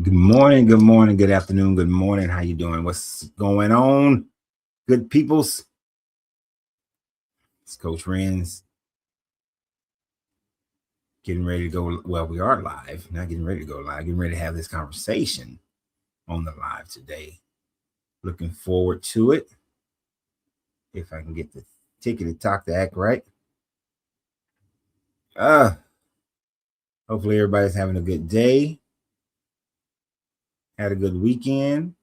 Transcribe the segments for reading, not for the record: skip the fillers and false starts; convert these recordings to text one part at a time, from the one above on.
Good morning, good afternoon, good morning. How you doing? What's going on, good peoples? It's Coach Renz getting ready to go. Well, we are live, not getting ready to go live, getting ready to have this conversation on the live today. Looking forward to it. If I can get the ticket to talk to act right. Hopefully everybody's having a good day. Had a good weekend.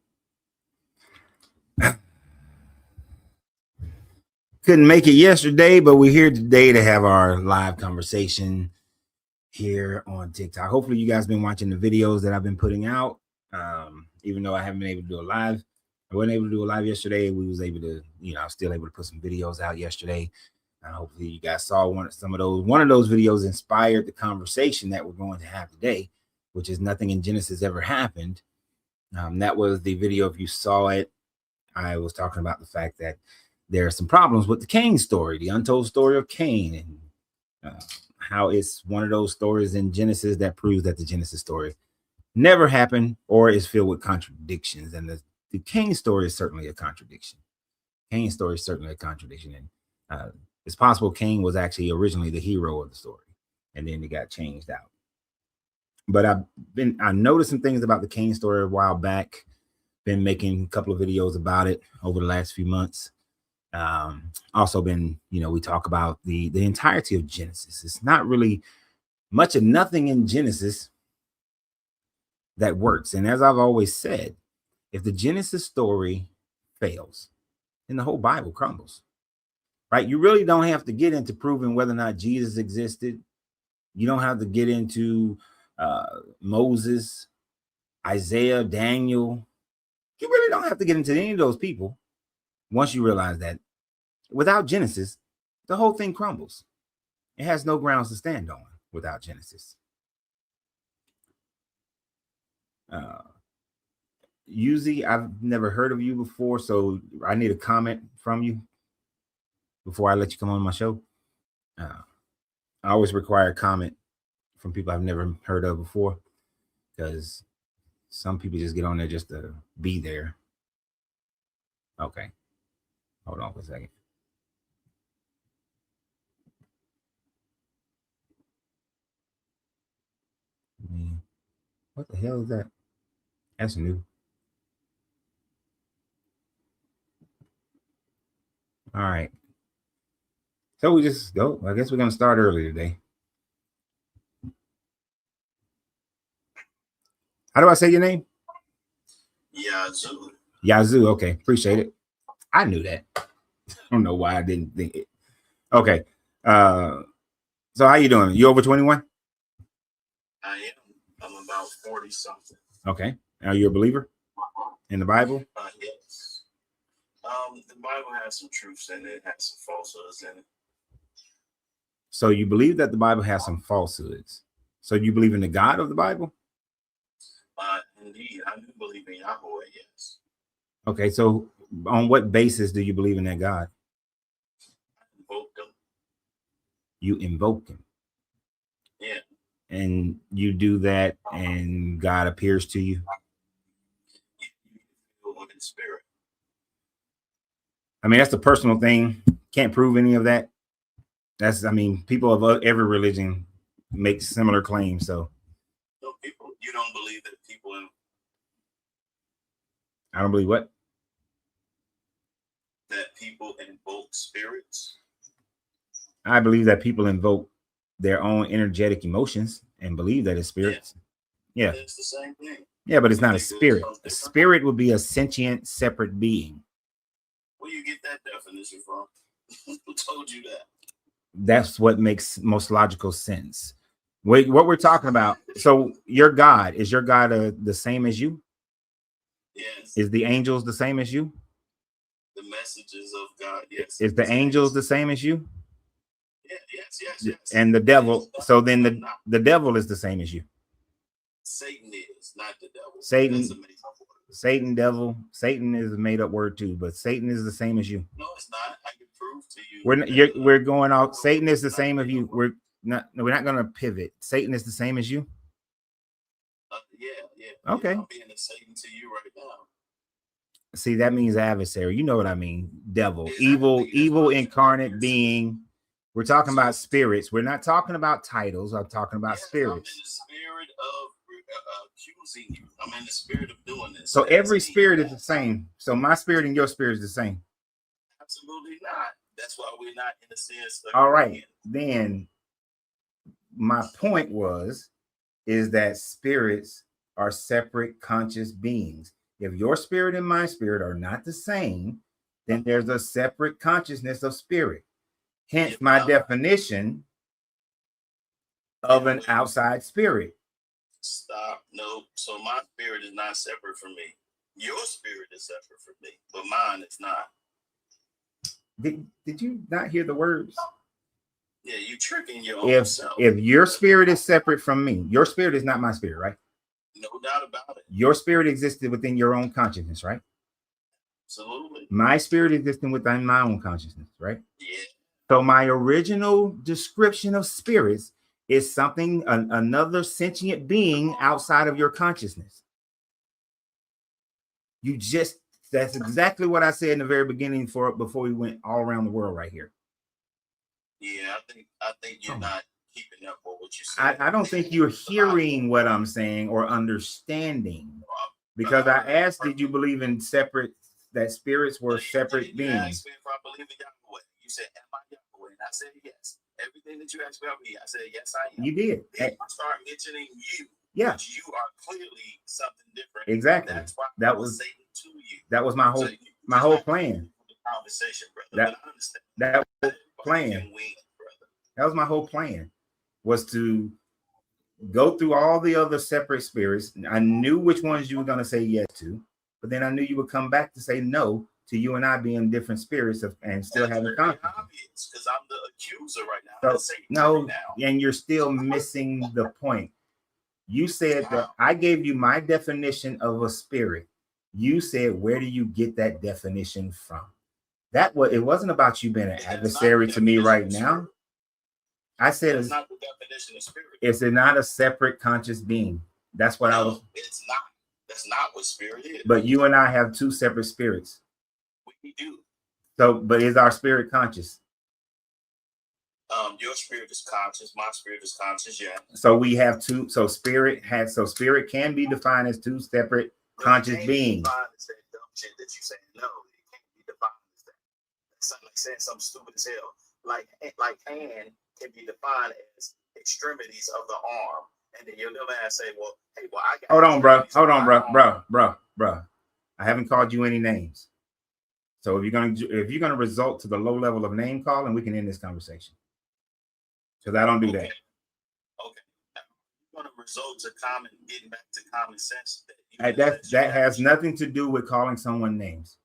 Couldn't make it yesterday, but we're here today to have our live conversation here on TikTok. Hopefully you guys been watching the videos that I've been putting out. Even though I haven't been able to do a live, I wasn't able to do a live yesterday. We was able to, I was still able to put some videos out yesterday. Hopefully you guys saw one of those videos inspired the conversation that we're going to have today, which is nothing in Genesis ever happened. That was the video. If you saw it, I was talking about the fact that there are some problems with the Cain story, the untold story of Cain, and how it's one of those stories in Genesis that proves that the Genesis story never happened or is filled with contradictions. And the Cain story is certainly a contradiction. Cain's story is certainly a contradiction. And it's possible Cain was actually originally the hero of the story, and then it got changed out. But I noticed some things about the Cain story a while back. Been making a couple of videos about it over the last few months. Also been, we talk about the entirety of Genesis. It's not really much of nothing in Genesis that works. And as I've always said, if the Genesis story fails, then the whole Bible crumbles, right? You really don't have to get into proving whether or not Jesus existed. You don't have to get into Moses, Isaiah, Daniel. You really don't have to get into any of those people once you realize that without Genesis, the whole thing crumbles. It has no grounds to stand on without Genesis. Uzi, I've never heard of you before, so I need a comment from you before I let you come on my show. I always require a comment from people I've never heard of before, because some people just get on there just to be there. Okay. Hold on for a second. What the hell is that? That's new. All right. So we just go. I guess we're going to start early today. How do I say your name? Yazoo. Yazoo. Okay. Appreciate it. I knew that. I don't know why I didn't think it. Okay. So how you doing? You over 21? I am. I'm about 40 something. Okay. Are you a believer in the Bible? Yes. The Bible has some truths in it, has some falsehoods in it. So you believe that the Bible has some falsehoods. So you believe in the God of the Bible? Indeed, I do believe in Yahweh, yes. Okay, so on what basis do you believe in that God? I invoke him. You invoke him. Yeah. And you do that and God appears to you? You feel in spirit. I mean, that's a personal thing. Can't prove any of that. People of every religion make similar claims. So No, you don't believe that people I don't believe what? That people invoke spirits? I believe that people invoke their own energetic emotions and believe that it's spirits. Yeah. It's the same thing. Yeah, but it's not a spirit. A spirit would be a sentient, separate being. Where you get that definition from? Who told you that? That's what makes most logical sense. Wait, what we're talking about. So your God, is your God the same as you? Yes. Is the angels the same as you? The messages of God, yes. Is the angels the same as you? Yeah, yes. And the devil, so then the devil is the same as you. Satan is, not the devil. Satan, devil. Satan is a made up word too, but Satan is the same as you. No, it's not. I can prove to you. We're going out. Satan is the same as you. We're not going to pivot. Satan is the same as you. Yeah. Okay. I'm being a Satan to you right now. See, that means adversary. You know what I mean? Devil, Exactly. evil incarnate being. We're talking about spirits. We're not talking about titles. I'm talking about spirits. I'm in the spirit of accusing you. I'm in the spirit of doing this. So every spirit is the same. So my spirit and your spirit is the same. Absolutely not. That's why we're not in a sense. All right. Then my point is that spirits are separate conscious beings. If your spirit and my spirit are not the same, then there's a separate consciousness of spirit. Hence my definition of an outside spirit. Stop. No. So my spirit is not separate from me. Your spirit is separate from me, but mine is not. Did you not hear the words? Yeah, you tricking your own self. If your spirit is separate from me, your spirit is not my spirit, right? No doubt about it. Your spirit existed within your own consciousness, right? Absolutely. My spirit existed within my own consciousness, right? Yeah. So my original description of spirits is something, another sentient being outside of your consciousness. That's exactly what I said in the very beginning before we went all around the world right here. Yeah, I think you're not keeping up with what you said. I don't think you're hearing what I'm saying or understanding, because I asked, did you believe in that spirits were separate beings? You asked me if I believe in Yahweh. You said, am I Yahweh? And I said, yes. Everything that you asked about me, I said, yes, I am. You did. Then I start mentioning you. Yeah. But you are clearly something different. Exactly. That's why that was Satan to you. That was my whole plan. Conversation, brother. That was plan. That was my whole plan, was to go through all the other separate spirits. I knew which ones you were going to say yes to, but then I knew you would come back to say no to you and I being different spirits and still having conflict. Because I'm the accuser right now. So, no, and you're still missing the point. You said that I gave you my definition of a spirit. You said, where do you get that definition from? It wasn't about you being an adversary to me right now. I said it's not the definition of spirit. It's not a separate conscious being. That's what I was. It's not. That's not what spirit is. But you and I have two separate spirits. We do. So, but is our spirit conscious? Your spirit is conscious. My spirit is conscious. Yeah. So we have two. So spirit can be defined as two separate conscious beings. That dumb shit that you saying no, it can't be defined as that. That's like saying something stupid as hell. Like hand can be defined as extremities of the arm, and then your little ass say, "Well, hey, I got." Hold on, bro. I haven't called you any names. So if you're gonna result to the low level of name calling, we can end this conversation. Because I don't do that. Okay. You're gonna result to getting back to common sense. That has nothing to do with calling someone names.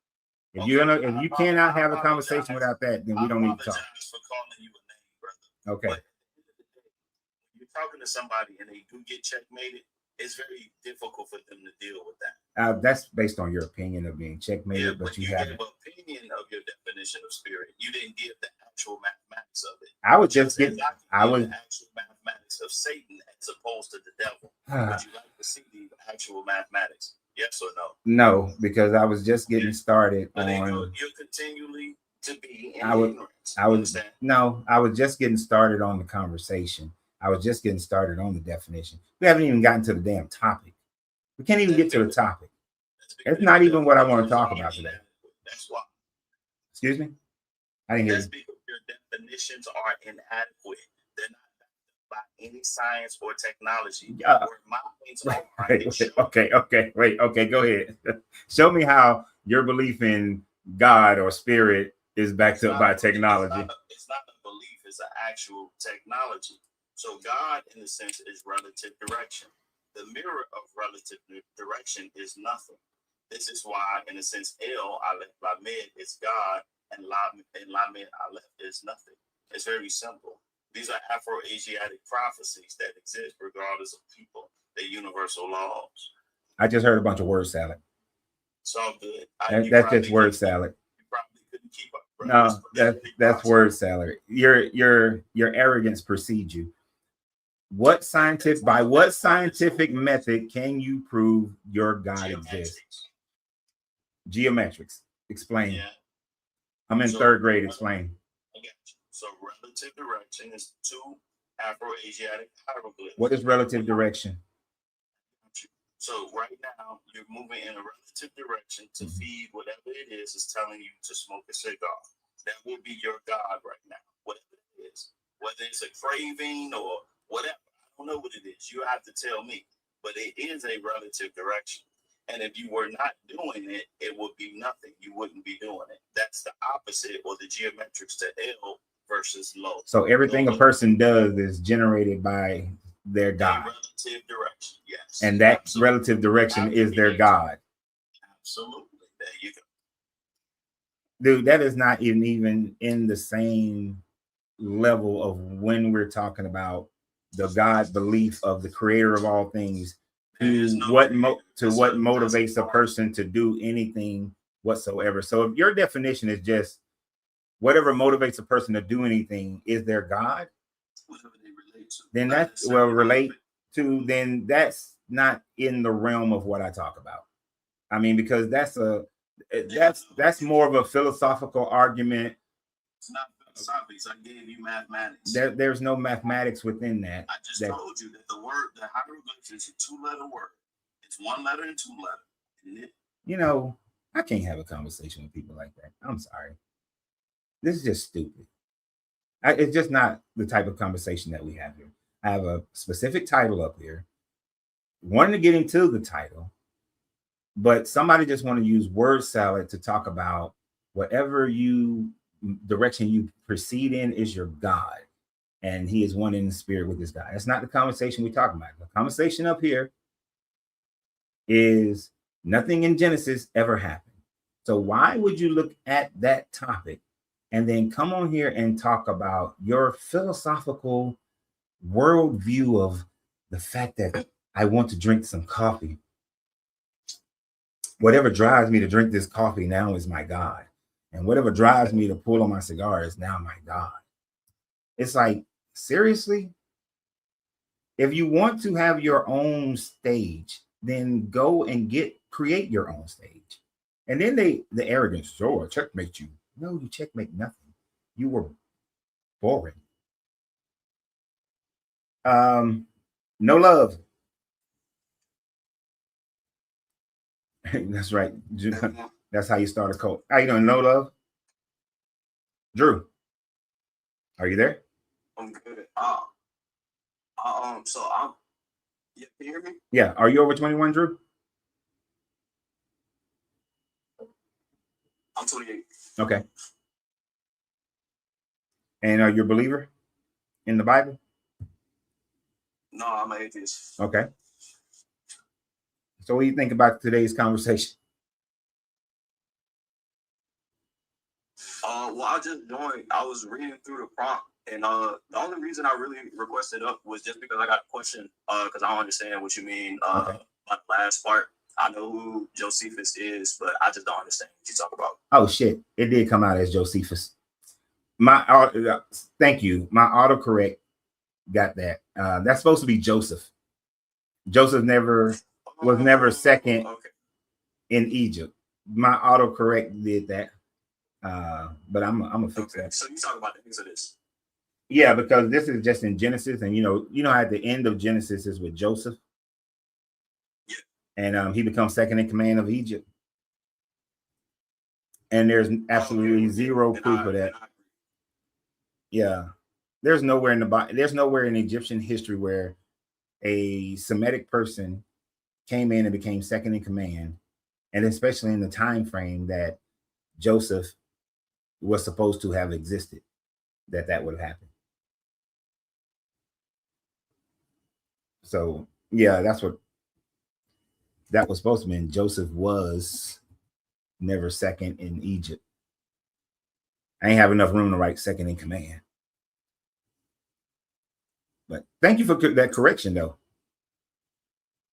If you cannot have a conversation without that, then we don't need to talk. For calling you a name, brother. Okay. But when you're talking to somebody and they do get checkmated, it's very difficult for them to deal with that. That's based on your opinion of being checkmated, but you have an opinion of your definition of spirit. You didn't give the actual mathematics of it. I was just getting. the actual mathematics of Satan as opposed to the devil. Would you like to see the actual mathematics? Yes or no? No, because I was just getting started but on. You're continually to be in ignorance. I was just getting started on the conversation. I was just getting started on the definition. We haven't even gotten to the damn topic. We can't even get to the topic. It's not even what I want to talk about today. That's why. Excuse me? I didn't hear you. That's because your definitions are inadequate. They're not by any science or technology. Okay, go ahead. Show me how your belief in God or spirit is backed up by technology. It's not a belief, it's an actual technology. So God, in a sense, is relative direction. The mirror of relative direction is nothing. This is why, in a sense, El Aleph Lamed is God, and Lamed Aleph is nothing. It's very simple. These are Afro-Asiatic prophecies that exist regardless of people. They're universal laws. I just heard a bunch of word salad. It's all good. That's just word salad. You probably couldn't keep up. Bro. No, that's word salad. Your arrogance precedes you. by what scientific method can you prove your God exists? Geometrics. Explain. Yeah. I'm in third grade. Explain. I got you. So relative direction is two Afro-Asiatic hieroglyphs. What is relative direction? So right now you're moving in a relative direction to feed whatever it is telling you to smoke a cigar. That will be your God right now, whatever it is. Whether it's a craving or whatever, I don't know what it is. You have to tell me. But it is a relative direction. And if you were not doing it, it would be nothing. You wouldn't be doing it. That's the opposite, or the geometrics to L versus low. So everything a person does is generated by their God. Relative direction, yes. And that relative direction is their God. Absolutely. There you go. Dude, that is not even in the same level of when we're talking about the God belief of the creator of all things. What motivates a person to do anything whatsoever. So if your definition is just whatever motivates a person to do anything is their God, whatever they relate to, then then that's not in the realm of what I talk about. I mean, because that's more of a philosophical argument. It's not philosophical. I gave you mathematics. There's no mathematics within that. I just told you that the hieroglyph is a two-letter word. It's one letter and two letters. Isn't it? You know, I can't have a conversation with people like that. I'm sorry. This is just stupid. It's just not the type of conversation that we have here. I have a specific title up here. Wanting to get into the title, but somebody just want to use word salad to talk about whatever direction you proceed in is your God. And he is one in the spirit with this guy. That's not the conversation we're talking about. The conversation up here is nothing in Genesis ever happened. So why would you look at that topic and then come on here and talk about your philosophical worldview of the fact that I want to drink some coffee? Whatever drives me to drink this coffee now is my God. And whatever drives me to pull on my cigar is now my God. It's like, seriously? If you want to have your own stage, then go and create your own stage. And then the arrogance, I checkmate you. No, you checkmate nothing. You were boring. No love. That's right. That's how you start a cult. How you doing? No love. Drew, are you there? I'm good. Yeah, can you hear me? Yeah. Are you over 21, Drew? I'm 28. Okay. And are you a believer in the Bible? No, I'm an atheist. Okay. So what do you think about today's conversation? Well, I just joined. I was reading through the prompt, and the only reason I really requested up was just because I got a question. Because I don't understand what you mean. Okay. My last part, I know who Josephus is, but I just don't understand what you talk about. Oh shit! It did come out as Josephus. Thank you. My autocorrect got that. That's supposed to be Joseph. Joseph was never second in Egypt. My autocorrect did that. But I'm gonna fix that. So you talk about the Exodus? Yeah, because this is just in Genesis, and you know, at the end of Genesis is with Joseph. Yeah. And he becomes second in command of Egypt. And there's absolutely zero proof of that. Yeah, there's nowhere in the Bible. There's nowhere in Egyptian history where a Semitic person came in and became second in command, and especially in the time frame that Joseph was supposed to have existed, that would have happened. So yeah, that's what that was supposed to mean. Joseph was never second in Egypt. I ain't have enough room to write second in command. But thank you for that correction, though.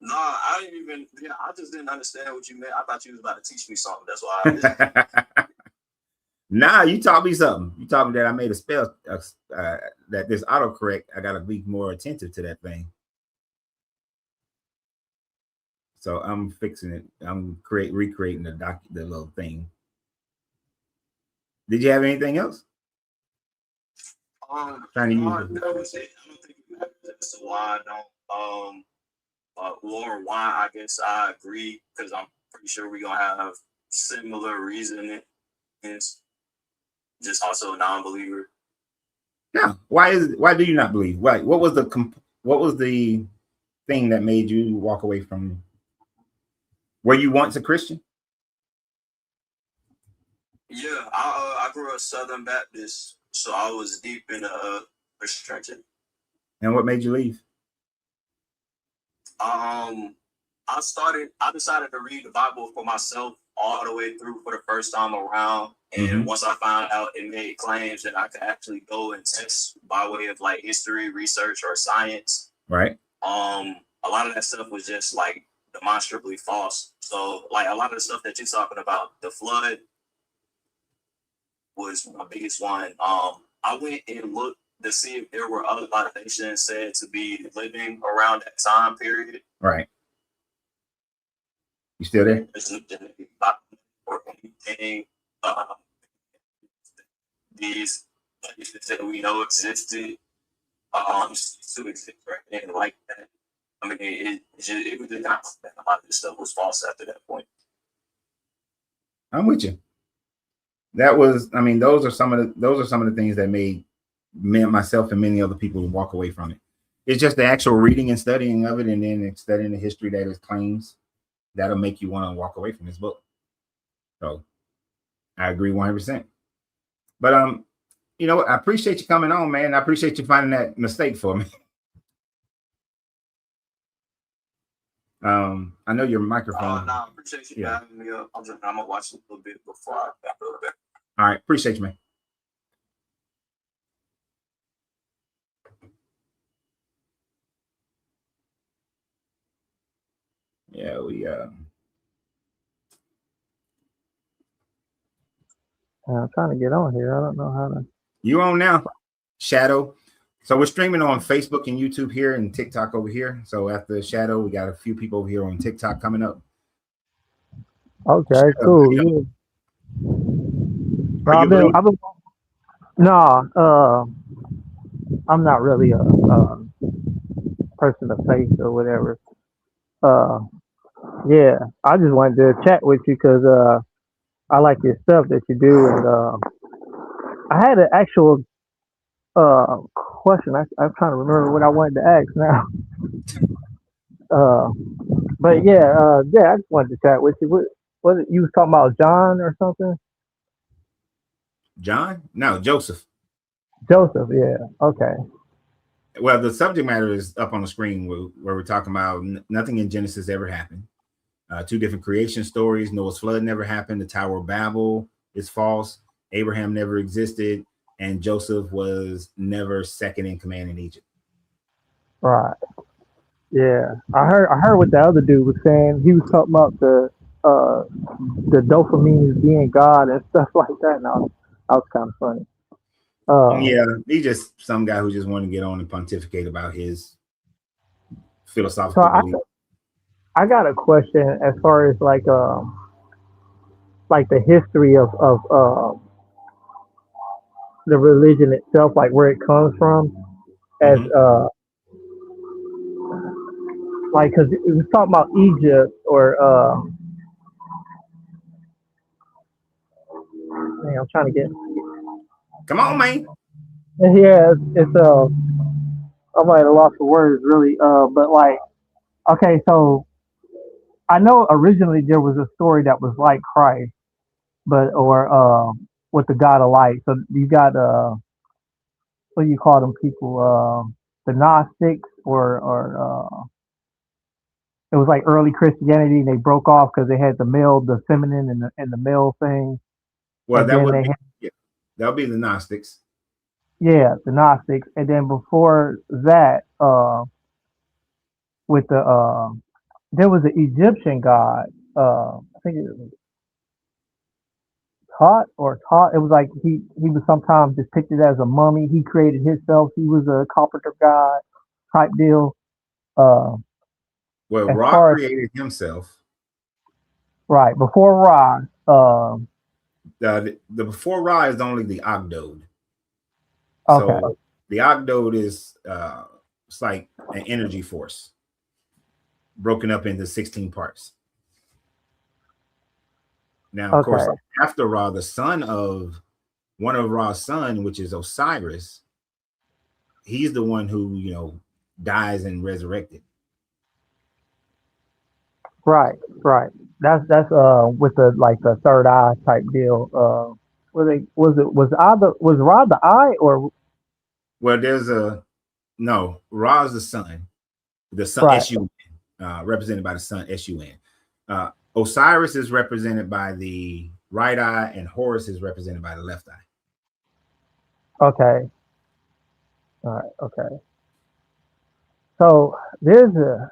No, I didn't even. Yeah, I just didn't understand what you meant. I thought you was about to teach me something. That's why I didn't. Nah, you taught me something. You taught me that I made a spell. That this autocorrect, I gotta be more attentive to that thing. So I'm fixing it. I'm recreating the little thing. Did you have anything else? Trying to use it. That was it. I don't think it matters as to why I don't or why I guess I agree, because I'm pretty sure we're gonna have similar reasoning. It's just also a non-believer. No. Why do you not believe? What was the thing that made you walk away from? Were you once a Christian? Yeah, I grew up Southern Baptist, so I was deep in Christian. And what made you leave? I decided to read the Bible for myself all the way through for the first time around. And once I found out it made claims that I could actually go and test by way of like history, research, or science. Right. A lot of that stuff was just like demonstrably false. So like a lot of the stuff that you're talking about, the flood was my biggest one. I went and looked to see if there were other nations said to be living around that time period. Right. You still there? Or anything. These places that we know existed still exist right and like that. I mean, it was just not that a lot of this stuff was false after that point. I'm with you. That was, I mean, those are some of the things that made myself and many other people walk away from it. It's just the actual reading and studying of it, and then studying the history that it claims, that'll make you want to walk away from this book. So I agree 100%. But you know what? I appreciate you coming on, man. I appreciate you finding that mistake for me. I know your microphone. No, I appreciate you having me up. I'm gonna watch a little bit before I go back. All right, appreciate you, man. Yeah, I'm trying to get on here. I don't know how to. You on now, Shadow? So we're streaming on Facebook and YouTube here, and TikTok over here. So after Shadow, we got a few people over here on TikTok coming up. Okay, Shadow, cool. Yeah. I'm not really a person of faith or whatever. Yeah, I just wanted to chat with you because I like your stuff that you do, and I had an actual question. I'm trying to remember what I wanted to ask now. But yeah, I just wanted to chat with you. What you was talking about, John or something? John? No, Joseph. Joseph, yeah. Okay. Well, the subject matter is up on the screen where we're talking about nothing in Genesis ever happened. Two different creation stories. Noah's flood never happened. The Tower of Babel is false. Abraham never existed. And Joseph was never second in command in Egypt. Right. Yeah. I heard what the other dude was saying. He was talking about the dopamine being God and stuff like that. And I was kind of funny. Yeah, he's just some guy who just wanted to get on and pontificate about his philosophical belief. I got a question as far as like the history of the religion itself, like where it comes from, as like because it was talking about Egypt or man, I'm trying to get. Come on, man. Yeah, it's I might have lost the words really, but like, okay, so I know originally there was a story that was like Christ, but or with the God of light. So you got what do you call them people? The Gnostics or it was like early Christianity, and they broke off because they had the male, the feminine, and the male thing. Well, that would be the Gnostics. Yeah, the Gnostics, and then before that, with the there was an Egyptian god. I think it was taught or taught. It was like he was sometimes depicted as a mummy. He created himself. He was a carpenter god type deal. Uh, Well, as Ra far as created himself. right before Ra. The before Ra is only the Ogdode. Okay. So the Ogdode is it's like an energy force broken up into 16 parts. Now, of course, after Ra, the son of one of Ra's son, which is Osiris, he's the one who, you know, dies and resurrected. Right. That's with the like the third eye type deal. Was Ra the eye or Well, there's Ra's the sun, right. S-U-N, represented by the sun, S-U-N. Osiris is represented by the right eye, and Horus is represented by the left eye. Okay. All right. Okay. So there's an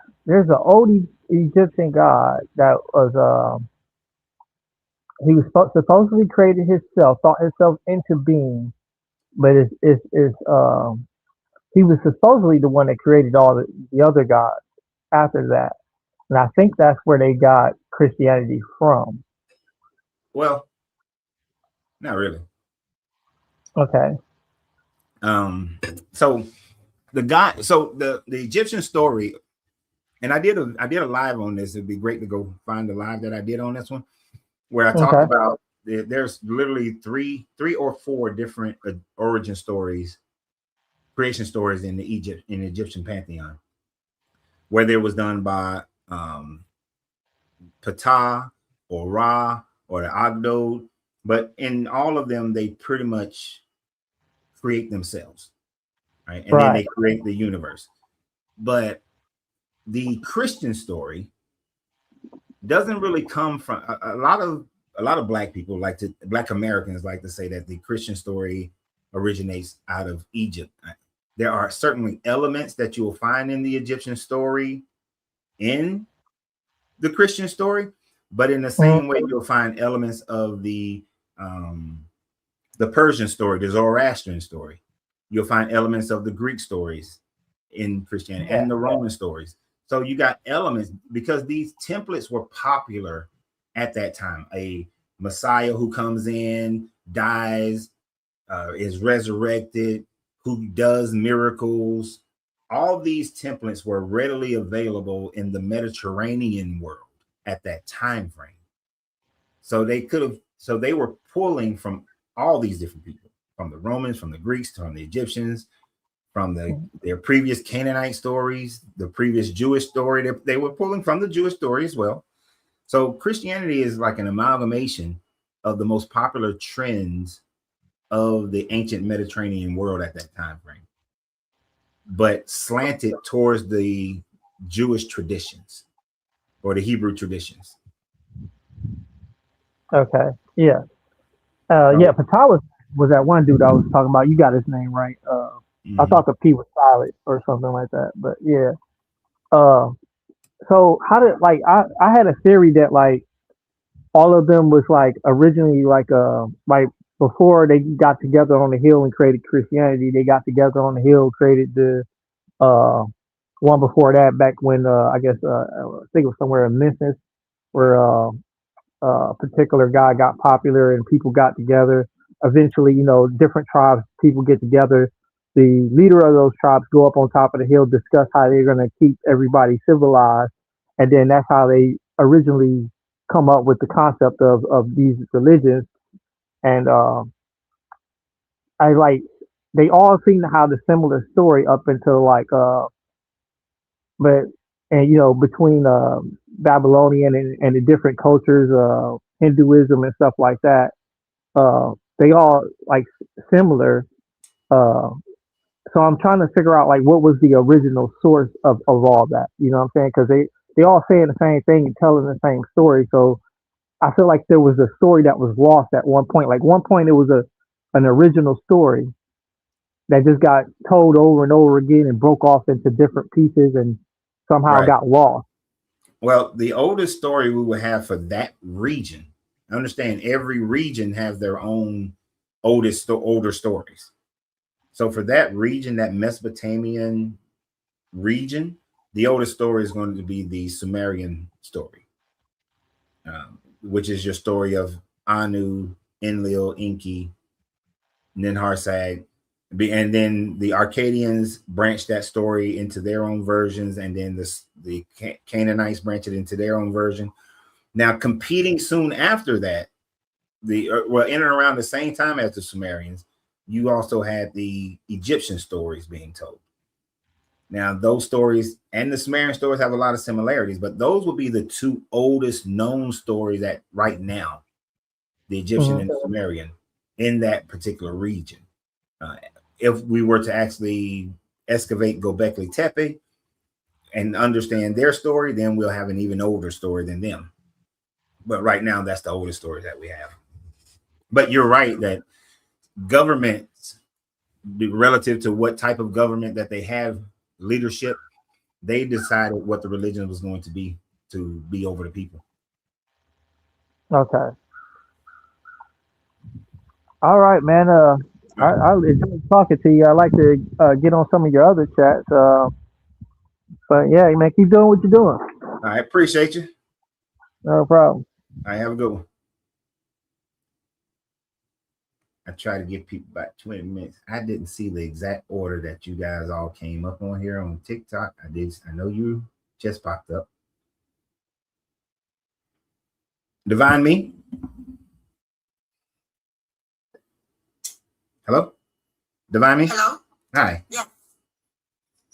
old Egyptian god that was he was supposedly created himself, thought himself into being, but he was supposedly the one that created all the other gods after that, and I think that's where they got Christianity from. Well, not really. Okay. So the Egyptian story, and I did a live on this. It'd be great to go find the live that I did on this one, where I talked about there's literally three or four different origin stories, creation stories in the Egyptian pantheon, whether it was done by Ptah or Ra or the Ogdode, but in all of them they pretty much create themselves, right? And then they create the universe. But the Christian story doesn't really come from a lot of black people black Americans like to say that the Christian story originates out of Egypt. There are certainly elements that you will find in the Egyptian story in the Christian story, but in the same way you'll find elements of the Persian story, the Zoroastrian story. You'll find elements of the Greek stories in Christianity and the Roman stories. So you got elements because these templates were popular at that time. A Messiah who comes in, dies, is resurrected, who does miracles. All these templates were readily available in the Mediterranean world at that time frame. So they were pulling from all these different people, from the Romans, from the Greeks, from the Egyptians, from their previous Canaanite stories, the previous Jewish story. They were pulling from the Jewish story as well. So Christianity is like an amalgamation of the most popular trends of the ancient Mediterranean world at that time frame, but slanted towards the Jewish traditions or the Hebrew traditions. Okay. Yeah. Ptah was that one dude I was talking about. You got his name right. I thought the P was silent or something like that, but yeah. So how did I had a theory that like all of them was like originally like before they got together on the hill and created Christianity, they got together on the hill, created the one before that back when I think it was somewhere in Memphis where a particular guy got popular and people got together. Eventually, different tribes, people get together. The leader of those tribes go up on top of the hill, discuss how they're going to keep everybody civilized. And then that's how they originally come up with the concept of these religions. And they all seem to have a similar story up until between Babylonian and the different cultures, Hinduism and stuff like that, they all like similar. So I'm trying to figure out like what was the original source of all that. You know what I'm saying? Because they all saying the same thing and telling the same story. So I feel like there was a story that was lost at one point. Like one point it was an original story that just got told over and over again and broke off into different pieces and somehow got lost. Well, the oldest story we would have for that region, Understand, every region has their own older stories. So for that region, that Mesopotamian region, the oldest story is going to be the Sumerian story, which is your story of Anu, Enlil, Enki, Ninharsag. And then the Akkadians branched that story into their own versions, and then the Canaanites branched it into their own version. Now, competing soon after that, in and around the same time as the Sumerians, you also had the Egyptian stories being told. Now, those stories and the Sumerian stories have a lot of similarities, but those would be the two oldest known stories that right now, the Egyptian and the Sumerian in that particular region. If we were to actually excavate Göbekli Tepe and understand their story, then we'll have an even older story than them. But right now, that's the oldest story that we have. But you're right that governments, relative to what type of government that they have, leadership, they decided what the religion was going to be over the people. Okay. All right, man. I enjoy talking to you. I like to get on some of your other chats. But yeah, man, keep doing what you're doing. I appreciate you. No problem. I have a good one. I try to give people about 20 minutes. I didn't see the exact order that you guys all came up on here on TikTok. I know you just popped up. Divine Me. Hello? Divine Me? Hello? Hi. Yeah.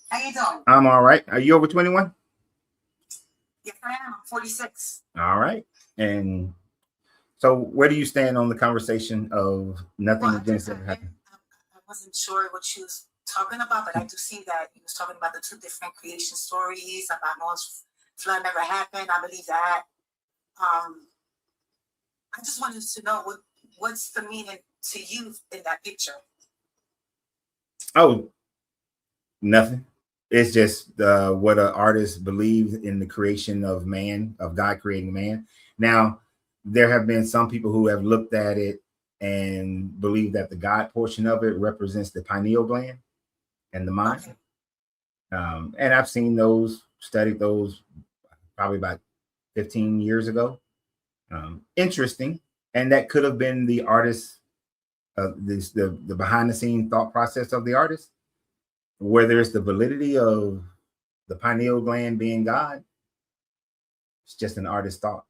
How you doing? I'm all right. Are you over 21? Yes, I am. I'm 46. All right. And so where do you stand on the conversation of nothing against ever happened? I wasn't sure what she was talking about, but I do see that he was talking about the two different creation stories, about Noah's flood never happened. I believe that. I just wanted to know what's the meaning to you in that picture. Oh, nothing. It's just what an artist believes in the creation of man, of God creating man. Now, there have been some people who have looked at it and believe that the God portion of it represents the pineal gland and the mind. Okay. And I've seen those, studied those probably about 15 years ago. Interesting. And that could have been the artist, the behind the scene thought process of the artist, where there's the validity of the pineal gland being God. It's just an artist's thought.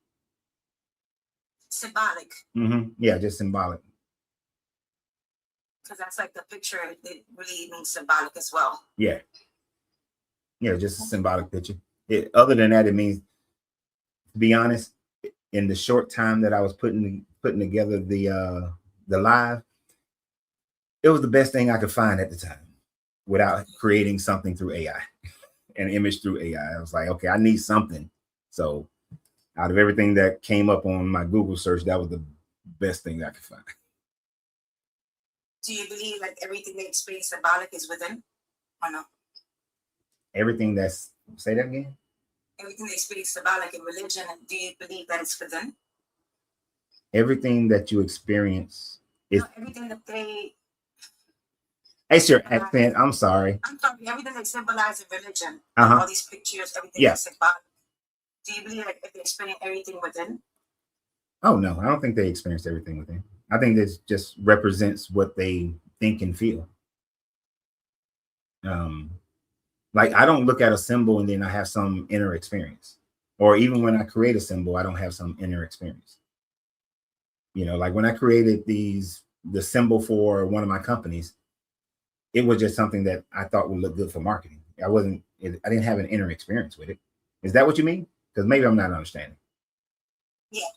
Symbolic. Mm-hmm. Yeah, just symbolic. Because that's like the picture, it really means symbolic as well. Yeah. Yeah, just a symbolic picture. Other than that, it means, to be honest, in the short time that I was putting together the live, it was the best thing I could find at the time without creating something through AI, an image through AI. I was like, okay, I need something. So out of everything that came up on my Google search, that was the best thing I could find. Do you believe like everything they explain symbolic is within, or no? Everything that's, say that again? Everything they explain symbolic in religion, do you believe that it's within? Everything that you experience is... No, everything that they... It's your accent. I'm sorry. I'm sorry. Everything they symbolize in religion, all these pictures, everything is symbolic. Do you believe like if they experience everything within? Oh no, I don't think they experience everything within. I think this just represents what they think and feel. Like I don't look at a symbol and then I have some inner experience, or even when I create a symbol, I don't have some inner experience. You know, like when I created the symbol for one of my companies, it was just something that I thought would look good for marketing. I didn't have an inner experience with it. Is that what you mean? Because maybe I'm not understanding. Yeah.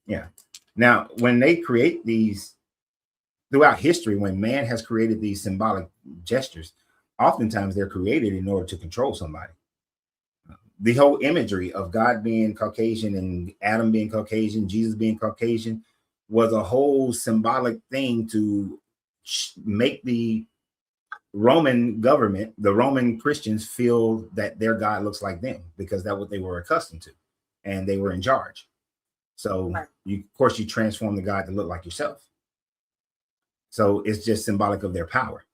Yeah. Now, when they create these throughout history, when man has created these symbolic gestures, oftentimes they're created in order to control somebody. The whole imagery of God being Caucasian and Adam being Caucasian, Jesus being Caucasian, was a whole symbolic thing to make the Roman government, the Roman Christians, feel that their God looks like them, because that's what they were accustomed to, and they were in charge. So Right. of course, you transform the God to look like yourself. So it's just symbolic of their power.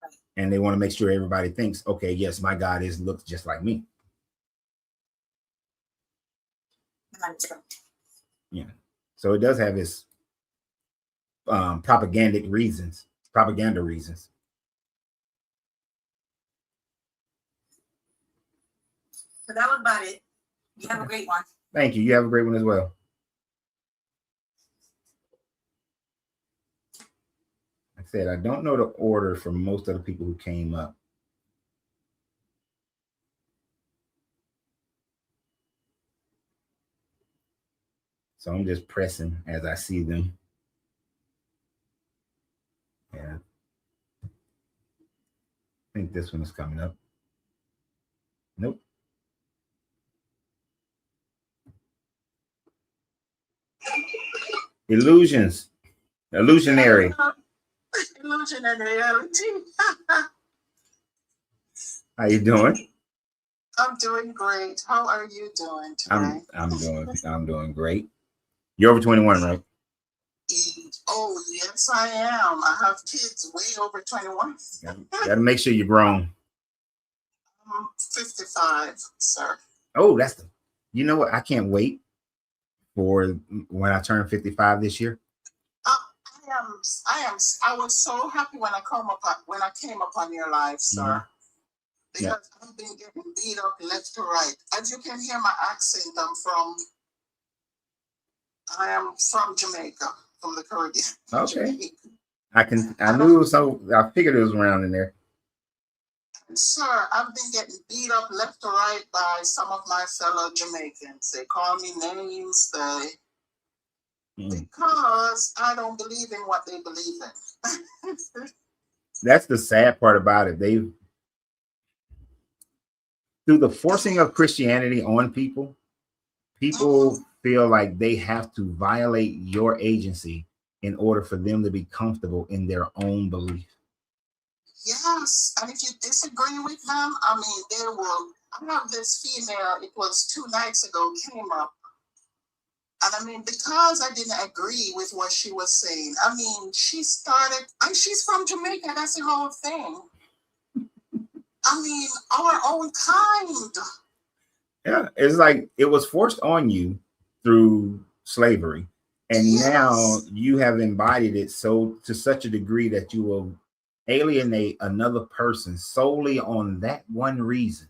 Right. And they want to make sure everybody thinks, okay, yes, my God looks just like me. Yeah. So it does have its propaganda reasons. So that was about it. You have a great one. Thank you. You have a great one as well. Like I said, I don't know the order for most of the people who came up. So I'm just pressing as I see them. Yeah. I think this one is coming up. Nope. Illusionary. Illusion and reality. How you doing? I'm doing great. How are you doing today? I'm doing great. You're over 21, right? Oh, yes, I am. I have kids way over 21. Gotta make sure you're grown. I'm 55, sir. Oh, you know what? I can't wait for when I turn 55 this year. I was so happy when I came upon your life, sir. Mm-hmm. Because I've been getting beat up left to right. As you can hear my accent, I am from Jamaica, from the Caribbean. Okay. I figured it was around in there. Sir, I've been getting beat up left to right by some of my fellow Jamaicans. They call me names, because I don't believe in what they believe in. That's the sad part about it. Through the forcing of Christianity on people feel like they have to violate your agency in order for them to be comfortable in their own belief. Yes, and if you disagree with them, I mean, they will. I have this female, it was 2 nights ago, came up. And I mean, because I didn't agree with what she was saying, I mean, she started, and she's from Jamaica, that's the whole thing. I mean, our own kind. Yeah, it's like it was forced on you through slavery. And Yes. Now you have embodied it to such a degree that you will alienate another person solely on that one reason.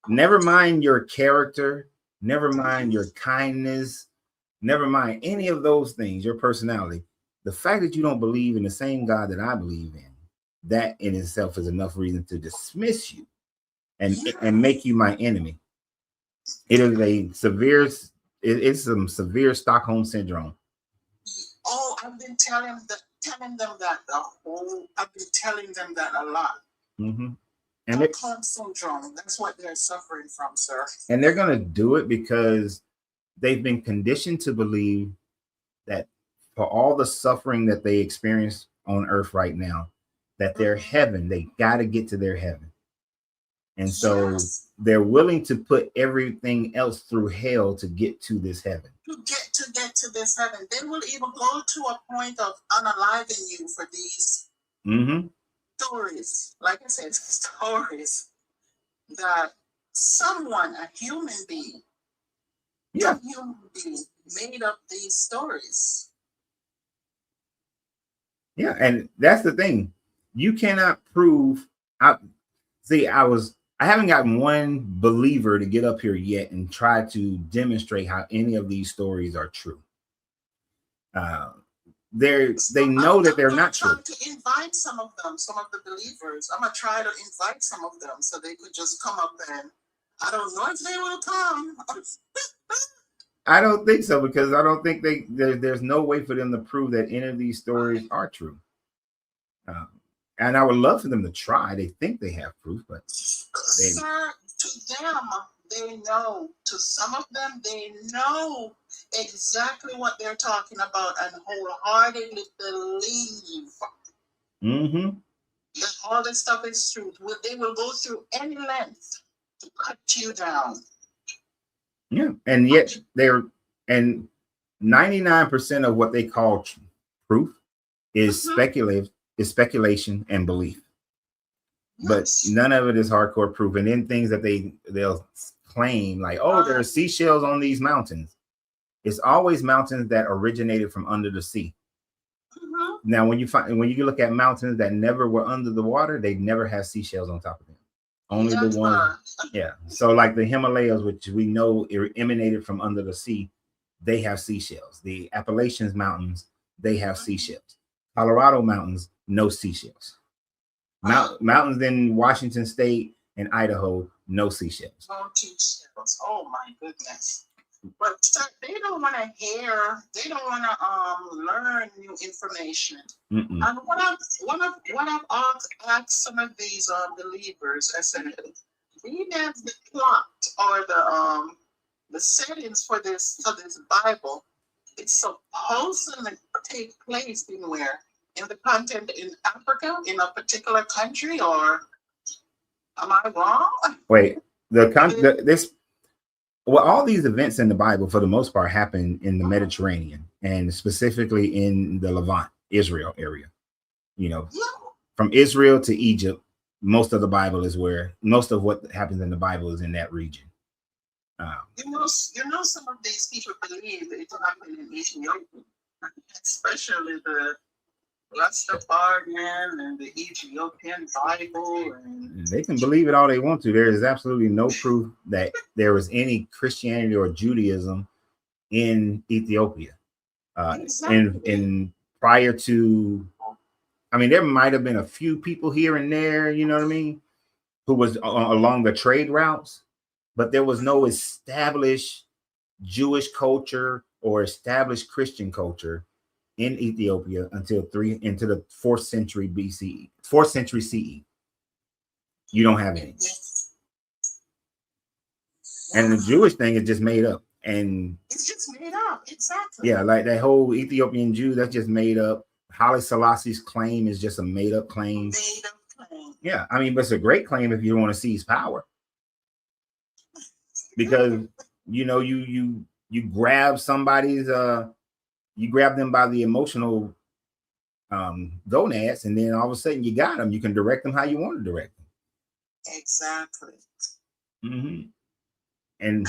Never mind your character, never mind your kindness, never mind any of those things, your personality. The fact that you don't believe in the same God that I believe in, that in itself is enough reason to dismiss you and make you my enemy. It is it's some severe Stockholm syndrome. Oh, I've been telling them that I've been telling them that a lot. Mm-hmm. And Stockholm syndrome, that's what they're suffering from, sir. And they're going to do it because they've been conditioned to believe that for all the suffering that they experience on earth right now, that their heaven, they got to get to their heaven. And so they're willing to put everything else through hell to get to this heaven. To get to this heaven. They will even go to a point of unaliving you for these stories. Like I said, stories that someone, a human being, made up these stories. Yeah, and that's the thing. You cannot prove. I haven't gotten one believer to get up here yet and try to demonstrate how any of these stories are true. They know that they're not true. I'm trying to invite some of the believers. I'm gonna try to invite some of them so they could just come up, and I don't know if they will come. I don't think so, because I don't think there's no way for them to prove that any of these stories are true. And I would love for them to try. They think they have proof, but sir, to them, they know. To some of them, they know exactly what they're talking about and wholeheartedly believe that all this stuff is true. They will go through any length to cut you down. Yeah, and yet they're And 99% of what they call proof is speculation and belief. But Yes. none of it is hardcore proof. And then things that they'll claim like, oh, there are seashells on these mountains. It's always mountains that originated from under the sea. Mhm. Now, when you look at mountains that never were under the water, they never have seashells on top of them. Only That's the ones, right. yeah. So like the Himalayas, which we know emanated from under the sea, they have seashells. The Appalachians Mountains, they have seashells. Colorado Mountains, no seashells. Mountains in Washington State and Idaho, no seashells. No seashells. Oh my goodness. But they don't want to hear. They don't want to learn new information. Mm-mm. And what I've asked some of these believers, I said, we have the plot or the settings for this Bible. It's supposed to take place in where? In the content in Africa, in a particular country, or am I wrong? Wait, all these events in the Bible, for the most part, happen in the Mediterranean and specifically in the Levant, Israel area. You know, from Israel to Egypt, most of the Bible is where most of what happens in the Bible is in that region. You know, some of these people believe it happened in Ethiopia, especially the Rastafarian and the Ethiopian Bible. And they can believe it all they want to. There is absolutely no proof that there was any Christianity or Judaism in Ethiopia. Exactly. And prior to, I mean, there might have been a few people here and there, you know what I mean, who was along the trade routes, but there was no established Jewish culture or established Christian culture in Ethiopia until into the 4th century BCE, 4th century CE. You don't have any. And the Jewish thing is just made up. And it's just made up. Exactly. Yeah, like that whole Ethiopian Jew, that's just made up. Haile Selassie's claim is just a made up claim. Made up claim. Yeah, I mean, but it's a great claim if you want to seize power. Because you know, you grab somebody's you grab them by the emotional gonads, and then all of a sudden you got them. You can direct them how you want to direct them. Exactly. Mm-hmm. And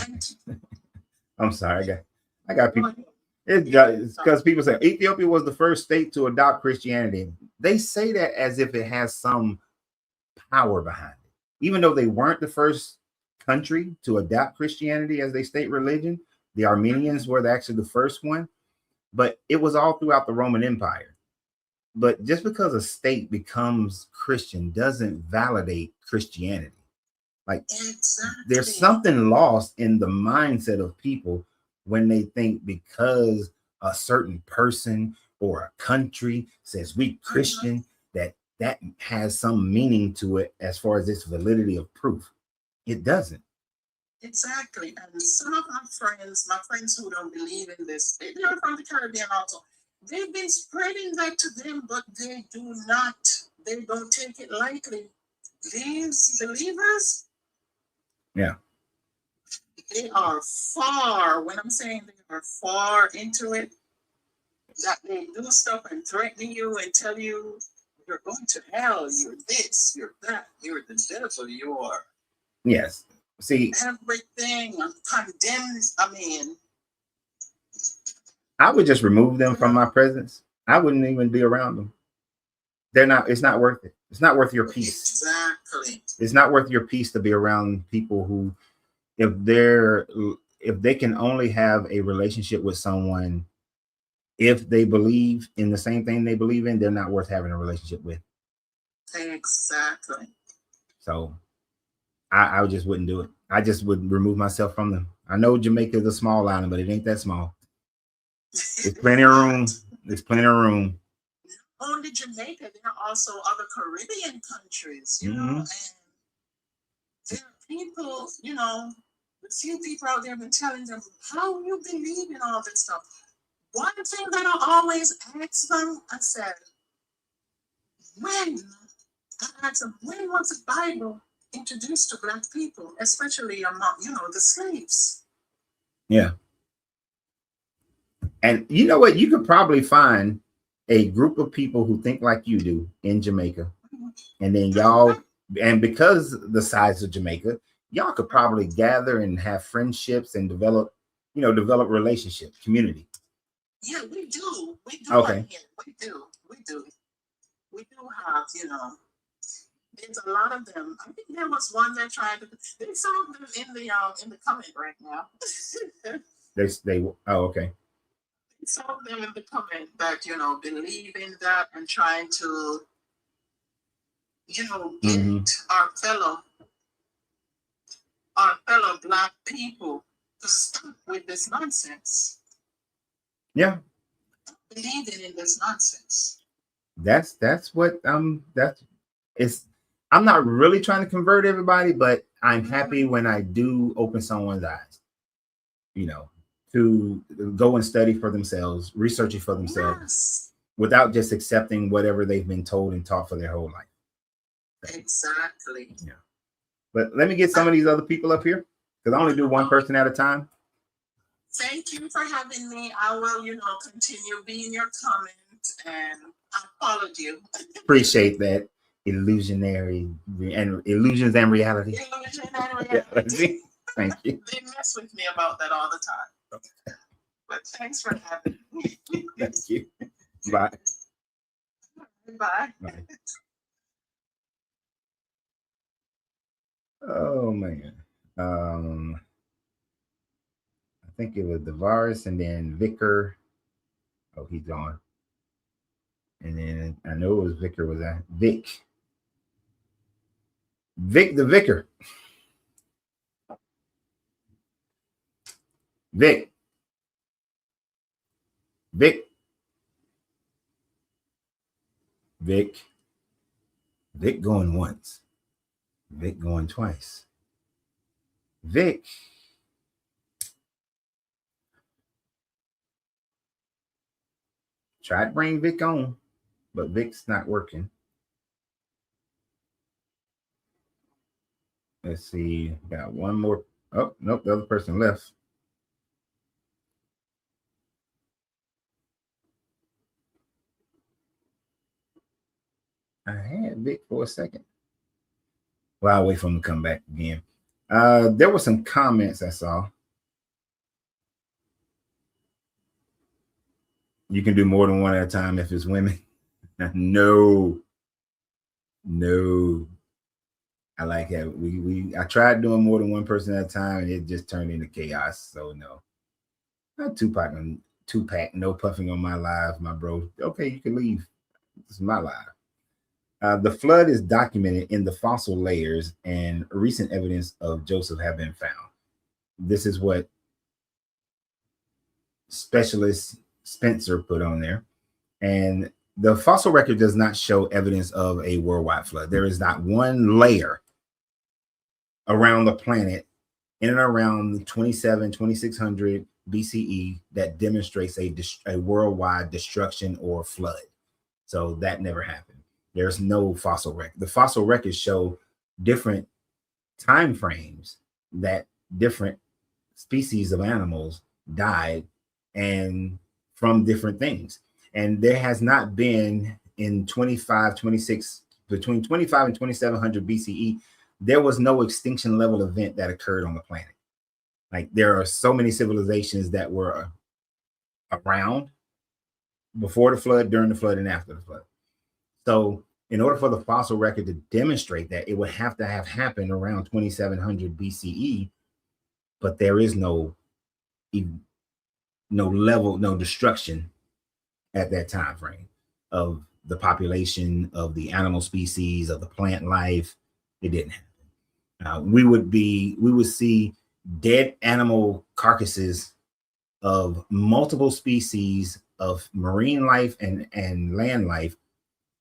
I'm sorry, I got people. It's because people say Ethiopia was the first state to adopt Christianity. They say that as if it has some power behind it, even though they weren't the first country to adopt Christianity as their state religion. The Armenians were actually the first one. But it was all throughout the Roman Empire. But just because a state becomes Christian doesn't validate Christianity. Like there's something lost in the mindset of people when they think because a certain person or a country says we Christian, that has some meaning to it as far as its validity of proof. It doesn't. Exactly. And some of my friends who don't believe in this, they're from the Caribbean also. They've been spreading that to them, but they don't take it lightly. These believers, yeah, they are far, when I'm saying they are far into it, that they do stuff and threaten you and tell you you're going to hell, you're this, you're that, you're the devil, you are. Yes. See, everything condemns. I mean, I would just remove them from my presence. I wouldn't even be around them. It's not worth it. It's not worth your peace. Exactly. It's not worth your peace to be around people who, if they can only have a relationship with someone if they believe in the same thing they believe in, they're not worth having a relationship with. Exactly. So I just wouldn't do it. I just would remove myself from them. I know Jamaica is a small island, but it ain't that small. There's plenty of room. There's plenty of room. Only Jamaica, there are also other Caribbean countries, you know, and there are people, you know, a few people out there have been telling them, how you believe in all this stuff? One thing that I always ask them, I said, when was the Bible introduced to Black people, especially among, you know, the slaves? Yeah. And you know what? You could probably find a group of people who think like you do in Jamaica. And then y'all, and because the size of Jamaica, y'all could probably gather and have friendships and develop relationship, community. Yeah, we do. We do. Okay. Here. We do. We do. We do have, there's a lot of them. I think there was one that tried to. There's some of them in the comment right now. Okay. Some of them in the comment that believe in that and trying to get our fellow Black people to stop with this nonsense. Yeah. Believing in this nonsense. That's what I'm not really trying to convert everybody, but I'm happy when I do open someone's eyes, to go and study for themselves, researching for themselves, Yes. without just accepting whatever they've been told and taught for their whole life. Exactly. Yeah. But let me get some of these other people up here, because I only do one person at a time. Thank you for having me. I will, continue being your comment, and I followed you. Appreciate that. Illusions and reality. Illusion and reality. Thank you. They mess with me about that all the time. But thanks for having me. Thank you. Bye. Bye. Bye. Oh man. I think it was Davaris and then Vicar. Oh, he's gone. And then I know it was Vicar. Was that Vic? Vic the Vicar. Vic. Vic. Vic. Vic going once. Vic going twice. Vic. Try to bring Vic on, but Vic's not working. Let's see. Got one more. Oh, nope. The other person left. I had Vic for a second. Well, I'll wait for him to come back again. There were some comments I saw. You can do more than one at a time if it's women. No. I like that. I tried doing more than one person at a time, and it just turned into chaos. So no. Not Tupac, no puffing on my live, my bro. Okay, you can leave. This is my live. The flood is documented in the fossil layers, and recent evidence of Joseph have been found. This is what specialist Spencer put on there. And the fossil record does not show evidence of a worldwide flood. There is not one layer around the planet in and around 2600 BCE that demonstrates a worldwide destruction or flood. So that never happened. There's no fossil record. The fossil records show different time frames that different species of animals died and from different things. And there has not been in between 25 and 2700 BCE, there was no extinction level event that occurred on the planet. Like there are so many civilizations that were around before the flood, during the flood, and after the flood. So in order for the fossil record to demonstrate that, it would have to have happened around 2700 BCE, but there is no destruction at that time frame of the population, of the animal species, of the plant life. It didn't happen. We would see dead animal carcasses of multiple species of marine life and land life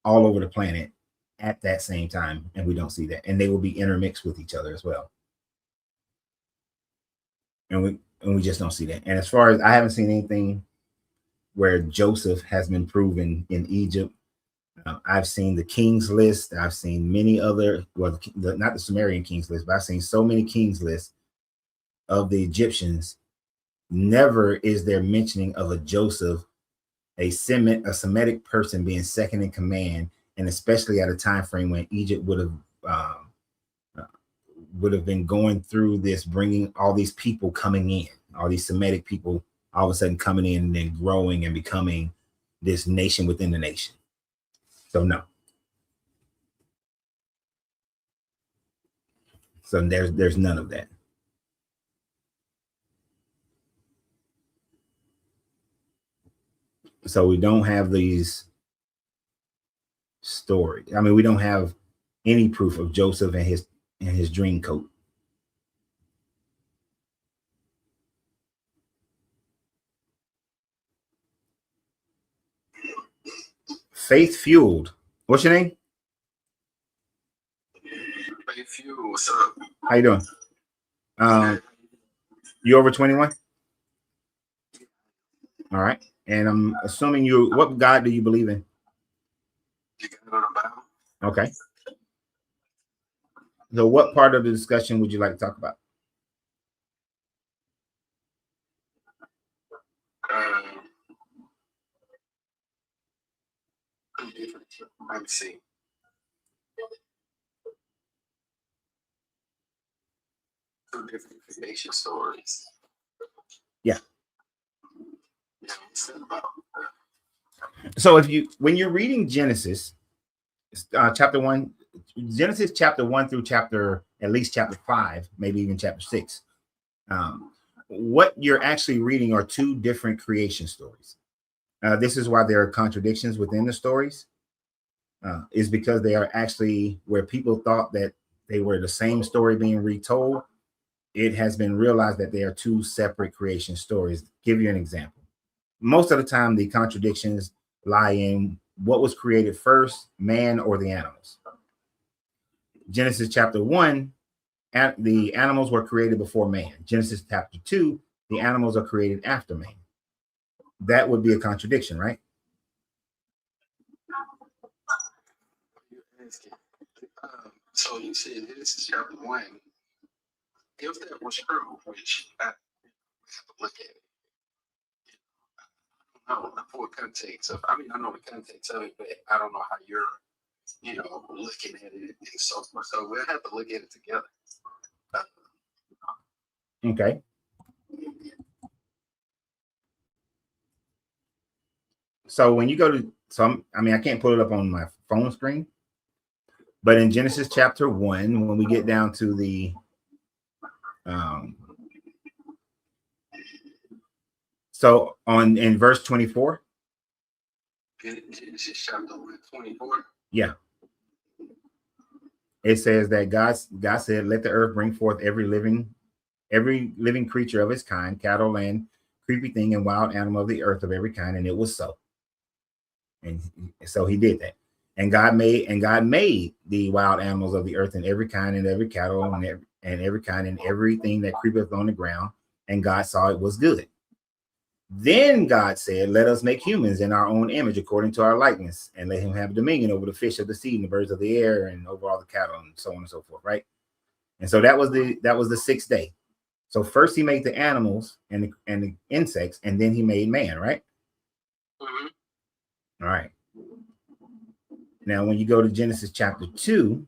all over the planet at that same time, and we don't see that. And they will be intermixed with each other as well. And we just don't see that. And as far as I haven't seen anything where Joseph has been proven in Egypt. I've seen the King's List. I've seen many other, well, not the Sumerian King's List, but I've seen so many King's Lists of the Egyptians never is there mentioning of a Joseph, a Semitic person being second in command, and especially at a time frame when Egypt would have been going through this, bringing all these people coming in, all these Semitic people all of a sudden coming in and then growing and becoming this nation within the nation. So no. So there's none of that. So we don't have these stories. I mean, we don't have any proof of Joseph and his dream coat. Faith Fueled. What's your name? Faith Fueled. What's up? How you doing? You over 21? All right. And I'm assuming what God do you believe in? You got it on the Bible? Okay. So what part of the discussion would you like to talk about? Let me see. Two different creation stories. Yeah. Yeah, what's that about? So when you're reading Genesis, chapter 1, Genesis chapter 1 through at least chapter 5, maybe even chapter 6, what you're actually reading are two different creation stories. This is why there are contradictions within the stories, is because they are actually where people thought that they were the same story being retold. It has been realized that they are two separate creation stories. Give you an example. Most of the time, the contradictions lie in what was created first, man or the animals. Genesis chapter 1, the animals were created before man. Genesis chapter 2, the animals are created after man. That would be a contradiction, right? So you said this is chapter 1. If that was true, which I have to look at it, I don't know the full context of. I mean, I know the context of it, but I don't know how you're, looking at it and so forth. So we'll have to look at it together. Okay. So when you go to I can't pull it up on my phone screen, but in Genesis chapter 1, when we get down to the in verse 24. Genesis chapter 24. Yeah. It says that God said, "Let the earth bring forth every living creature of its kind, cattle and creepy thing and wild animal of the earth of every kind," and it was so. And so he did that. And God made the wild animals of the earth and every kind and every cattle and every kind and everything that creepeth on the ground. And God saw it was good. Then God said, "Let us make humans in our own image, according to our likeness, and let him have dominion over the fish of the sea and the birds of the air and over all the cattle," and so on and so forth, right? And so that was the sixth day. So first he made the animals and the insects, and then he made man, right? Mm-hmm. All right. Now, when you go to Genesis chapter 2,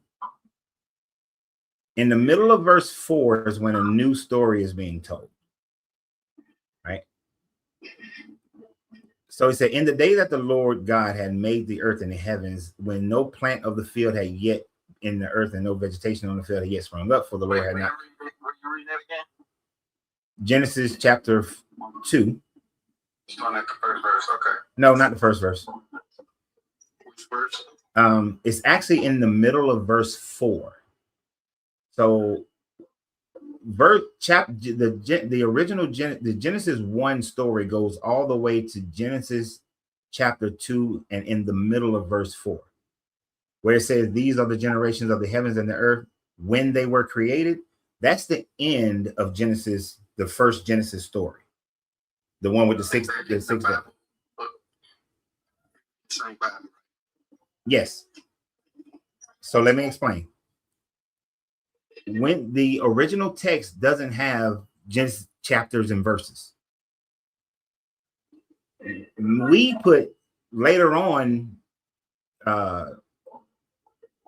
in the middle of verse 4 is when a new story is being told, right? So he said, "In the day that the Lord God had made the earth and the heavens, when no plant of the field had yet in the earth and no vegetation on the field had yet sprung up, for the Lord had not." Were you reading that again? Genesis chapter 2. Starting at the first verse. Okay. No, not the first verse. Which verse? It's actually in the middle of verse 4. So the original Genesis 1 story goes all the way to Genesis chapter 2 and in the middle of verse 4, where it says, "These are the generations of the heavens and the earth when they were created." That's the end of Genesis, the first Genesis story, the one with the six day. Same Bible. Yes. So let me explain. When the original text doesn't have Genesis chapters and verses, We put later on,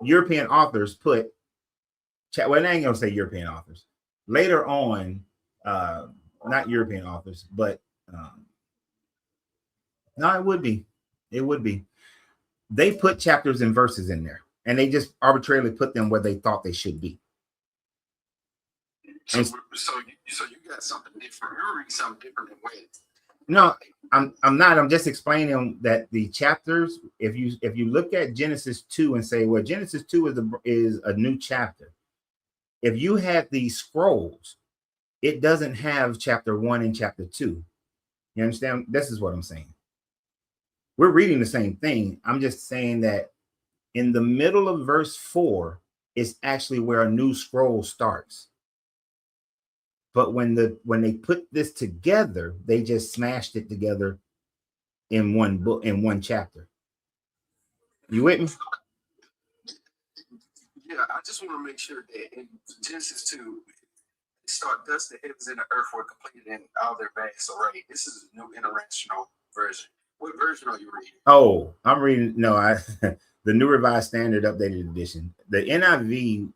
European authors put, well, I ain't gonna say European authors. Later on, not European authors, but no, it would be. It would be. They put chapters and verses in there, and they just arbitrarily put them where they thought they should be. So you got something different. You're reading something different than what? No, I'm not. I'm just explaining that the chapters. If you look at Genesis 2 and say, well, Genesis 2 is a new chapter. If you had these scrolls, it doesn't have chapter 1 and chapter 2. You understand? This is what I'm saying. We're reading the same thing. I'm just saying that in the middle of verse 4 is actually where a new scroll starts. But when they put this together, they just smashed it together in one book, in one chapter. You with me? Yeah, I just want to make sure that in Genesis 2, thus the heavens and the earth were completed in all their vast array. This is a new international version. What version are you reading? Oh, I'm reading. No, the New Revised Standard Updated Edition. The NIV.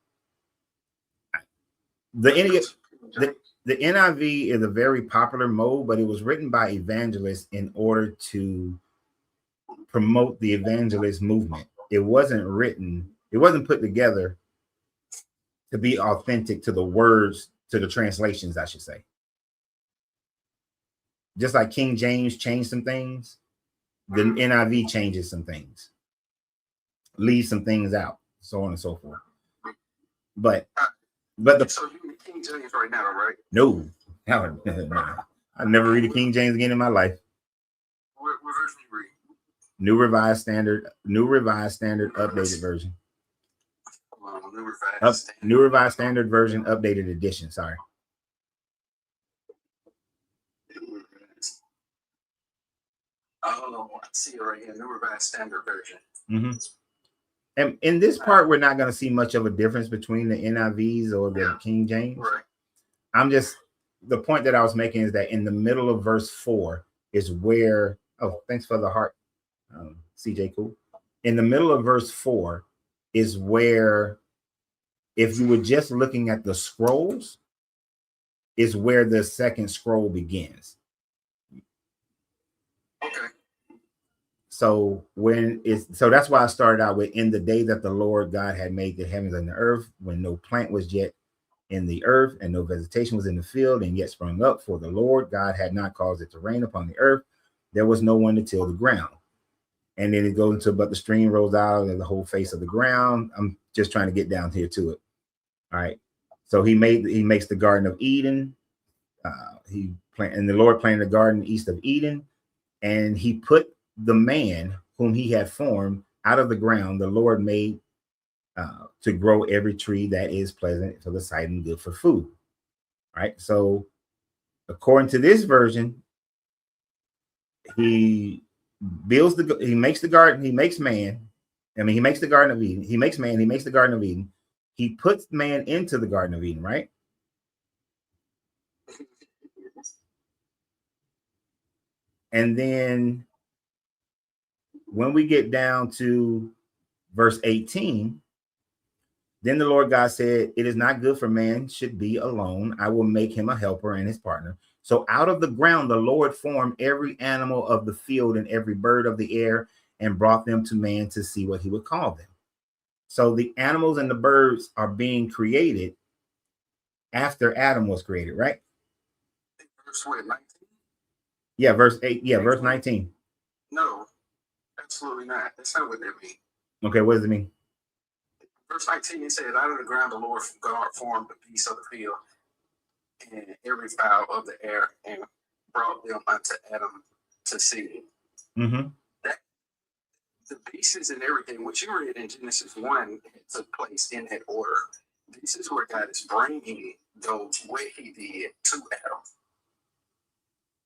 The NIV is a very popular mode, but it was written by evangelists in order to promote the evangelist movement. It wasn't put together to be authentic to the words, to the translations, I should say. Just like King James changed some things, the NIV changes some things, leaves some things out, so on and so forth. But so you read King James right now, right? No, I never read a King James again in my life. What version you read? New Revised Standard Updated Version. New Revised Standard Version Updated Edition. Sorry. Oh, I see it right here. New Revised Standard Version. Mm-hmm. And in this part, we're not going to see much of a difference between the NIVs or the King James. Right. The point that I was making is that in the middle of verse 4 is where, oh, thanks for the heart, CJ Cool. In the middle of verse 4 is where, if you were just looking at the scrolls, is where the second scroll begins. Okay. So that's why I started out with, in the day that the Lord God had made the heavens and the earth, when no plant was yet in the earth and no vegetation was in the field and yet sprung up, for the Lord God had not caused it to rain upon the earth, there was no one to till the ground. And then it goes into, but the stream rolls out and the whole face of the ground. I'm just trying to get down here to it. All right. So he makes the Garden of Eden. And the Lord planted a garden east of Eden, and he put the man whom he had formed out of the ground. The Lord made to grow every tree that is pleasant for the sight and good for food. All right. So according to this version, he makes the garden, he makes man. I mean, he makes the Garden of Eden. He makes man, he makes the Garden of Eden. He puts man into the Garden of Eden, right? And then when we get down to verse 18, then the Lord God said, it is not good for man should be alone. I will make him a helper and his partner. So out of the ground, the Lord formed every animal of the field and every bird of the air and brought them to man to see what he would call them. So the animals and the birds are being created after Adam was created, right? Verse 19? Yeah, verse 8. Yeah, verse 19. No, absolutely not. That's not what that means. Okay, what does it mean? Verse 19, it says, out of the ground the Lord God formed the beasts of the field and every fowl of the air and brought them unto Adam to see. Mm-hmm. The pieces and everything, what you read in Genesis 1, took place in that order. This is where God is bringing those, what he did to Adam.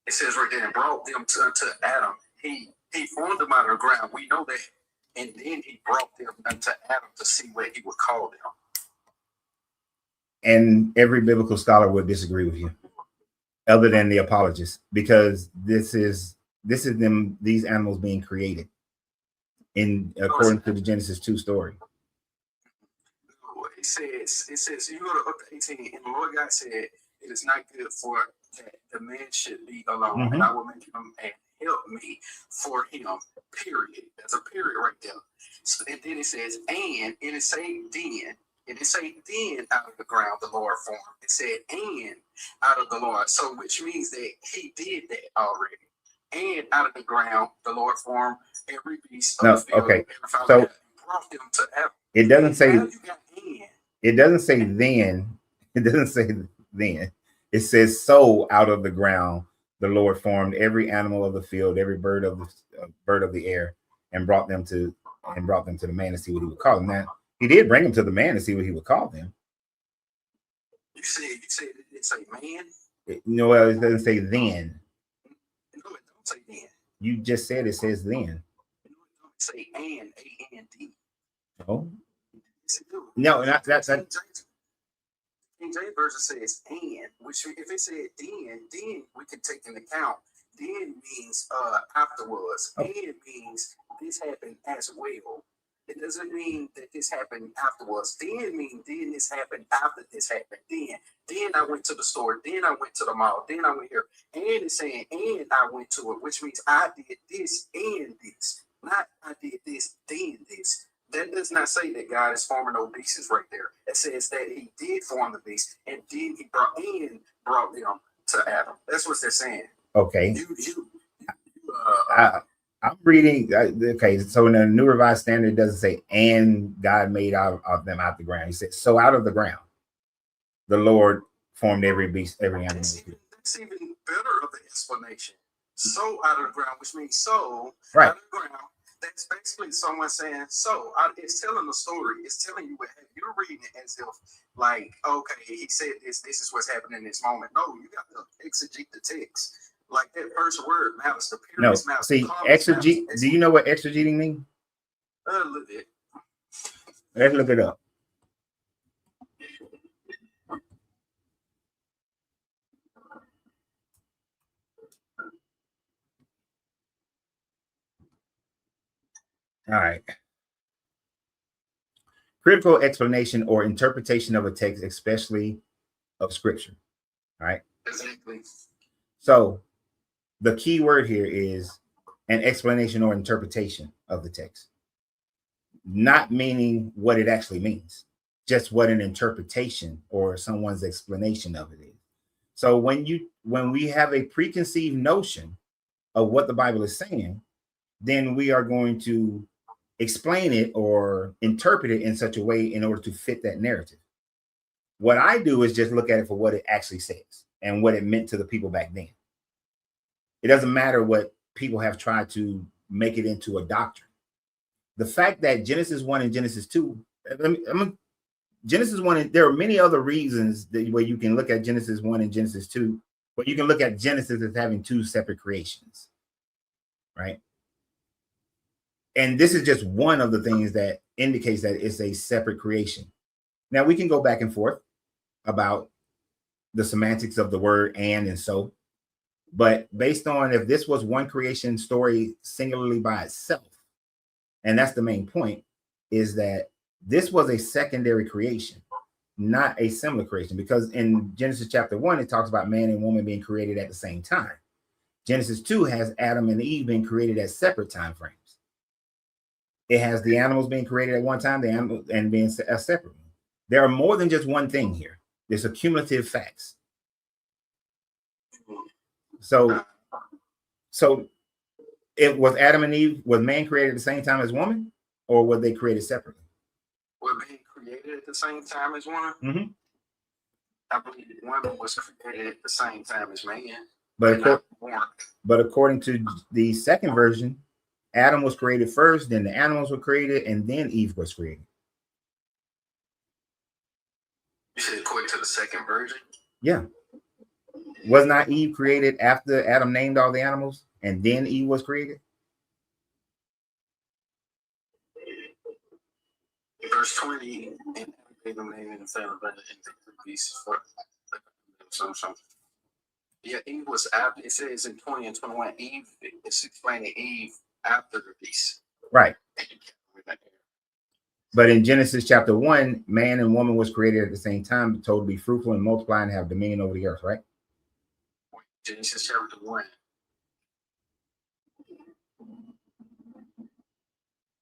It says right there, and brought them to Adam. He formed them out of the ground. We know that. And then he brought them unto Adam to see what he would call them. And every biblical scholar would disagree with you, other than the apologists, because this is This is them, these animals being created in according to the Genesis 2 story. It says, you go to up to 18, and the Lord God said, it is not good for that the man should be alone, and I will make him and help me for him. Period. That's a period right there. So, and then it says, and it is say then. It didn't say then out of the ground the Lord formed. It said and out of the Lord. So which means that he did that already. And out of the ground the Lord formed every beast of the field. Okay. So brought them to Adam. It doesn't say Now you got and. it doesn't say then. It doesn't say then. It says so out of the ground the Lord formed every animal of the field, every bird of the air, and brought them to the man to see what he would call them. Now, he did bring them to the man to see what he would call them. You said it say man? No, it doesn't say then. No, it don't say then. You just said it says then. No, it don't say and, A-N-D. Oh. Yes, it do. No, not that. King James version says and, which if it said then we can take into account. Then means afterwards. Oh. And means this happened as well. It doesn't mean that this happened afterwards. Then means then this happened after this happened. Then I went to the store. Then I went to the mall. Then I went here. And it's saying and I went to it, which means I did this and this. Not I did this, then this. That does not say that God is forming no beasts right there. It says that he did form the beast and then he brought them to Adam. That's what they're saying. Okay. I'm reading. Okay, so in the New Revised Standard, it doesn't say and God made out of them out the ground. He said so out of the ground, the Lord formed every beast, every animal. That's even better of the explanation. So out of the ground, which means so right. Out of the ground. That's basically someone saying so. It's telling the story. It's telling you what you're reading it as if like, okay, he said this. This is what's happening in this moment. No, you got to exegete the text. Like that first word matters. The periods matters. See, exegete. Do you know what exegeting means? A little bit. Let's look it up. All right. Critical explanation or interpretation of a text, especially of scripture. All right. Exactly. So the key word here is an explanation or interpretation of the text, not meaning what it actually means, just what an interpretation or someone's explanation of it is. So when we have a preconceived notion of what the Bible is saying, then we are going to explain it or interpret it in such a way in order to fit that narrative. What I do is just look at it for what it actually says and what it meant to the people back then. It doesn't matter what people have tried to make it into a doctrine. The fact that Genesis 1 and Genesis 2, Genesis 1, and there are many other reasons where you can look at Genesis 1 and Genesis 2, but you can look at Genesis as having two separate creations, right? And this is just one of the things that indicates that it's a separate creation. Now, we can go back and forth about the semantics of the word and so, but based on if this was one creation story singularly by itself, and that's the main point, is that this was a secondary creation, not a similar creation, because in Genesis chapter 1, it talks about man and woman being created at the same time. Genesis 2 has Adam and Eve being created at separate time frames. It has the animals being created at one time, the animals and being a separate one. There are more than just one thing here. There's accumulative facts. So it was Adam and Eve, was man created at the same time as woman, or were they created separately? Were they created at the same time as woman? Mm-hmm. I believe woman was created at the same time as man. But according to the second version, Adam was created first, then the animals were created, and then Eve was created. You said according to the second version? Yeah. Was not Eve created after Adam named all the animals, and then Eve was created? Verse 20, and gave them name and family beasts for something. Yeah, Eve was after. It says in 20 and 21, Eve. It's explaining Eve after the beast. Right. But in Genesis chapter 1, man and woman was created at the same time, told to be fruitful and multiply and have dominion over the earth, right? Genesis chapter 1.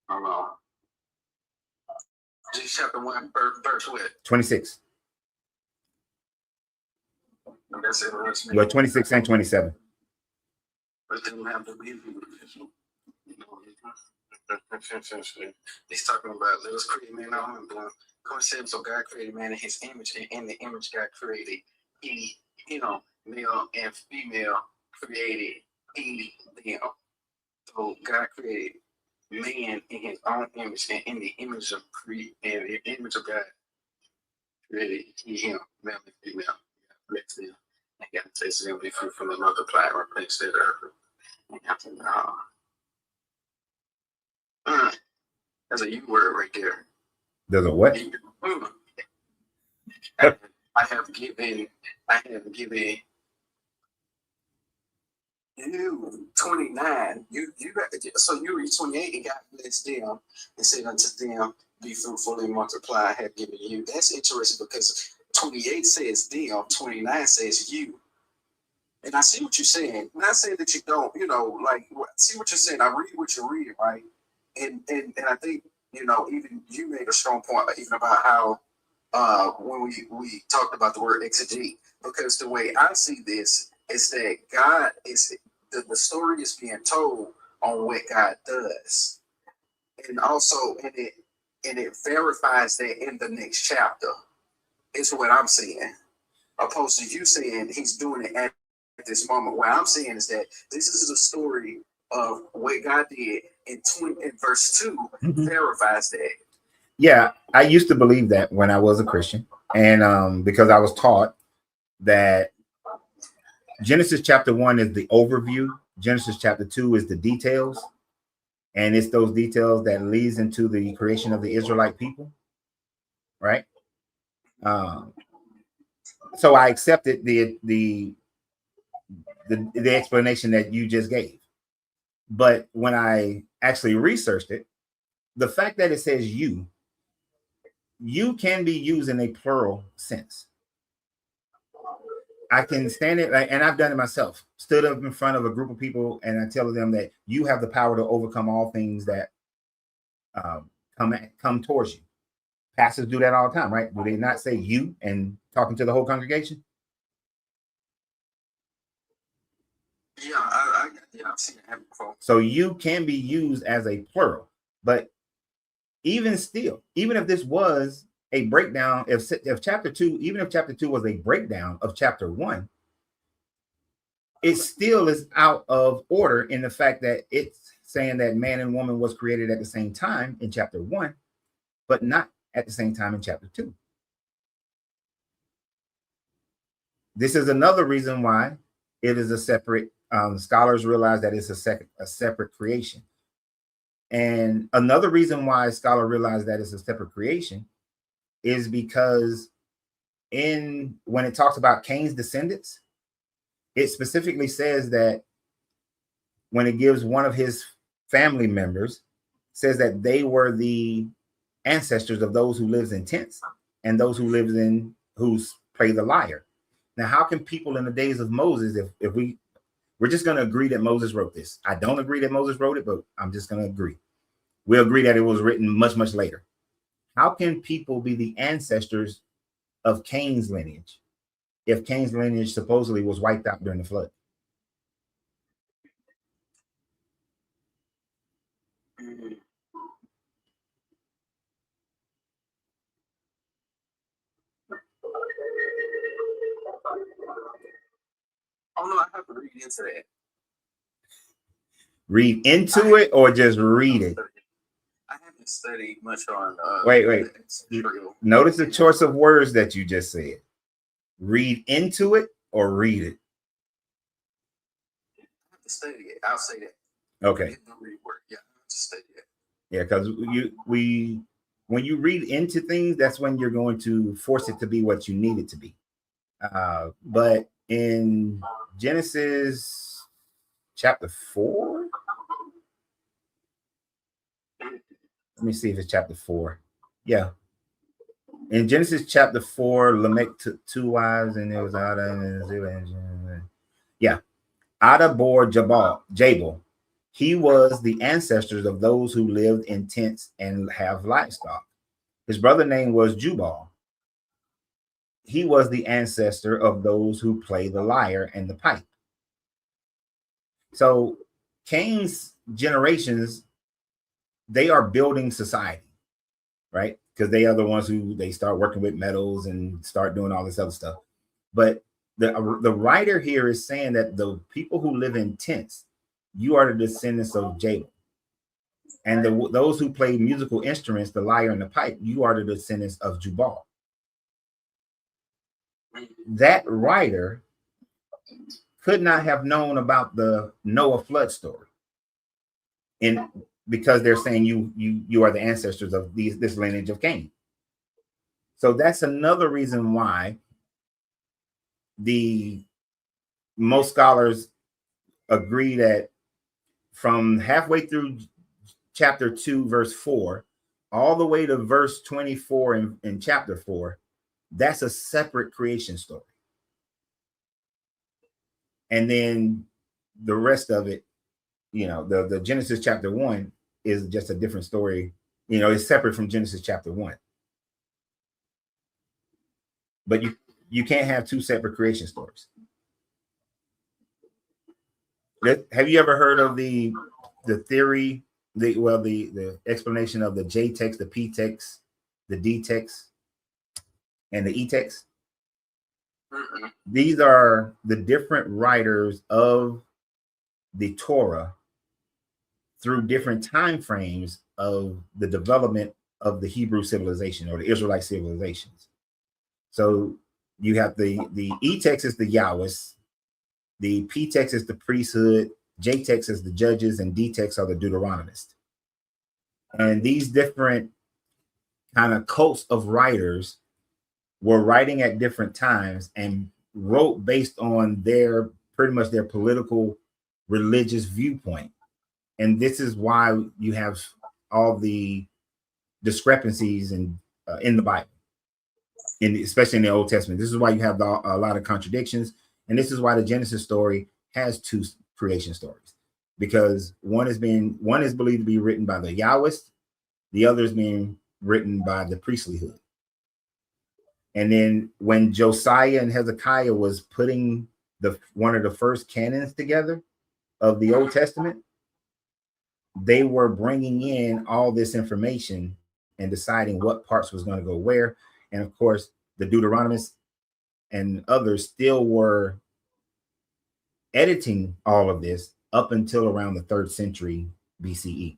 Hold on. Genesis chapter 1, verse what? 26. That's it. Well, 26 and 27. But they don't have the He's talking about let us create man out and blood. So God created man in his image, and in the image God created he, male and female created he them. So God created man in his own image, and in the image of God created he him, male and female. Bless them. And God says them be fruitful and multiply and replenish the earth. That's a U word right there. There's a what? I have given you 29. You so you read 28 and God blessed them and said unto them, be fruitful and multiply, I have given you. That's interesting because 28 says them, 29 says you. And I see what you're saying. Not saying that you don't, see what you're saying. I read what you're reading, right? And I think, even you made a strong point, even about how when we talked about the word exegete, because the way I see this is that God is the story is being told on what God does, and also it verifies that in the next chapter. Is what I'm seeing, opposed to you saying he's doing it at this moment. What I'm saying is that this is the story of what God did in verse 2 verifies that. Yeah, I used to believe that when I was a Christian, and because I was taught that Genesis chapter 1 is the overview, Genesis chapter 2 is the details, and it's those details that leads into the creation of the Israelite people, right? So I accepted the explanation that you just gave, but when I actually researched it, the fact that it says you can be used in a plural sense. I can stand it, and I've done it myself. Stood up in front of a group of people, and I tell them that you have the power to overcome all things that come towards you. Pastors do that all the time, right? Do they not say you and talking to the whole congregation? Yeah, I've seen it happen before. So you can be used as a plural, but even still, even if this was a breakdown, if chapter 2, even if chapter 2 was a breakdown of chapter 1, it still is out of order in the fact that it's saying that man and woman was created at the same time in chapter 1, but not at the same time in chapter 2. This is another reason why it is a separate. Scholars realize that it's a separate creation. And another reason why scholars realize that it's a separate creation is because when it talks about Cain's descendants, it specifically says that when it gives one of his family members, says that they were the ancestors of those who lives in tents and those who lives in who's play the lyre. Now, how can people in the days of Moses, if we're just going to agree that Moses wrote this? I don't agree that Moses wrote it, but I'm just going to agree. We'll agree that it was written much, much later. How can people be the ancestors of Cain's lineage if Cain's lineage supposedly was wiped out during the flood? Oh no, I have to read into that. Read into it or just read it? I haven't studied much on. Wait. Notice the choice of words that you just said. Read into it or read it? I have to study it. I'll say that. Okay. Yeah, I have to study it. Yeah, because when you read into things, that's when you're going to force it to be what you need it to be. But in Genesis chapter 4. Let me see if it's chapter 4. Yeah. In Genesis chapter 4, Lamech took 2 wives, and it was Ada and Zillah. Yeah. Ada bore Jabal. He was the ancestors of those who lived in tents and have livestock. His brother name was Jubal. He was the ancestor of those who play the lyre and the pipe. So Cain's generations, they are building society, right? Because they are the ones who they start working with metals and start doing all this other stuff. But the writer here is saying that the people who live in tents, you are the descendants of Jabal. And those who play musical instruments, the lyre and the pipe, you are the descendants of Jubal. That writer could not have known about the Noah flood story, because they're saying you are the ancestors of this lineage of Cain. So that's another reason why most scholars agree that from halfway through chapter 2, verse 4, all the way to verse 24 in chapter 4, that's a separate creation story. And then the rest of it, the Genesis chapter 1 is just a different story. It's separate from Genesis chapter 1. But you can't have two separate creation stories. Have you ever heard of the theory, the explanation of the J text, the P text, the D text, and the E text? These are the different writers of the Torah through different time frames of the development of the Hebrew civilization or the Israelite civilizations. So you have the E text is the Yahwist, the P text is the priesthood, J text is the judges, and D text are the Deuteronomists. And these different kind of cults of writers were writing at different times and wrote based on pretty much their political, religious viewpoint. And this is why you have all the discrepancies in the Bible, especially in the Old Testament. This is why you have a lot of contradictions. And this is why the Genesis story has two creation stories, because one is believed to be written by the Yahwist, the other is being written by the priestlyhood. And then when Josiah and Hezekiah was putting one of the first canons together of the Old Testament, they were bringing in all this information and deciding what parts was going to go where. And of course, the Deuteronomists and others still were editing all of this up until around the 3rd century BCE.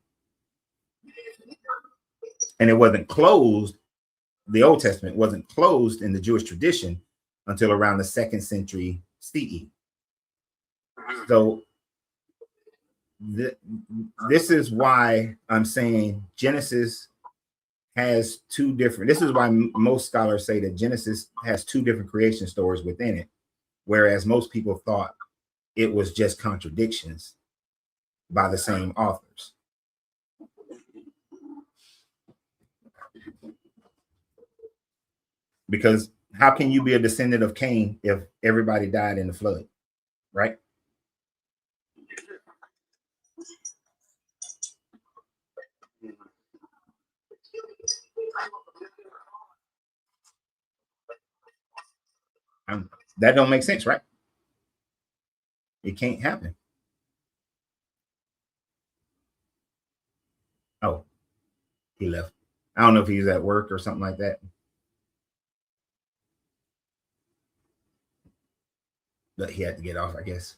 And it wasn't closed. The Old Testament wasn't closed in the Jewish tradition until around the 2nd century CE. So this is why I'm saying Genesis has two different. This is why most scholars say that Genesis has two different creation stories within it, whereas most people thought it was just contradictions by the same authors. Because how can you be a descendant of Cain if everybody died in the flood, right? That don't make sense, right? It can't happen. Oh, he left. I don't know if he was at work or something like that. But he had to get off, I guess.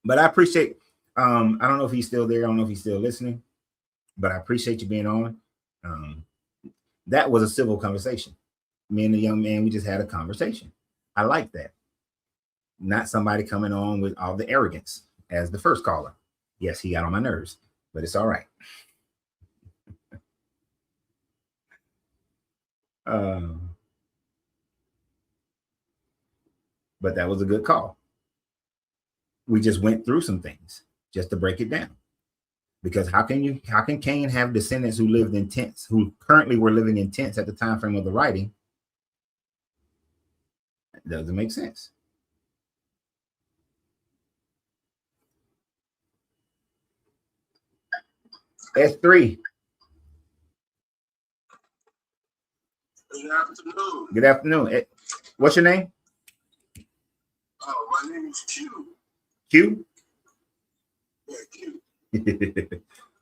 But I appreciate, I don't know if he's still there. I don't know if he's still listening, but I appreciate you being on. That was a civil conversation. Me and the young man, we just had a conversation. I like that. Not somebody coming on with all the arrogance as the first caller. Yes, he got on my nerves, but it's all right. But that was a good call. We just went through some things just to break it down. Because how can Cain have descendants who lived in tents, who currently were living in tents at the time frame of the writing? It doesn't make sense. S3. Good afternoon. Good afternoon. What's your name? Oh, my name is Q. Q? Yeah, Q.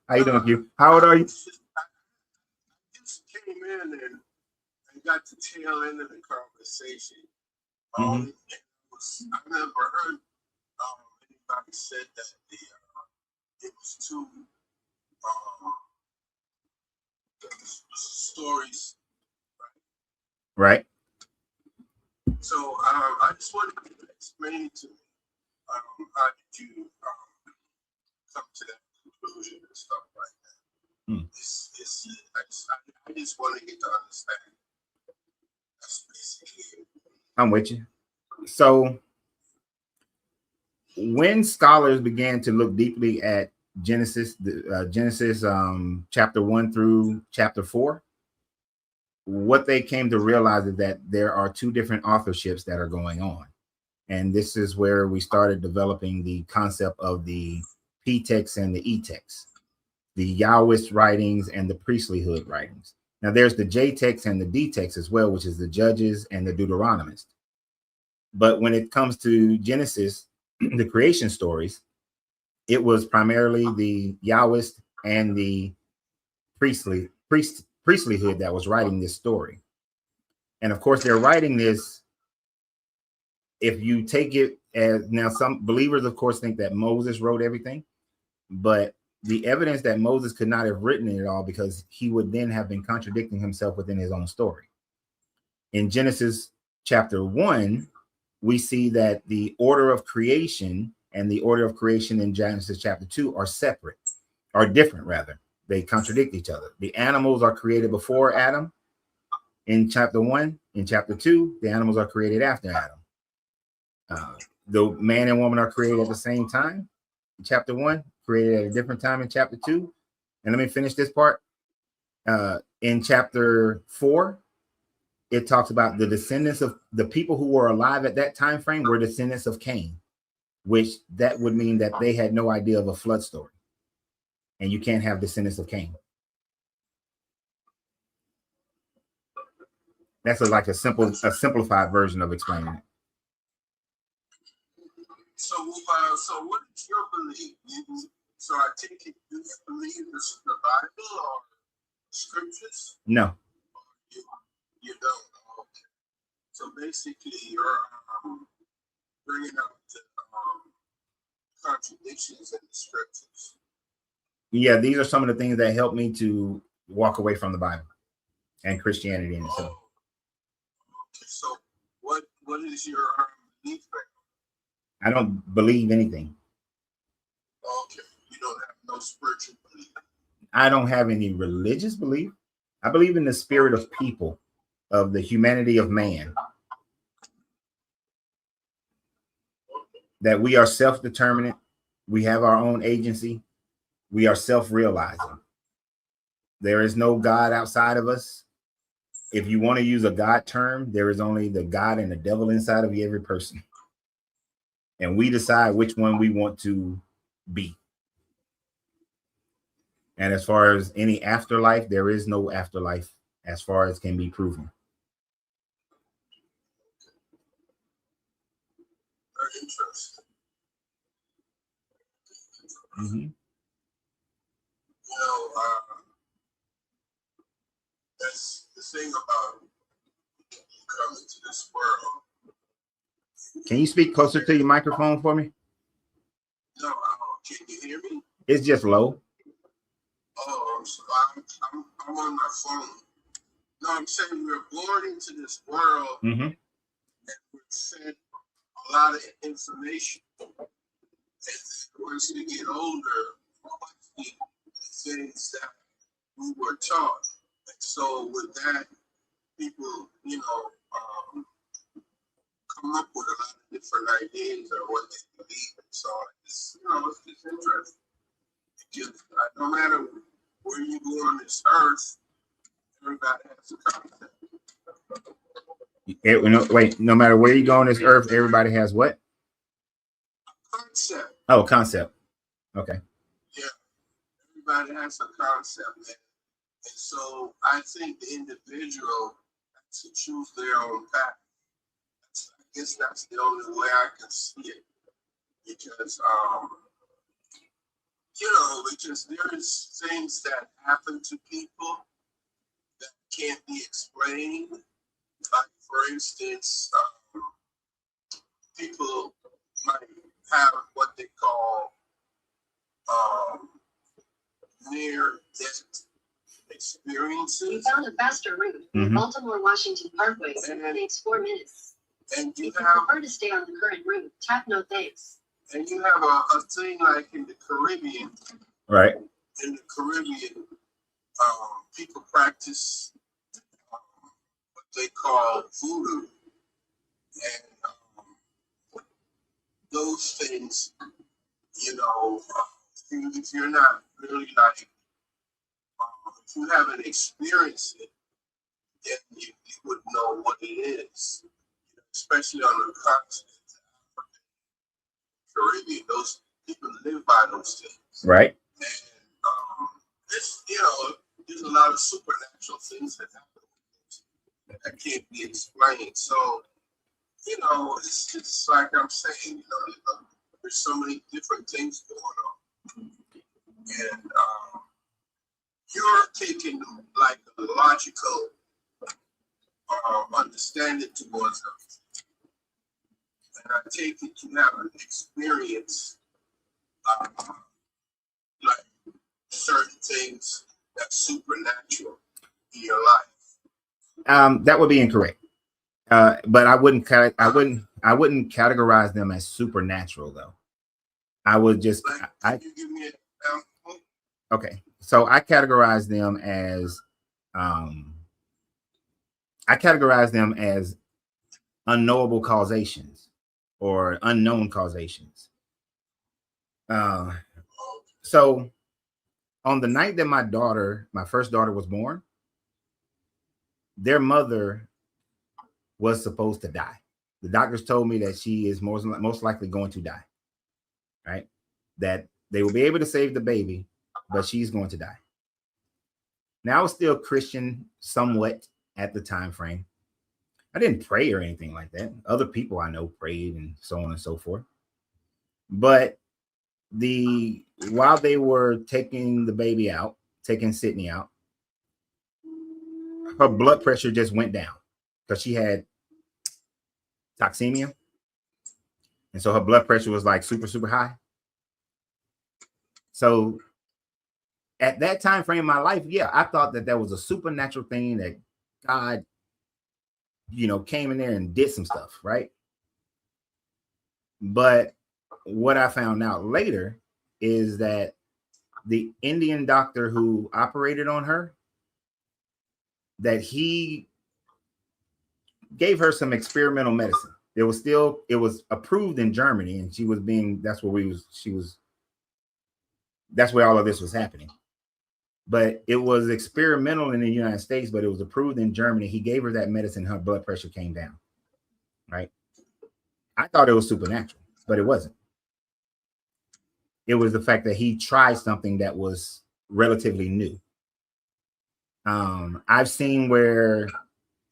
How you doing, Q? How old are you? I just came in and got the tail end of the conversation. I never heard anybody said that it was two stories. Right. So I just wanted you to explain to me how did you come to that conclusion and stuff like that. I just want to get to understand. That's basically it. I'm with you. So when scholars began to look deeply at Genesis, chapter 1 through chapter 4, what they came to realize is that there are two different authorships that are going on. And this is where we started developing the concept of the P text and the E text, the Yahwist writings and the priestlyhood writings. Now there's the J text and the D text as well, which is the Judges and the Deuteronomist. But when it comes to Genesis, the creation stories, it was primarily the Yahwist and the priestlyhood that was writing this story. And of course, they're writing this, if you take it as, now some believers, of course, think that Moses wrote everything, but the evidence that Moses could not have written it all, because he would then have been contradicting himself within his own story. In Genesis chapter 1, we see that the order of creation and the order of creation in Genesis chapter 2 are separate, are different rather. They contradict each other. The animals are created before Adam in chapter 1. In chapter 2, the animals are created after Adam. The man and woman are created at the same time in chapter 1, created at a different time in chapter 2. And let me finish this part. In chapter 4, it talks about the descendants of the people who were alive at that time frame were descendants of Cain, which that would mean that they had no idea of a flood story. And you can't have descendants of Cain. That's like a simplified version of explaining it. So what is your belief? So I take it you believe this is the Bible or scriptures? No. You don't. Okay. So basically, you're bringing up the contradictions in the scriptures. Yeah, these are some of the things that help me to walk away from the Bible and Christianity in itself. Okay, so what is your belief? I don't believe anything. Okay, you don't have no spiritual belief. I don't have any religious belief. I believe in the spirit of people, of the humanity of man. That we are self-determinate. We have our own agency. We are self-realizing. There is no God outside of us. If you want to use a God term, there is only the God and the devil inside of every person. And we decide which one we want to be. And as far as any afterlife, there is no afterlife as far as can be proven. Very interesting. Mm-hmm. You know, that's the thing about coming to this world. Can you speak closer to your microphone for me? No, can you hear me? It's just low. Oh, I'm on my phone. No, I'm saying we're born into this world and we're sent a lot of information. And once we get older, the things that we were taught. And so with that, people, come up with a lot of different ideas or what they believe in. So it's, it's just interesting. Just, no matter where you go on this earth, everybody has a concept. No matter where you go on this earth, everybody has what? Concept. Oh, concept. Okay. Yeah, everybody has a concept, man. And so I think the individual has to choose their own path. I guess that's the only way I can see it. Because, because there's things that happen to people that can't be explained. Like, for instance, people might have what they call near-death experiences. We found a faster route. Baltimore Washington Parkway. Takes 4 minutes. And you If you have prefer to stay on the current route, tap no thanks. and you have a thing like in the Caribbean. Right. In the Caribbean, people practice what they call voodoo, and those things, if you're not really like, if you haven't experienced it, then you wouldn't know what it is. Especially on the continent, Caribbean, those people live by those things. Right. And it's, there's a lot of supernatural things that happen that can't be explained. So, it's just like I'm saying, there's so many different things going on. And you're taking like a logical understanding towards everything. And I take it you have an experience like certain things that's supernatural in your life. That would be incorrect. But I wouldn't categorize them as supernatural though. I would just Can you give me an example? Okay. So I categorize them as unknowable causations or unknown causations. So on the night that my first daughter was born, their mother was supposed to die. The doctors told me that she is most likely going to die, right? That they will be able to save the baby, but she's going to die. Now I was still Christian somewhat at the time frame. I didn't pray or anything like that. Other people I know prayed and so on and so forth. But while they were taking the baby out, taking Sydney out, her blood pressure just went down because she had toxemia. And so her blood pressure was like super, super high. So at that time frame in my life, yeah, I thought that was a supernatural thing that God, came in there and did some stuff, right? But what I found out later is that the Indian doctor who operated on her, that he gave her some experimental medicine. It was approved in Germany, and that's where all of this was happening. But it was experimental in the United States, but it was approved in Germany. He gave her that medicine, her blood pressure came down, right? I thought it was supernatural, but it wasn't. It was the fact that he tried something that was relatively new. I've seen where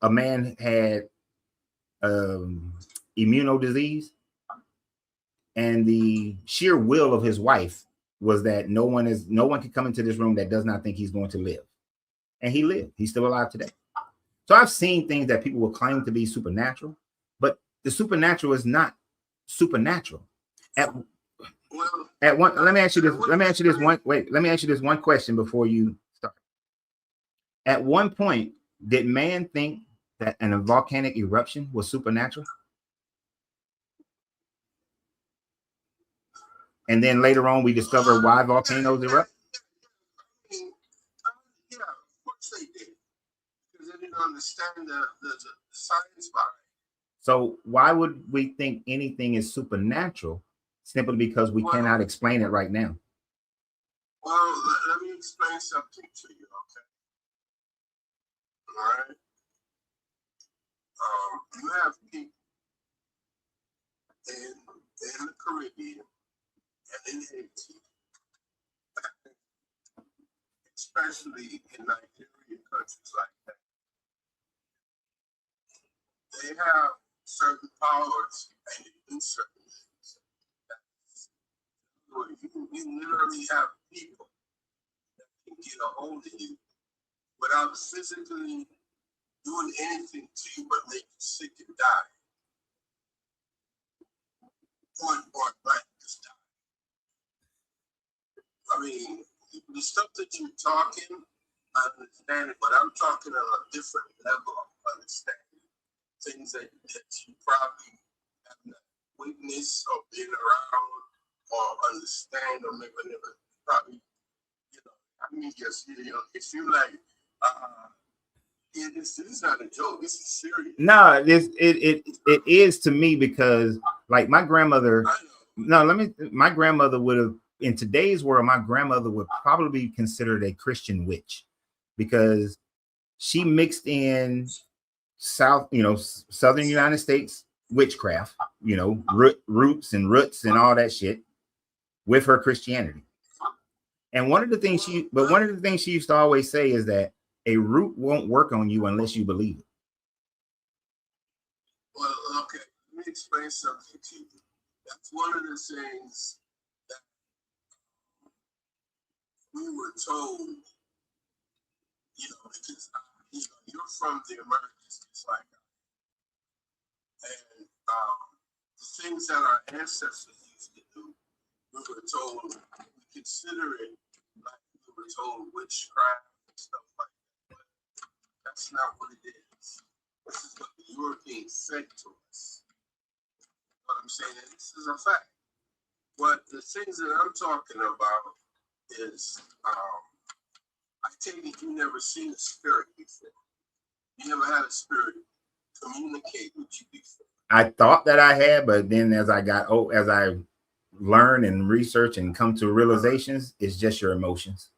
a man had immunodisease, and the sheer will of his wife was that no one can come into this room that does not think he's going to live. And he lived. He's still alive today. So I've seen things that people will claim to be supernatural, but the supernatural is not supernatural. Let me ask you this one question before you start. At one point, did man think that a volcanic eruption was supernatural? And then later on, we discovered why volcanoes erupt. Yeah, of course they did. Because didn't understand the science behind it. So why would we think anything is supernatural simply because we cannot explain it right now? Well, let me explain something to you, okay? All right. You have people in the Caribbean and in Haiti, especially in Nigerian countries like that. They have certain powers and they do certain things. You literally have people that can get a hold of you without physically doing anything to you but make you sick and die. Point blank, just die. I mean, the stuff that you're talking, I understand it, but I'm talking on a different level of understanding. Things that you probably have not witnessed or been around or understand or maybe never probably, I mean, just, if you like, this is not a joke, this is serious. No, it is to me because like my grandmother, my grandmother would have, in today's world, my grandmother would probably be considered a Christian witch because she mixed in southern United States witchcraft, roots and all that shit with her Christianity. And one of the things she used to always say is that a root won't work on you unless you believe it. Well, okay, let me explain something to you. That's one of the things that we were told, because you're from the Americas, just like us. And the things that our ancestors used to do, we were told, we consider it like we were told witchcraft and stuff like that. But that's not what it is. This is what the Europeans fed to us. What I'm saying, and this is a fact. But the things that I'm talking about is, I take it you never seen a spirit before. You never had a spirit communicate with you before. I thought that I had, but then as I learn and research and come to realizations, it's just your emotions.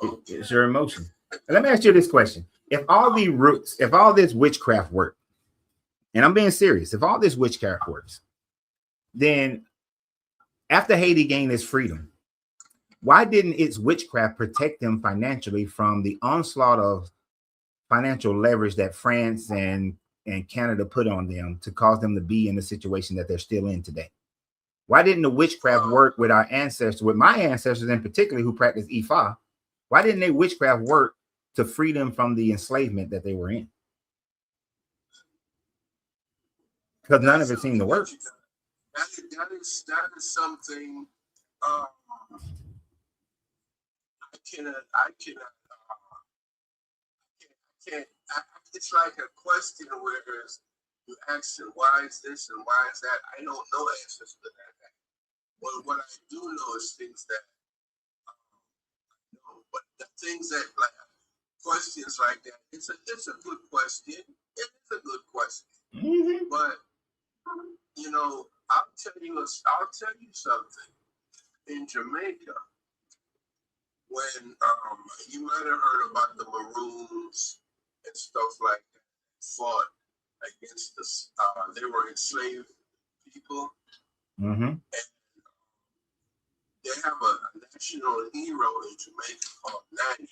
Okay. It's your emotions. Let me ask you this question. If all this witchcraft work, and I'm being serious, if all this witchcraft works, then after Haiti gained its freedom, why didn't its witchcraft protect them financially from the onslaught of financial leverage that France and Canada put on them to cause them to be in the situation that they're still in today? Why didn't the witchcraft work with our ancestors, with my ancestors in particular who practiced Ifa? Why didn't they witchcraft work to free them from the enslavement that they were in? Because none of it seemed to work. That is something I cannot. It's like a question where you ask them, why is this and why is that? I don't know answers to that. Well, what I do know is things that I know, but the things that like questions like that, it's a good question. It is a good question. Mm-hmm. But I'll tell you something. In Jamaica, when you might have heard about the Maroons and stuff like that, fought against they were enslaved people. Mm-hmm. And they have a national hero in Jamaica called Nanny.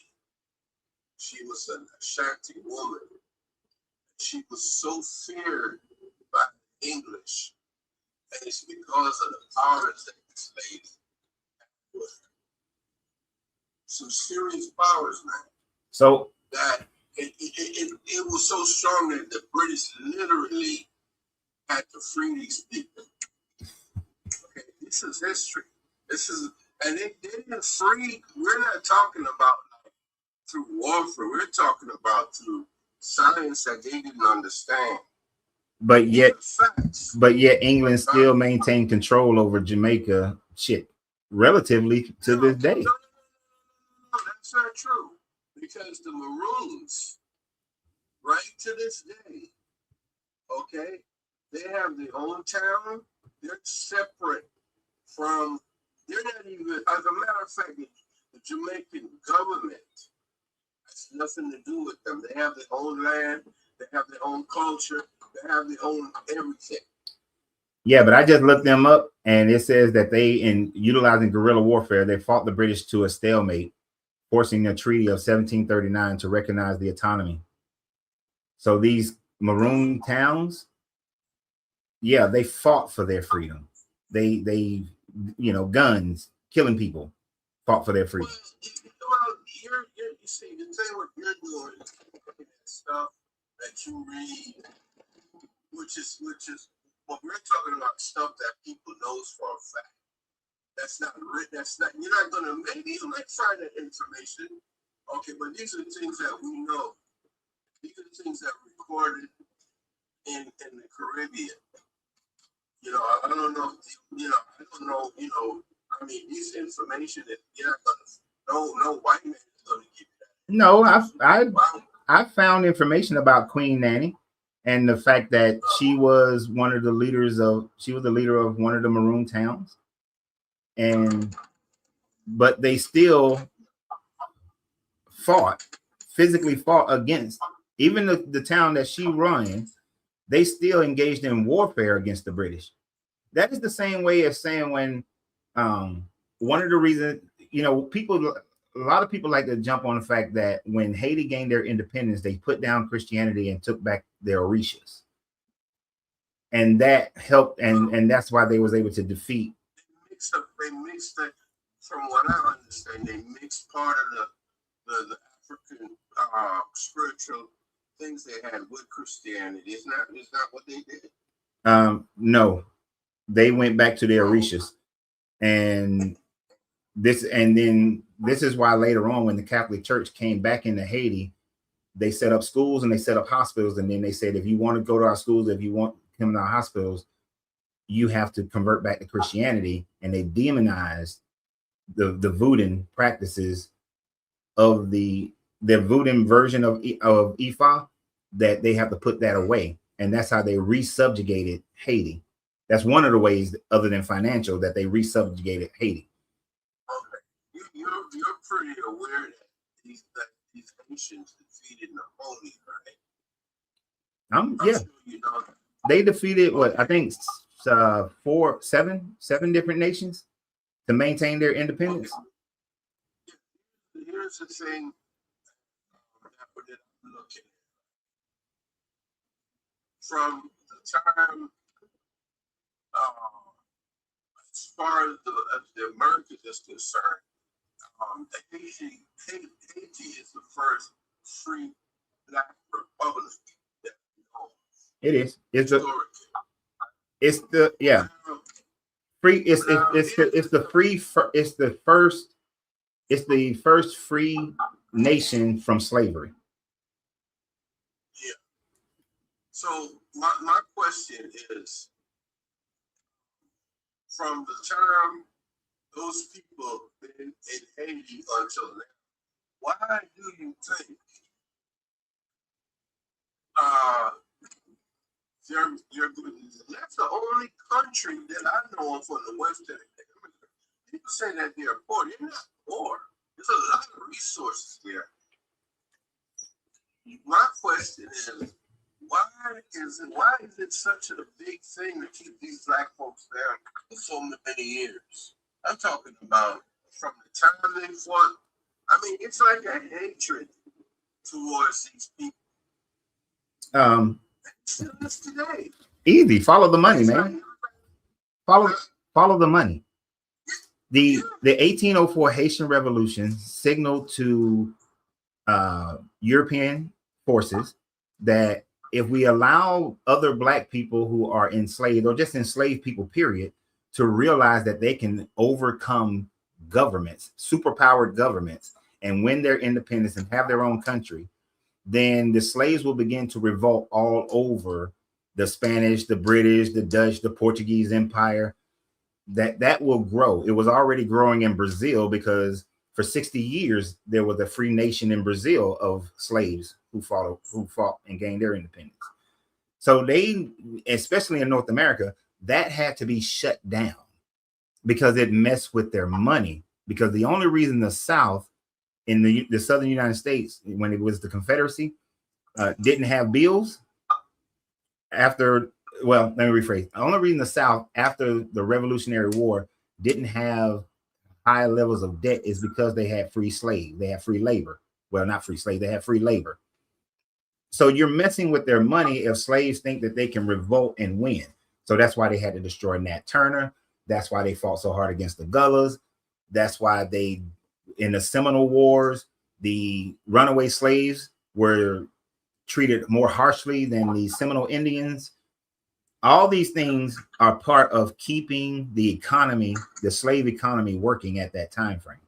She was an Ashanti woman. She was so feared by the English, and it's because of the powers that this lady had. Some serious powers, man. So that it was so strong that the British literally had to free these people. Okay, this is history. And they didn't free. We're not talking about like through warfare. We're talking about through science that they didn't understand. But yet England still maintained control over Jamaica relatively to this day. No, that's not true. because the Maroons, right to this day, okay, they have their own town. They're separate from. They're not even. As a matter of fact, the Jamaican government has nothing to do with them. They have their own land. They have their own culture. They have their own everything. Yeah, but I just looked them up, and it says that they, in utilizing guerrilla warfare, they fought the British to a stalemate, forcing the Treaty of 1739 to recognize the autonomy. So these maroon towns, yeah, they fought for their freedom. They, you know, guns, killing people, fought for their freedom. Well, you see, the thing what you're doing is looking at stuff that you read, which is what we're talking about, stuff that people knows for a fact. That's not written. That's not. You're not gonna. Maybe you might find that information. Okay, but these are the things that we know. These are the things that are recorded in the Caribbean. You know, I don't know. You know, I don't know. You know, I mean, these information that you're not gonna. No white man is gonna give you that. No, Wow. I found information about Queen Nanny and the fact that she was one of the leaders of. She was the leader of one of the maroon towns, but they still physically fought against even the town that she ran. They still engaged in warfare against the British. That is the same way as saying when one of the reasons, you know, a lot of people like to jump on the fact that when Haiti gained their independence, they put down Christianity and took back their Orishas. And that helped, and that's why they was able to defeat. They mixed it, from what I understand, they mixed part of the African spiritual things they had with Christianity. Is not what they did? No, they went back to their Orishas. And this is why later on, when the Catholic Church came back into Haiti, they set up schools and they set up hospitals. And then they said, if you want to go to our schools, if you want to come to our hospitals, you have to convert back to Christianity. And they demonized the voodoo practices of the voodoo version of Ifa, that they have to put that away. And that's how they resubjugated Haiti. That's one of the ways, other than financial, that they resubjugated Haiti. Okay. You're pretty aware that these nations defeated Napoleon, right? Yeah. Sure you know that. They defeated what I think seven different nations to maintain their independence. Okay. Here's the thing that I'm looking at. From the time, as far as the Americas is concerned, Haiti is the first free black republic that we know. It is. It's the first free nation from slavery. Yeah. So my question is, from the time those people in Haiti until now, why do you think that's the only country that I know of on the Western Hemisphere? People say that they're poor. They're not poor. There's a lot of resources there. My question is, why is it such a big thing to keep these black folks there for so many years? I'm talking about from the time they fought. I mean, it's like a hatred towards these people. Still is today. Easy. Follow the money, man. Follow the money. The 1804 Haitian Revolution signaled to European forces that if we allow other black people who are enslaved, or just enslaved people, period, to realize that they can overcome governments, superpowered governments, and win their independence and have their own country, then the slaves will begin to revolt all over the Spanish, the British, the Dutch, the Portuguese Empire. That will grow. It was already growing in Brazil because for 60 years, there was a free nation in Brazil of slaves who fought and gained their independence. So they, especially in North America, that had to be shut down because it messed with their money. Because the only reason the South in the Southern United States, when it was the Confederacy, didn't have bills after, well, let me rephrase. The only reason the South after the Revolutionary War didn't have high levels of debt is because they had free slaves. They had free labor. Well, not free slaves, they had free labor. So you're messing with their money if slaves think that they can revolt and win. So that's why they had to destroy Nat Turner. That's why they fought so hard against the Gullahs. That's why they, in the Seminole Wars, the runaway slaves were treated more harshly than the Seminole Indians. All these things are part of keeping the economy, the slave economy, working at that time frame.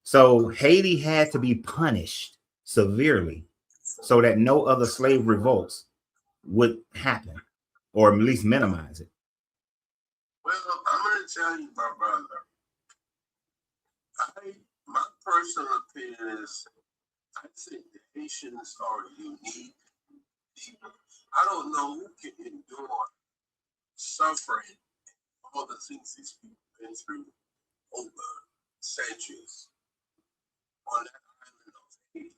So Haiti had to be punished severely so that no other slave revolts would happen, or at least minimize it. Well, I'm going to tell you, my brother, my personal opinion is I think the Haitians are unique people. I don't know who can endure suffering, all the things these people have been through over centuries on that island of Haiti.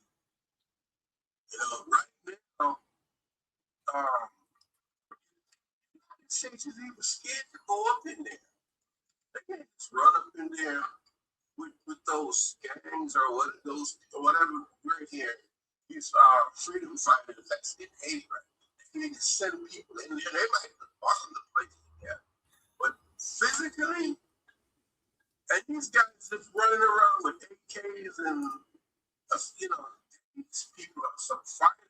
You know, right now, United States is even scared to go up in there. They can't just run up in there with those gangs or whatever we're here. These freedom fighters that's in Haiti, right? They can send people in there. They might bomb the place, yeah. But physically, and these guys just running around with AKs and you know, these people are some fighters.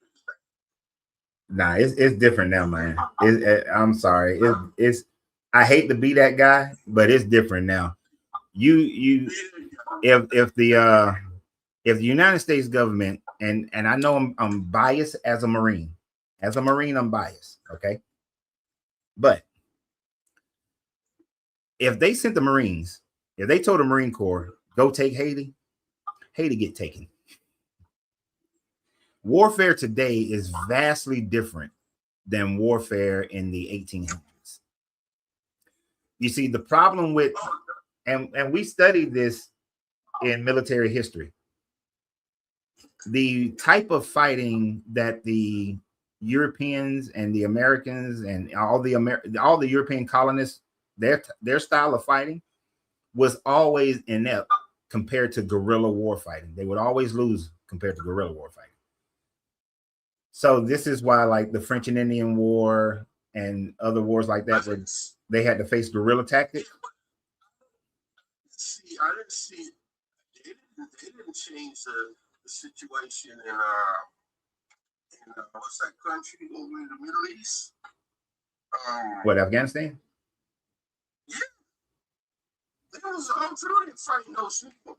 Nah, it's different now, man. I'm sorry. It's I hate to be that guy, but it's different now. If the United States government, and I know I'm biased as a Marine. As a Marine, I'm biased, okay? But if they sent the Marines, if they told the Marine Corps, go take Haiti, Haiti get taken. Warfare today is vastly different than warfare in the 1800s. You see, the problem with, and we studied this in military history, the type of fighting that the Europeans and the Americans and all the European colonists, their style of fighting was always inept compared to guerrilla war fighting. They would always lose compared to guerrilla war fighting. So this is why, like the French and Indian War and other wars like that, where they had to face guerrilla tactics. See, I didn't see. They didn't change the situation in what's that country over in the Middle East? What, Afghanistan? Yeah, they was absolutely fighting those people.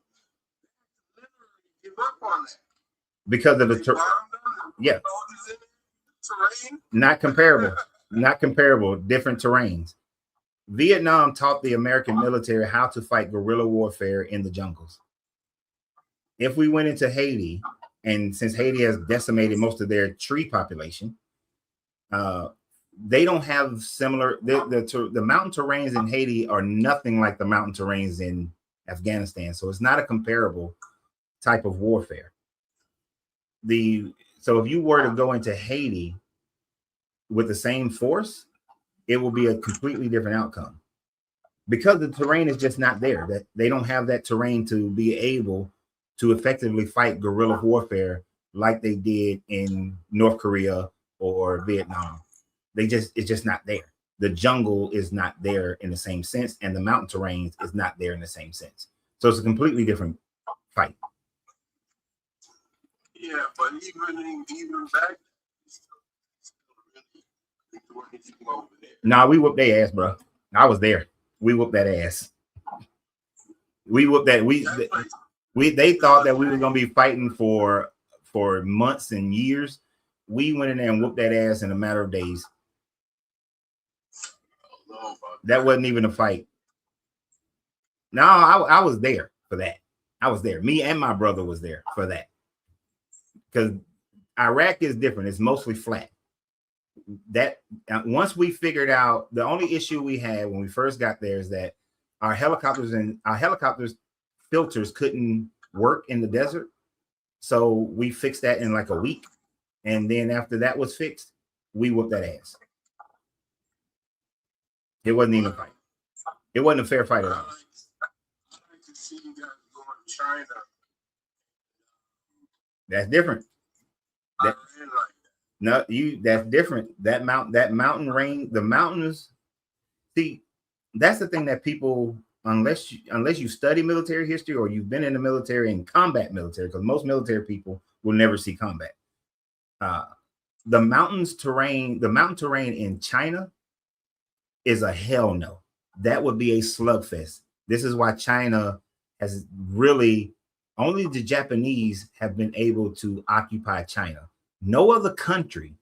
Literally give up on that Because of the yeah, terrain. not comparable, not comparable. Different terrains. Vietnam taught the American military how to fight guerrilla warfare in the jungles. If we went into Haiti, and since Haiti has decimated most of their tree population, they don't have similar. The mountain terrains in Haiti are nothing like the mountain terrains in Afghanistan. So it's not a comparable type of warfare. So if you were to go into Haiti with the same force, it will be a completely different outcome because the terrain is just not there. That they don't have that terrain to be able to effectively fight guerrilla warfare like they did in North Korea or Vietnam. It's just not there. The jungle is not there in the same sense, and the mountain terrain is not there in the same sense. So it's a completely different fight. Yeah, but even back, nah, we whooped their ass, bro. I was there. We whooped that ass. We whooped that. They thought that we were gonna be fighting for months and years. We went in there and whooped that ass in a matter of days. That wasn't even a fight. No, I was there. for that. I was there. Me and my brother was there for that. Because Iraq is different. It's mostly flat. That once we figured out, the only issue we had when we first got there is that our helicopters filters couldn't work in the desert. So we fixed that in like a week. And then after that was fixed, we whooped that ass. It wasn't even a fight. It wasn't a fair fight at all. I like to see you guys go to China. That's different. I really like No, that's different. That mountain range, the mountains. See, that's the thing that people, unless you study military history or you've been in the military and combat military, because most military people will never see combat. The mountain terrain in China is a hell no. That would be a slugfest. This is why China has really, only the Japanese have been able to occupy China. No other country,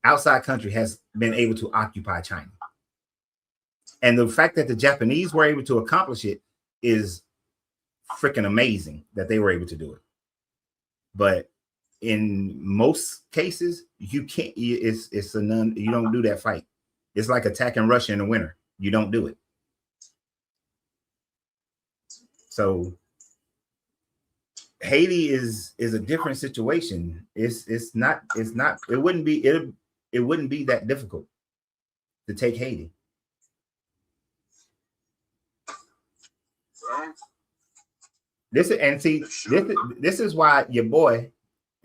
outside country, has been able to occupy China. And the fact that the Japanese were able to accomplish it is freaking amazing that they were able to do it. But in most cases, you can't. It's a none. You don't do that fight. It's like attacking Russia in the winter. You don't do it. So Haiti is a different situation. It wouldn't be that difficult to take Haiti. This is why your boy,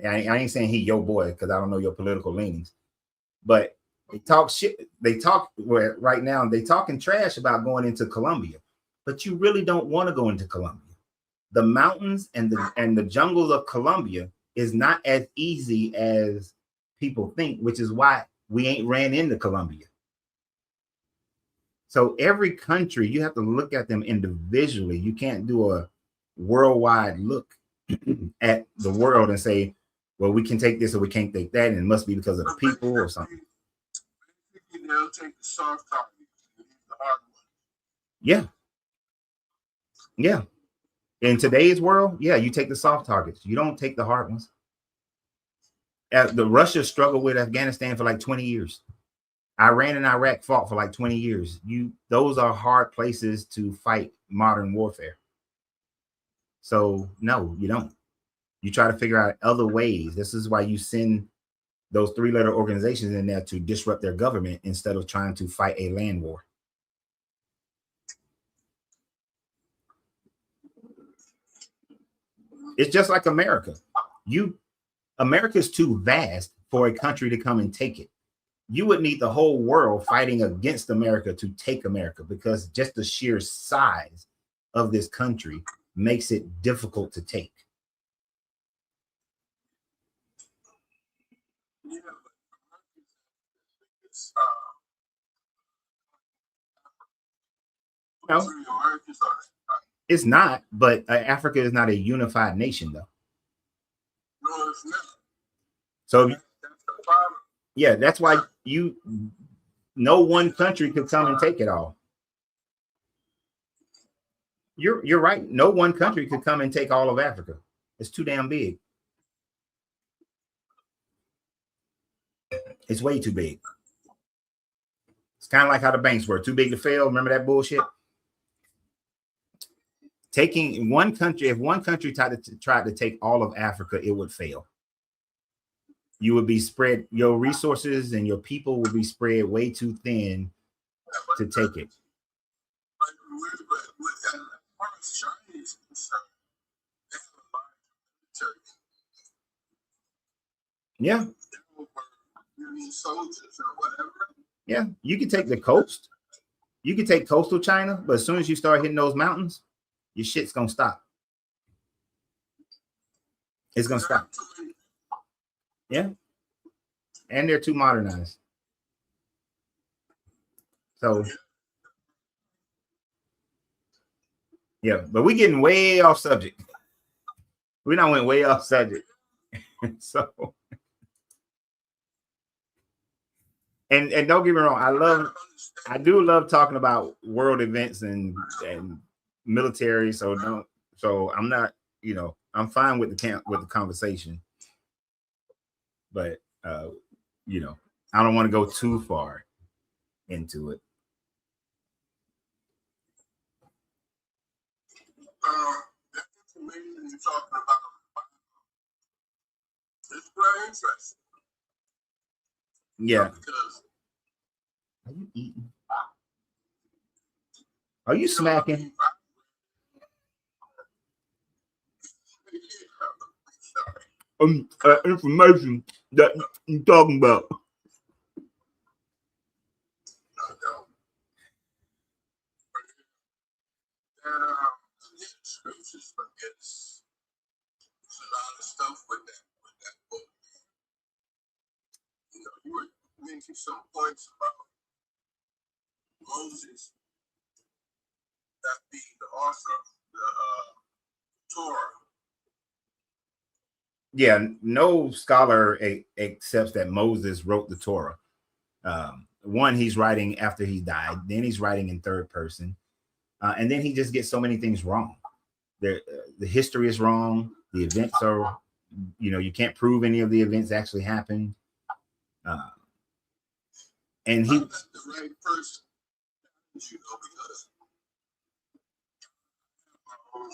I ain't saying he your boy because I don't know your political leanings, but they talk shit. They talk right now. They talking trash about going into Colombia, but you really don't want to go into Colombia. The mountains and the jungles of Colombia is not as easy as people think, which is why we ain't ran into Colombia. So every country, you have to look at them individually. You can't do a worldwide look at the world and say, well, we can take this or we can't take that, and it must be because of the people or something. They'll take the soft targets and leave the hard ones. Yeah. Yeah. In today's world, yeah, you take the soft targets. You don't take the hard ones. The Russia struggled with Afghanistan for like 20 years. Iran and Iraq fought for like 20 years. Those are hard places to fight modern warfare. So no, you don't. You try to figure out other ways. This is why you send those 3-letter organizations in there to disrupt their government instead of trying to fight a land war. It's just like America. America's too vast for a country to come and take it. You would need the whole world fighting against America to take America, because just the sheer size of this country makes it difficult to take. Yeah, but No, it's not, but Africa is not a unified nation, though. no, it's not. So That's the problem. yeah, that's why no one country could come and take it all. You're right. No one country could come and take all of Africa. It's too damn big. It's way too big. It's kind of like how the banks were too big to fail. Remember that bullshit? Taking one country, if one country tried to take all of Africa, it would fail. You would be spread, your resources and your people would be spread way too thin to take it. But as far as China is concerned, they have a lot of military. Yeah. Over soldiers or whatever. Yeah. You can take the coast. You can take coastal China, but as soon as you start hitting those mountains, your shit's gonna stop. It's gonna stop. Yeah. And they're too modernized. So yeah, but we're getting way off subject. We now went way off subject. So and don't get me wrong, I do love talking about world events and military. So So I'm not, I'm fine with the conversation, but I don't want to go too far into it. That information you're talking about is very interesting. Yeah. Because Are you eating? Are you smacking? Information that you're talking about. Scriptures, but it's a lot of stuff with that book. You were making some points about Moses not being the author of the Torah. Yeah, no scholar accepts that Moses wrote the Torah. One, he's writing after he died. Then he's writing in third person. And then he just gets so many things wrong. The history is wrong. The events are, you can't prove any of the events actually happened. And he... I'm not the right person, because my own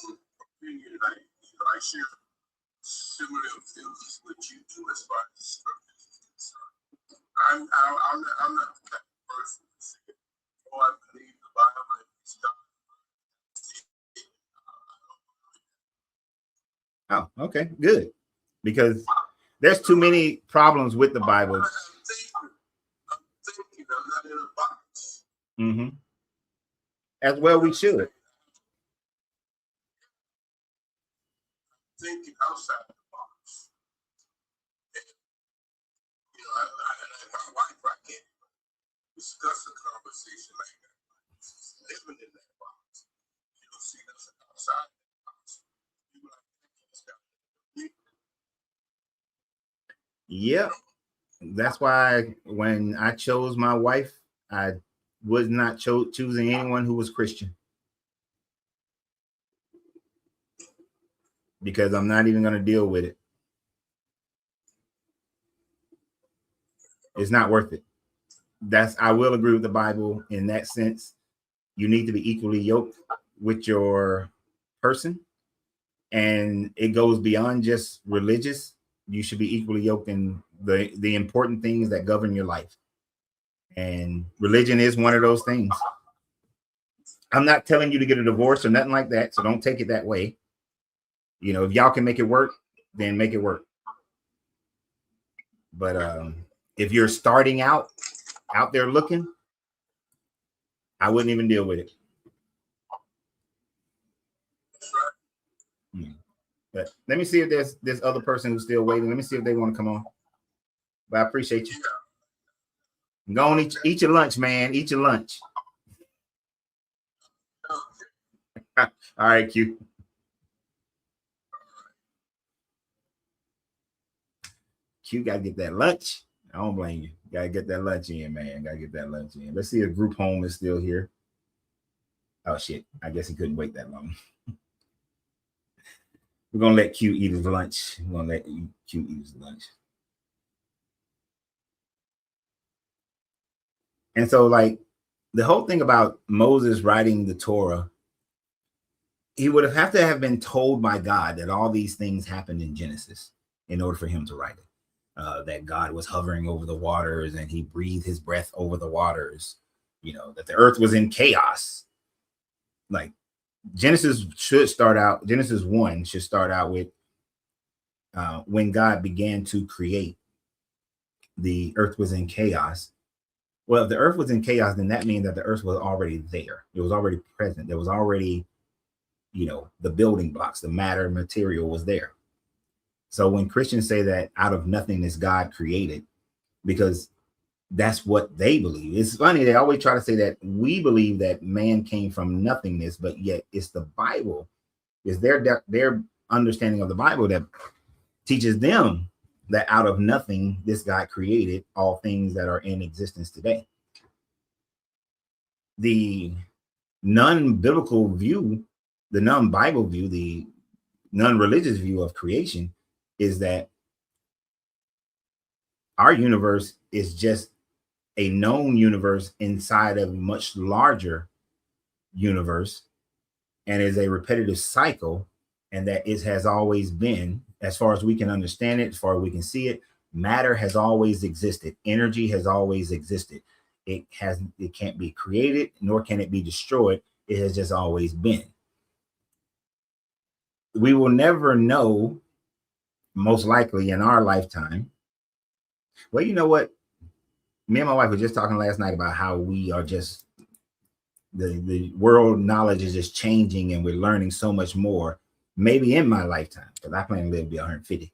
opinion, I share similar feelings with you too as far as scriptures is concerned. I'm not that person to say, oh, I believe the Bible is God. Oh, okay, good. Because there's too many problems with the Bible. I'm thinking, I'm not in a box. Mm-hmm. As well, we should. Thinking outside the box. And, my wife, I can't discuss a conversation like that. She's living in that box. You don't see nothing outside that box. People like Yep. That's why when I chose my wife, I was not choosing anyone who was Christian. Because I'm not even going to deal with it. It's not worth it. I will agree with the Bible in that sense. You need to be equally yoked with your person. And it goes beyond just religious. You should be equally yoked in the important things that govern your life. And religion is one of those things. I'm not telling you to get a divorce or nothing like that. So don't take it that way. If y'all can make it work, then make it work. But if you're starting out there looking, I wouldn't even deal with it. But let me see if there's this other person who's still waiting. Let me see if they want to come on. But I appreciate you. Go on, eat your lunch, man. Eat your lunch. All right, Q. Q got to get that lunch. I don't blame you. Got to get that lunch in, man. Got to get that lunch in. Let's see if Group Home is still here. Oh, shit. I guess he couldn't wait that long. We're going to let Q eat his lunch. We're going to let Q eat his lunch. And so, like, the whole thing about Moses writing the Torah, he would have to have been told by God that all these things happened in Genesis in order for him to write it. That God was hovering over the waters and he breathed his breath over the waters, that the earth was in chaos. Like Genesis 1 should start out with when God began to create, the earth was in chaos. Well, if the earth was in chaos, then that means that the earth was already there. It was already present. There was already, the building blocks, the material was there. So when Christians say that out of nothingness God created, because that's what they believe. It's funny, they always try to say that we believe that man came from nothingness, but yet it's the Bible, is their understanding of the Bible that teaches them that out of nothing this God created all things that are in existence today. The non-biblical view the non-Bible view, the non-religious view of creation, is that our universe is just a known universe inside of a much larger universe, and is a repetitive cycle, and that it has always been, as far as we can understand it, as far as we can see it, matter has always existed, energy has always existed. It can't be created, nor can it be destroyed. It has just always been. We will never know, most likely in our lifetime. Well, you know what? Me and my wife were just talking last night about how we are just, the world knowledge is just changing, and we're learning so much more, maybe in my lifetime, because I plan to live to be 150.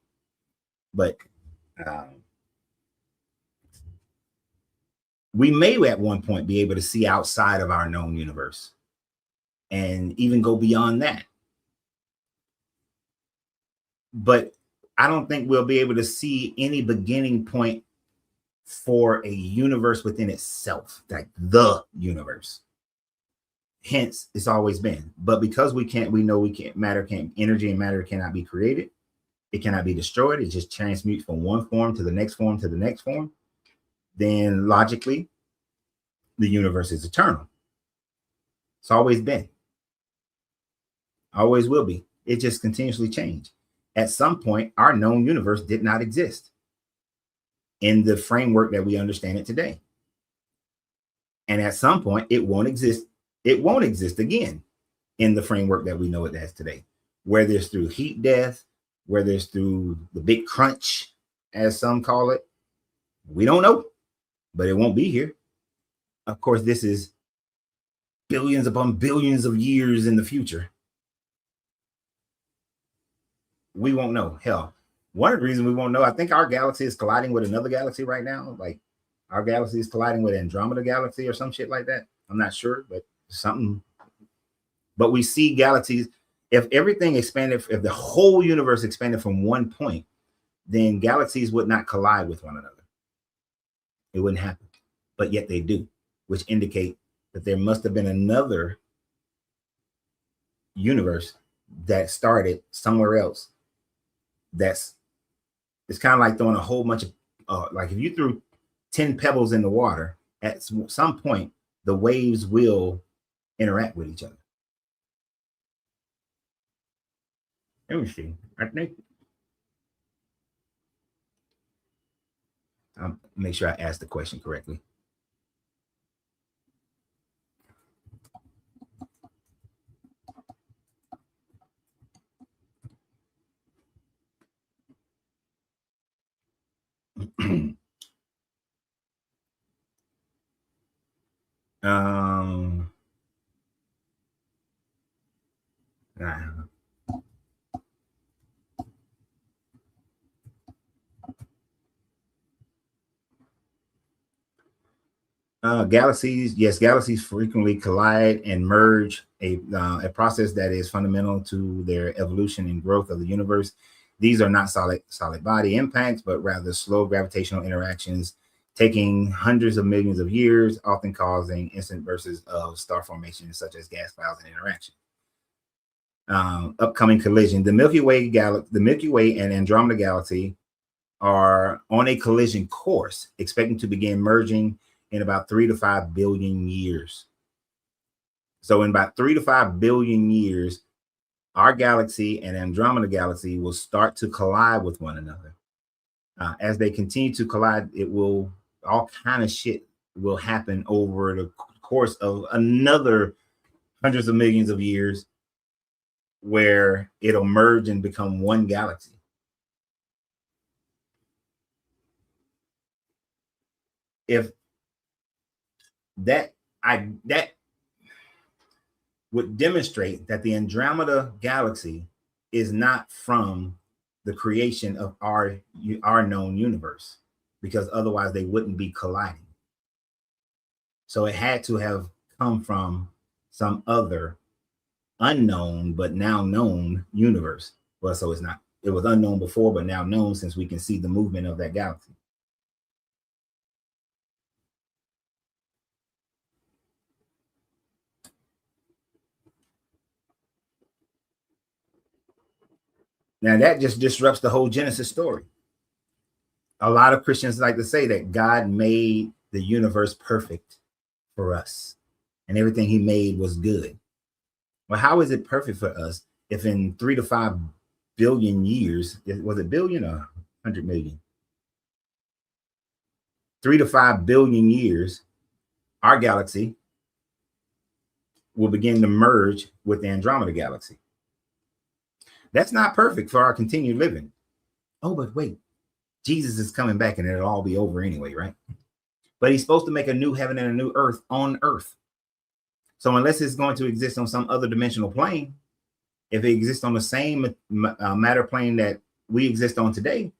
But we may at one point be able to see outside of our known universe and even go beyond that. But I don't think we'll be able to see any beginning point for a universe within itself, like the universe. Hence, it's always been. But because we know we can't, energy and matter cannot be created. It cannot be destroyed. It just transmutes from one form to the next form to the next form. Then logically, the universe is eternal. It's always been. Always will be. It just continuously changed. At some point, our known universe did not exist in the framework that we understand it today. And at some point, it won't exist. It won't exist again in the framework that we know it as today, whether it's through heat death, whether it's through the big crunch, as some call it. We don't know, but it won't be here. Of course, this is billions upon billions of years in the future. We won't know. Hell, one of the reasons we won't know, I think our galaxy is colliding with another galaxy right now. Like our galaxy is colliding with Andromeda galaxy or some shit like that. I'm not sure, but something. But we see galaxies. If everything expanded, if the whole universe expanded from one point, then galaxies would not collide with one another. It wouldn't happen. But yet they do, which indicate that there must have been another universe that started somewhere else. It's kind of like throwing a whole bunch of like if you threw 10 pebbles in the water, at some point the waves will interact with each other. Let me see. I think I'll make sure I ask the question correctly. Galaxies, yes, galaxies frequently collide and merge, a process that is fundamental to their evolution and growth of the universe. These are not solid body impacts, but rather slow gravitational interactions taking hundreds of millions of years, often causing instant bursts of star formation, such as gas clouds and interaction. Upcoming collision. The Milky Way and Andromeda galaxy are on a collision course, expecting to begin merging in about 3 to 5 billion years. So in about 3 to 5 billion years, our galaxy and Andromeda galaxy will start to collide with one another. As they continue to collide, all kind of shit will happen over the course of another hundreds of millions of years, where it'll merge and become one galaxy. If that would demonstrate that the Andromeda galaxy is not from the creation of our known universe, because otherwise they wouldn't be colliding. So it had to have come from some other unknown but now known universe. Well, so it's not. It was unknown before, but now known, since we can see the movement of that galaxy. Now that just disrupts the whole Genesis story. A lot of Christians like to say that God made the universe perfect for us and everything he made was good. Well, how is it perfect for us if in 3 to 5 billion years, was it billion or 100 million? 3 to 5 billion years, our galaxy will begin to merge with the Andromeda galaxy. That's not perfect for our continued living. Oh, but wait, Jesus is coming back and it'll all be over anyway, right? But he's supposed to make a new heaven and a new earth on earth. So unless it's going to exist on some other dimensional plane, if it exists on the same matter plane that we exist on today,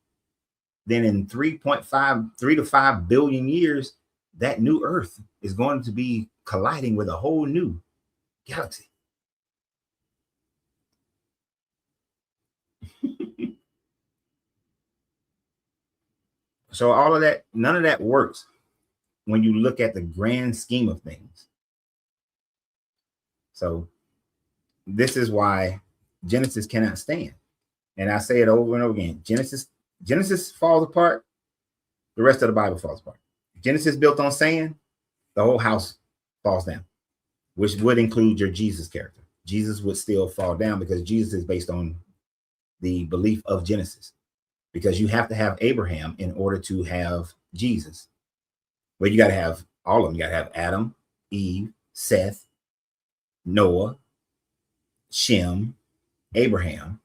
then in 3 to 5 billion years, that new earth is going to be colliding with a whole new galaxy. So all of that, none of that works when you look at the grand scheme of things. So this is why Genesis cannot stand. And I say it over and over again. Genesis falls apart, the rest of the Bible falls apart. Genesis built on sand, the whole house falls down, which would include your Jesus character. Jesus would still fall down because Jesus is based on the belief of Genesis. Because you have to have Abraham in order to have Jesus. Well, you got to have all of them. You got to have Adam, Eve, Seth, Noah, Shem, Abraham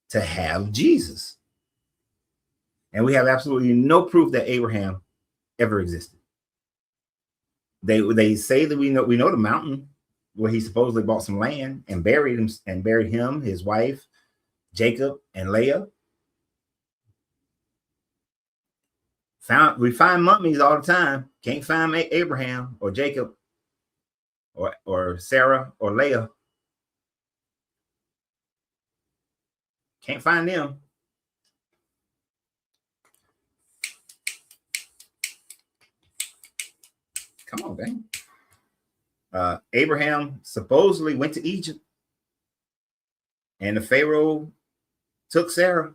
to have Jesus. And we have absolutely no proof that Abraham ever existed. They say that we know the mountain where he supposedly bought some land and buried him, his wife, Jacob, and Leah. We find mummies all the time. Can't find Abraham or Jacob or Sarah or Leah. Can't find them. Come on, dang. Abraham supposedly went to Egypt, and the Pharaoh took Sarah,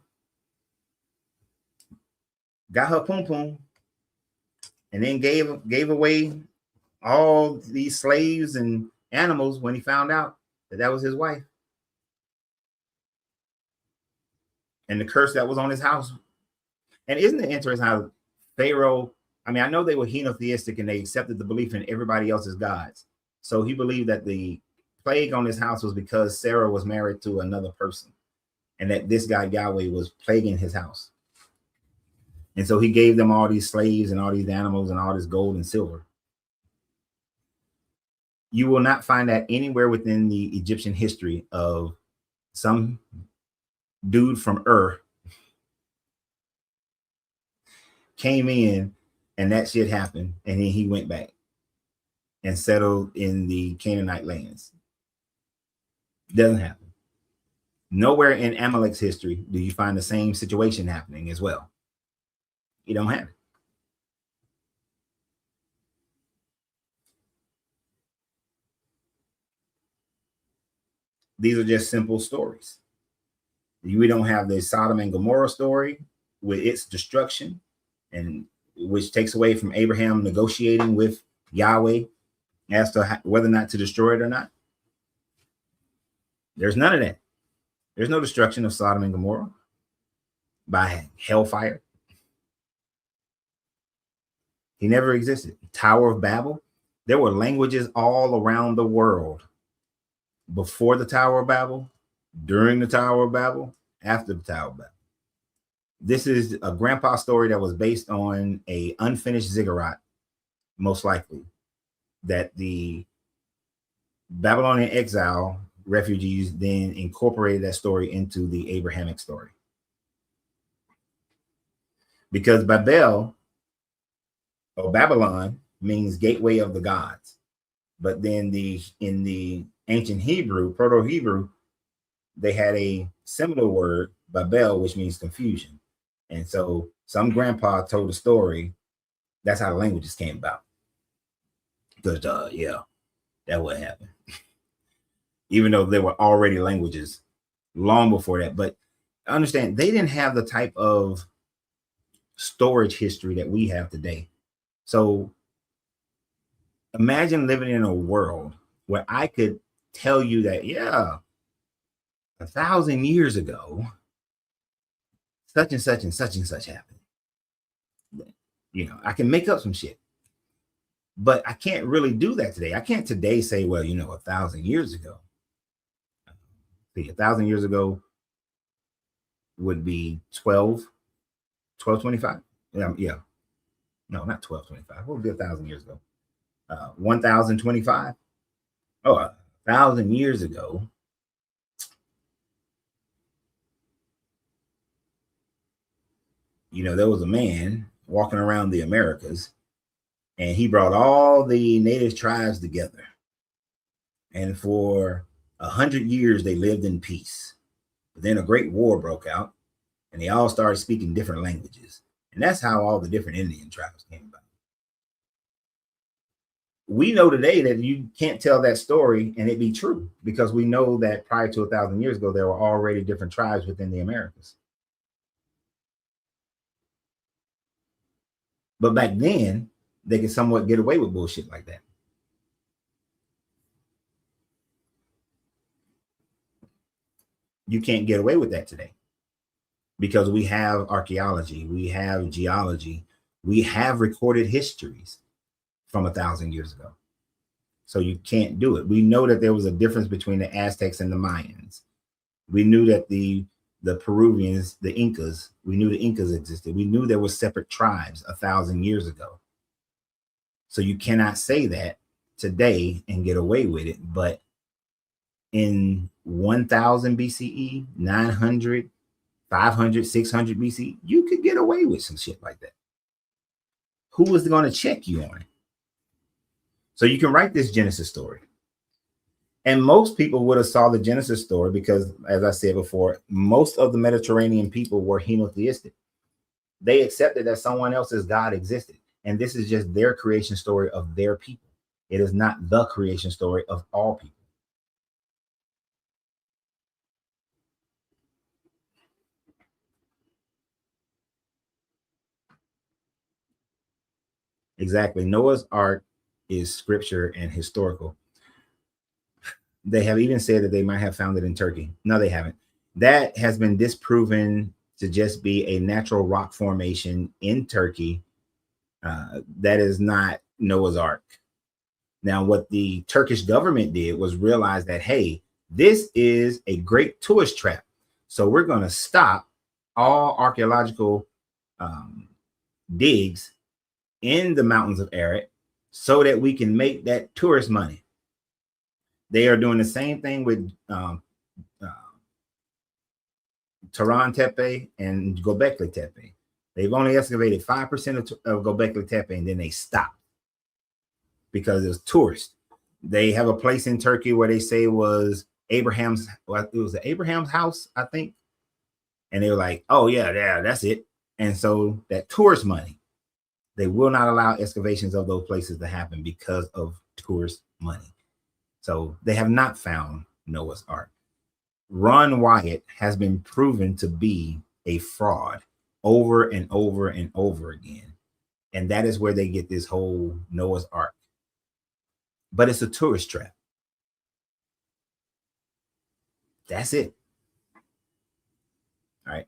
got her pum pum, and then gave away all these slaves and animals when he found out that was his wife. And the curse that was on his house. And isn't it interesting how Pharaoh, I mean, I know they were henotheistic and they accepted the belief in everybody else's gods. So he believed that the plague on his house was because Sarah was married to another person and that this guy Yahweh was plaguing his house. And so he gave them all these slaves and all these animals and all this gold and silver. You will not find that anywhere within the Egyptian history of some dude from Ur came in and that shit happened. And then he went back and settled in the Canaanite lands. Doesn't happen. Nowhere in Amalek's history do you find the same situation happening as well. You don't have it. These are just simple stories. We don't have the Sodom and Gomorrah story with its destruction, and which takes away from Abraham negotiating with Yahweh as to whether or not to destroy it or not. There's none of that. There's no destruction of Sodom and Gomorrah by hellfire. He never existed. Tower of Babel. There were languages all around the world before the Tower of Babel, during the Tower of Babel, after the Tower of Babel. This is a grandpa story that was based on a unfinished ziggurat, most likely, that the Babylonian exile refugees then incorporated that story into the Abrahamic story. Because Babel, or Babylon, means gateway of the gods. But then in the ancient Hebrew, Proto-Hebrew, they had a similar word, Babel, which means confusion. And so some grandpa told a story. That's how the languages came about. Because, yeah, that would happen. Even though there were already languages long before that. But understand they didn't have the type of storage history that we have today. So imagine living in a world where I could tell you that, yeah, 1,000 years ago, such and such and such and such happened. You know, I can make up some shit, but I can't really do that today. I can't today say, well, you know, 1,000 years ago. See, 1,000 years ago would be 1225. Yeah. No, not 1225. What would be 1,000 years ago? 1,025. Oh, 1,000 years ago. You know, there was a man walking around the Americas, and he brought all the native tribes together. And for 100 years, they lived in peace. But then a great war broke out, and they all started speaking different languages. And that's how all the different Indian tribes came about. We know today that you can't tell that story and it be true, because we know that prior to 1,000 years ago, there were already different tribes within the Americas. But back then, they could somewhat get away with bullshit like that. You can't get away with that today, because we have archaeology, we have geology, we have recorded histories from 1,000 years ago. So you can't do it. We know that there was a difference between the Aztecs and the Mayans. We knew that the Peruvians, the Incas, we knew the Incas existed. We knew there were separate tribes 1,000 years ago. So you cannot say that today and get away with it. But in 1000 BCE, 900, 500, 600 BCE, you could get away with some shit like that. Who was going to check you on it? So you can write this Genesis story. And most people would have saw the Genesis story because, as I said before, most of the Mediterranean people were henotheistic. They accepted that someone else's God existed. And this is just their creation story of their people. It is not the creation story of all people. Exactly. Noah's Ark is scripture and historical. They have even said that they might have found it in Turkey. No, they haven't. That has been disproven to just be a natural rock formation in Turkey. That is not Noah's Ark. Now, what the Turkish government did was realize that, hey, this is a great tourist trap. So we're going to stop all archaeological digs in the mountains of Ararat so that we can make that tourist money. They are doing the same thing with Taran Tepe and Göbekli Tepe. They've only excavated 5% of Göbekli Tepe, and then they stopped because it's tourists. They have a place in Turkey where they say was Abraham's, well, it was Abraham's house, I think. And they were like, oh, yeah, that's it. And so that tourist money, they will not allow excavations of those places to happen because of tourist money. So they have not found Noah's Ark. Ron Wyatt has been proven to be a fraud over and over and over again. And that is where they get this whole Noah's Ark. But it's a tourist trap. That's it. All right.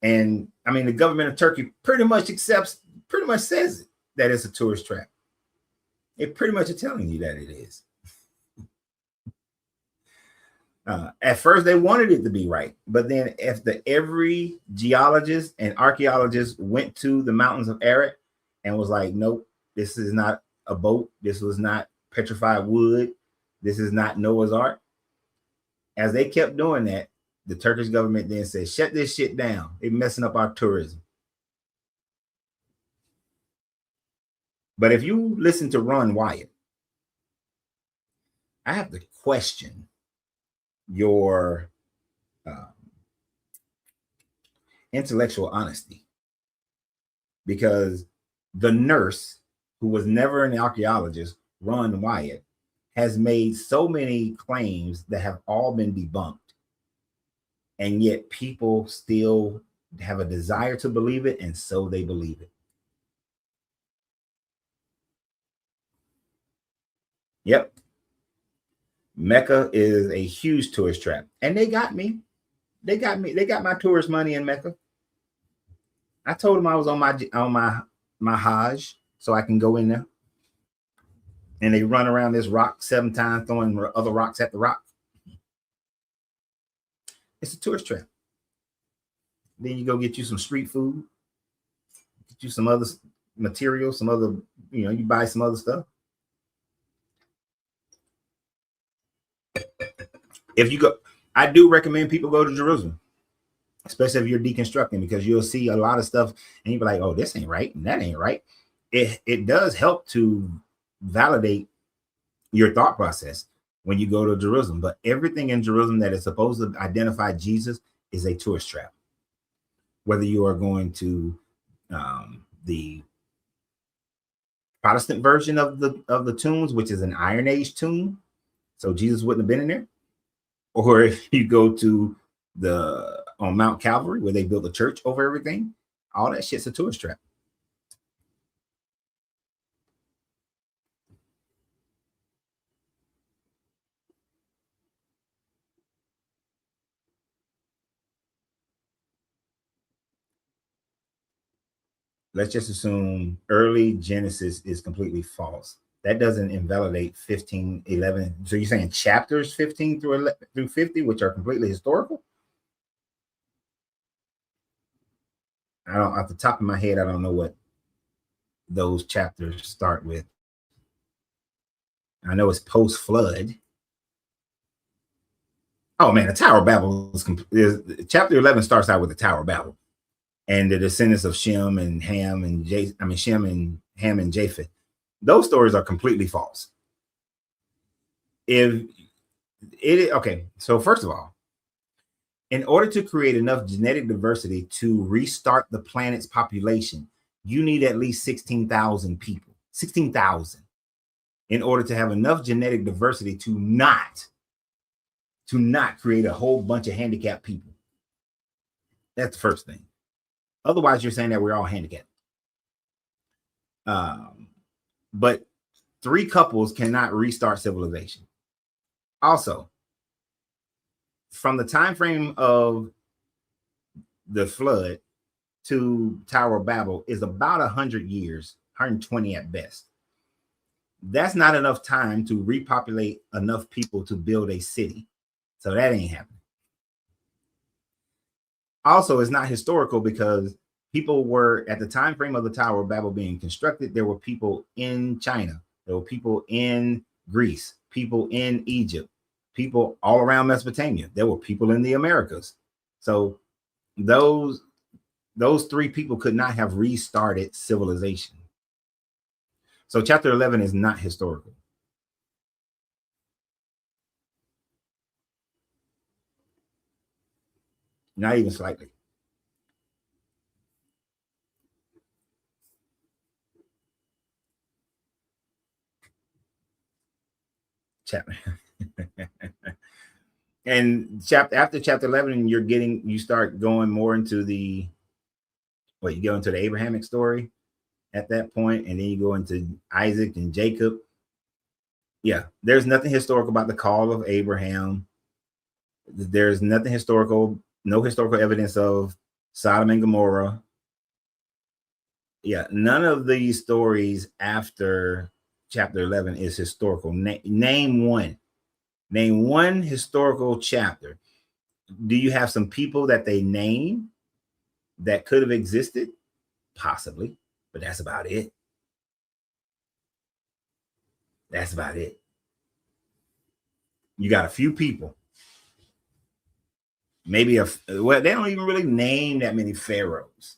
And I mean, the government of Turkey pretty much says it, that it's a tourist trap. It pretty much is telling you that it is. At first, they wanted it to be right. But then every geologist and archaeologist went to the mountains of Ararat and was like, nope, this is not a boat. This was not petrified wood. This is not Noah's Ark. As they kept doing that, the Turkish government then said, shut this shit down. They're messing up our tourism. But if you listen to Ron Wyatt, I have to question your intellectual honesty, because the nurse, who was never an archaeologist, Ron Wyatt, has made so many claims that have all been debunked. and yet people still have a desire to believe it, and so they believe it. Yep. Mecca is a huge tourist trap, and they got me. They got my tourist money in Mecca. I told them I was on my Hajj, so I can go in there. And they run around this rock 7 times, throwing other rocks at the rock. It's a tourist trap. Then you go get you some street food, get you some other material, some other, you buy some other stuff. If you go, I do recommend people go to Jerusalem, especially if you're deconstructing, because you'll see a lot of stuff and you'll be like, oh, this ain't right and that ain't right. It does help to validate your thought process when you go to Jerusalem. But everything in Jerusalem that is supposed to identify Jesus is a tourist trap. Whether you are going to the Protestant version of the tombs, which is an Iron Age tomb, so Jesus wouldn't have been in there, or if you go to on Mount Calvary where they built a church over everything, all that shit's a tourist trap. Let's just assume early Genesis is completely false. That doesn't invalidate 15:11. So you're saying chapters 15 through 50, which are completely historical? I don't, off the top of my head, I don't know what those chapters start with. I know it's post-flood. Oh man, the Tower of Babel chapter 11 starts out with the Tower of Babel and the descendants of Shem and Ham and Shem and Ham and Japheth. Those stories are completely false. Okay, so first of all, in order to create enough genetic diversity to restart the planet's population, you need at least 16,000 people. 16,000 in order to have enough genetic diversity to not create a whole bunch of handicapped people. That's the first thing. Otherwise, you're saying that we're all handicapped. But 3 couples cannot restart civilization. Also, from the time frame of the flood to Tower of Babel is about 100 years, 120 at best. That's not enough time to repopulate enough people to build a city. So that ain't happening. Also, it's not historical because people were, at the time frame of the Tower of Babel being constructed, there were people in China, there were people in Greece, people in Egypt, people all around Mesopotamia. There were people in the Americas. So those 3 people could not have restarted civilization. So chapter 11 is not historical. Not even slightly. Chapter. And after chapter 11, you start going more into you go into the Abrahamic story at that point, and then you go into Isaac and Jacob. Yeah, there's nothing historical about the call of Abraham. There's nothing historical, no historical evidence of Sodom and Gomorrah. Yeah, none of these stories after chapter 11 is historical. Name one historical chapter. Do you have some people that they name that could have existed? Possibly, but that's about it. That's about it. You got a few people. Maybe they don't even really name that many pharaohs.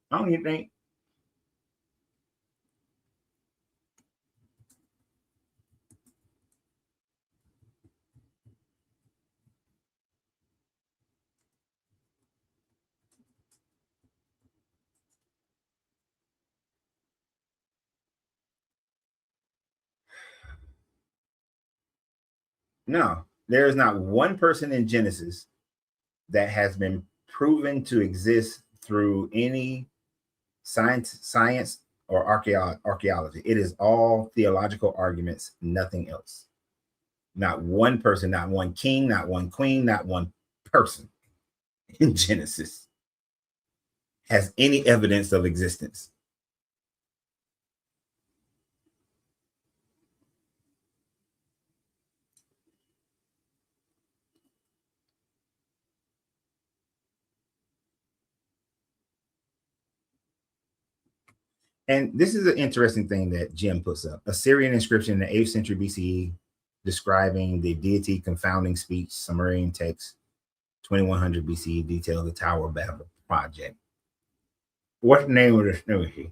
I don't even think. No, there is not one person in Genesis that has been proven to exist through any science or archaeology. It is all theological arguments, nothing else. Not one person, not one king, not one queen, not one person in Genesis has any evidence of existence. And this is an interesting thing that Jim puts up. A Syrian inscription in the 8th century BCE describing the deity confounding speech, Sumerian text, 2100 BCE details the Tower of Babel project. What's the name of this? Let me see.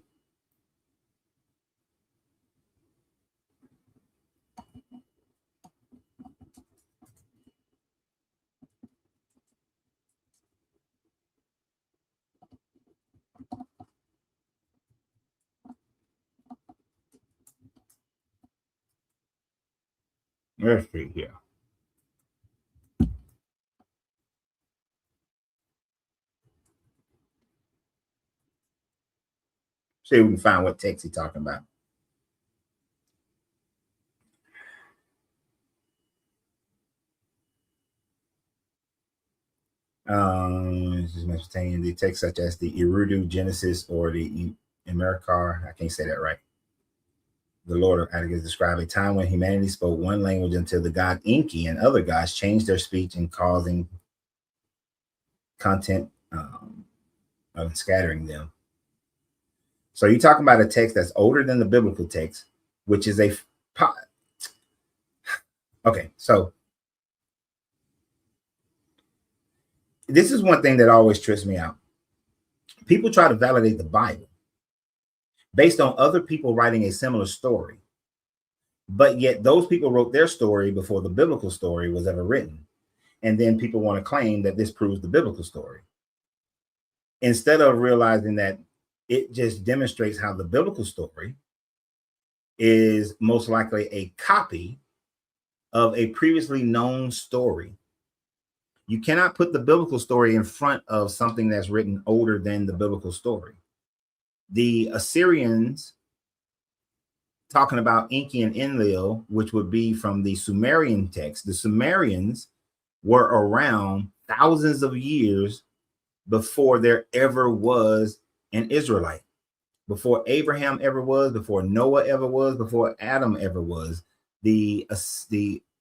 Let's see here. See if we can find what text he's talking about. This is mentioning the text such as the Erudu, Genesis, or the Emerkar. I can't say that right. The Lord of Atticus described a time when humanity spoke one language until the god Enki and other gods changed their speech and causing content of scattering them. So you're talking about a text that's older than the biblical text, which is okay. So this is one thing that always trips me out. People try to validate the Bible based on other people writing a similar story, but yet those people wrote their story before the biblical story was ever written. And then people want to claim that this proves the biblical story, instead of realizing that it just demonstrates how the biblical story is most likely a copy of a previously known story. You cannot put the biblical story in front of something that's written older than the biblical story. The Assyrians, talking about Enki and Enlil, which would be from the Sumerian text, the Sumerians were around thousands of years before there ever was an Israelite, before Abraham ever was, before Noah ever was, before Adam ever was. The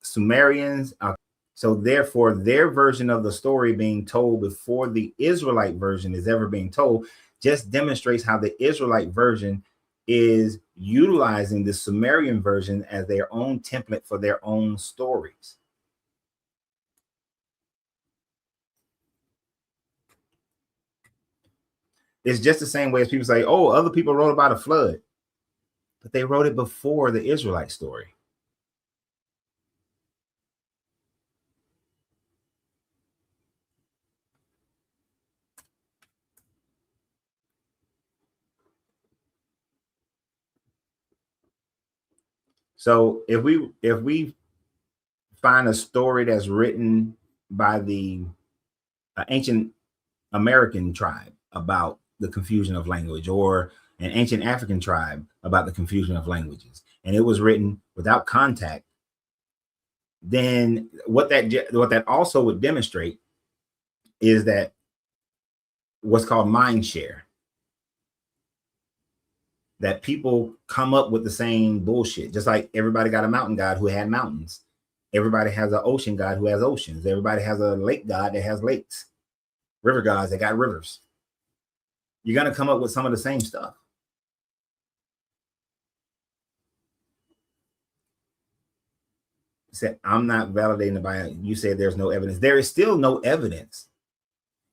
Sumerians are, so therefore their version of the story being told before the Israelite version is ever being told just demonstrates how the Israelite version is utilizing the Sumerian version as their own template for their own stories. It's just the same way as people say, oh, other people wrote about a flood, but they wrote it before the Israelite story. So if we find a story that's written by the ancient American tribe about the confusion of language, or an ancient African tribe about the confusion of languages, and it was written without contact, then what that also would demonstrate is that what's called mind share, that people come up with the same bullshit. Just like everybody got a mountain god who had mountains. Everybody has an ocean god who has oceans. Everybody has a lake god that has lakes. River gods that got rivers. You're going to come up with some of the same stuff. Said, I'm not validating the Bible. You say there's no evidence. There is still no evidence.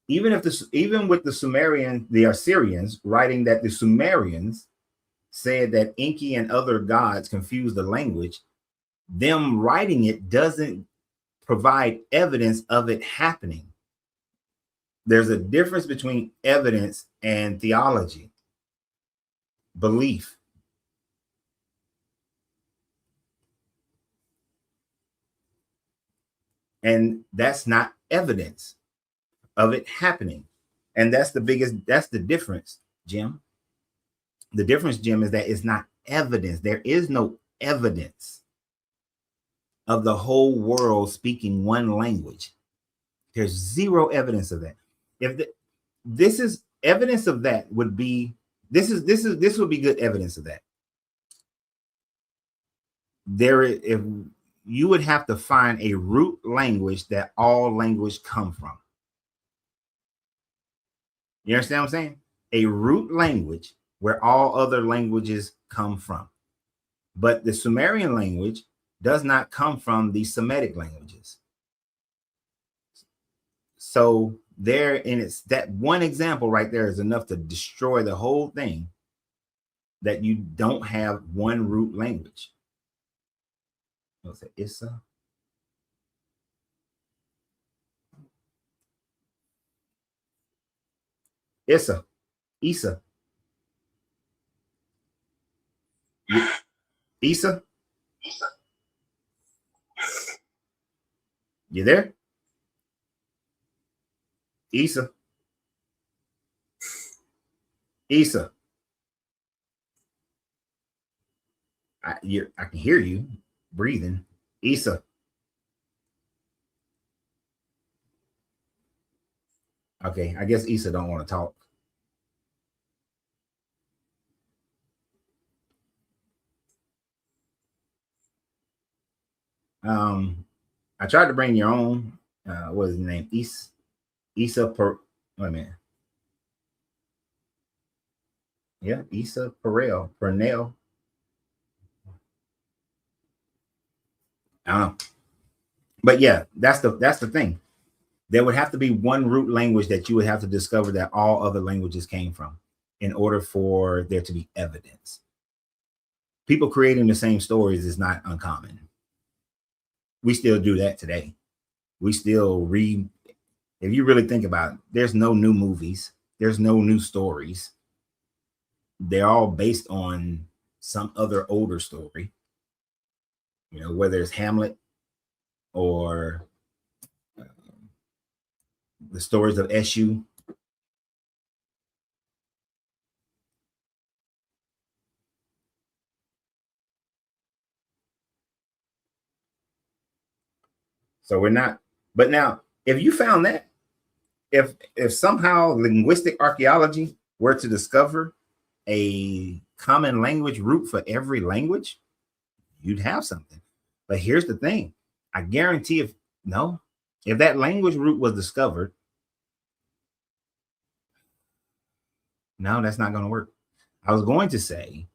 Even with the Sumerian, the Assyrians writing that the Sumerians said that Enki and other gods confused the language, them writing it doesn't provide evidence of it happening. There's a difference between evidence and theology, belief. And that's not evidence of it happening. And that's the difference, Jim. The difference, Jim, is that it's not evidence. There is no evidence of the whole world speaking one language. There's zero evidence of that. This is evidence of that would be this would be good evidence of that. If you would have to find a root language that all language come from. You understand what I'm saying? A root language where all other languages come from. But the Sumerian language does not come from the Semitic languages. So there, and it's that one example right there is enough to destroy the whole thing, that you don't have one root language. What's it? Issa? Issa. Issa. Issa? You there? Issa. Issa. I can hear you breathing. Issa. Okay, I guess Issa don't want to talk. I tried to bring your own. What is his name? Wait a minute. Yeah, Issa Purnell. I don't know. But yeah, that's the thing. There would have to be one root language that you would have to discover that all other languages came from in order for there to be evidence. People creating the same stories is not uncommon. We still do that today. We still read. If you really think about it, there's no new movies. There's no new stories. They're all based on some other older story. You know, whether it's Hamlet or the stories of Eshu. So we're not, but now if you found that, if somehow linguistic archaeology were to discover a common language root for every language, you'd have something. But here's the thing. I guarantee if that language root was discovered, no, that's not going to work. I was going to say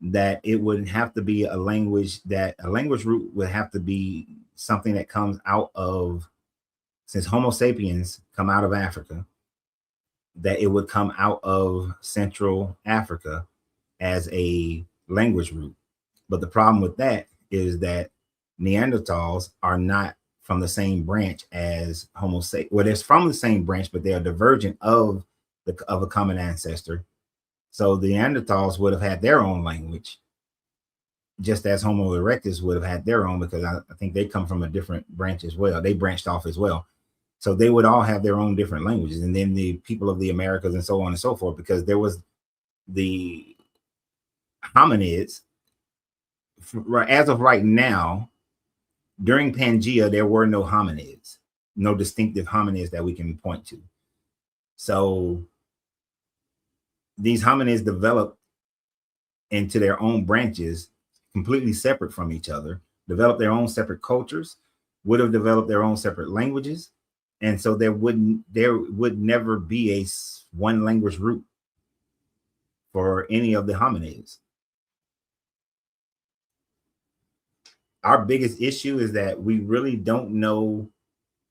that it would have to be a language root would have to be something that comes out of, since Homo sapiens come out of Africa, that it would come out of Central Africa as a language root. But the problem with that is that Neanderthals are not from the same branch as Homo sapiens. Well, they're from the same branch, but they are divergent of a common ancestor. So the Neanderthals would have had their own language, just as Homo erectus would have had their own, because I think they come from a different branch as well. They branched off as well. So they would all have their own different languages. And then the people of the Americas and so on and so forth, because there was the hominids. As of right now, during Pangea, there were no hominids, no distinctive hominids that we can point to. So these hominids developed into their own branches, completely separate from each other, developed their own separate cultures, would have developed their own separate languages. And so there would never be a one language root for any of the hominids. Our biggest issue is that we really don't know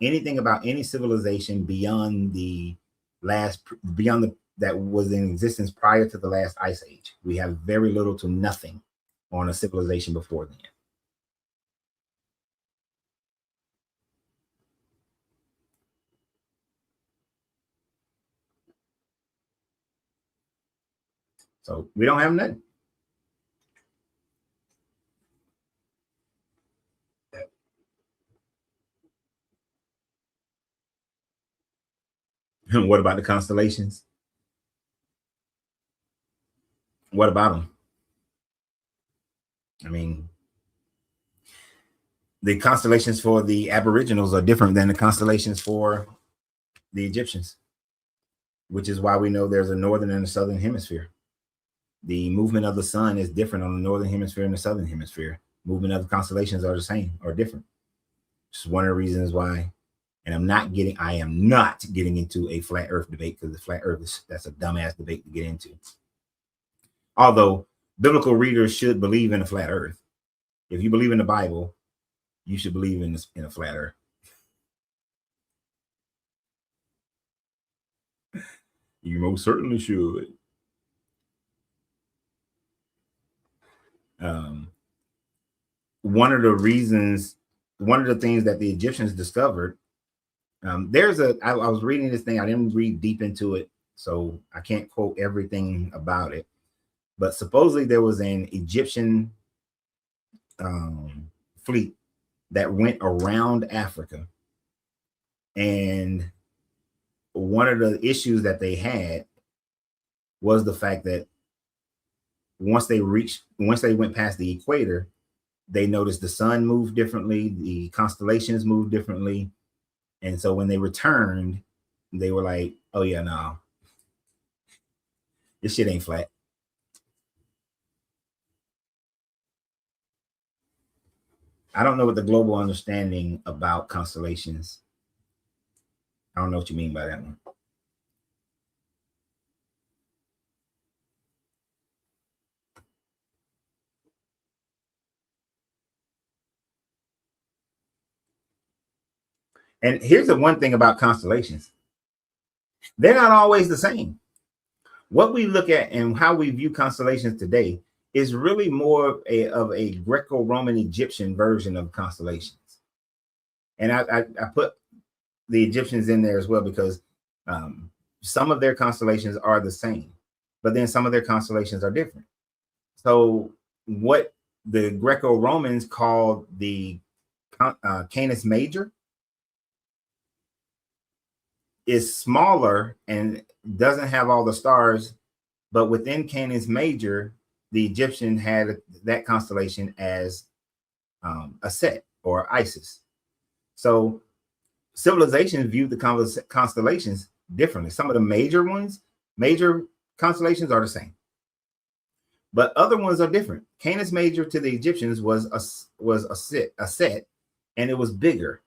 anything about any civilization beyond that was in existence prior to the last ice age. We have very little to nothing on a civilization before then. So we don't have nothing. What about the constellations? What about them? I mean, the constellations for the Aboriginals are different than the constellations for the Egyptians, which is why we know there's a northern and a southern hemisphere. The movement of the sun is different on the northern hemisphere and the southern hemisphere. Movement of the constellations are the same or different. It's one of the reasons why. And I am not getting into a flat earth debate, because the flat earth that's a dumbass debate to get into. Although biblical readers should believe in a flat earth. If you believe in the Bible, you should believe in a flat earth. You most certainly should. One of the things that the Egyptians discovered, I was reading this thing. I didn't read deep into it, so I can't quote everything about it. But supposedly there was an Egyptian fleet that went around Africa. And one of the issues that they had was the fact that once they went past the equator, they noticed the sun moved differently, the constellations moved differently. And so when they returned, they were like, oh yeah, no, this shit ain't flat. I don't know what the global understanding about constellations. I don't know what you mean by that one. And here's the one thing about constellations. They're not always the same. What we look at and how we view constellations today is really more of a Greco-Roman Egyptian version of constellations. And I put the Egyptians in there as well, because some of their constellations are the same, but then some of their constellations are different. So what the Greco-Romans called the Canis Major is smaller and doesn't have all the stars, but within Canis Major, the Egyptian had that constellation as a Set or Isis. So civilizations viewed the constellations differently. Some of the major constellations are the same, but other ones are different. Canis Major to the Egyptians was a Set, and it was bigger.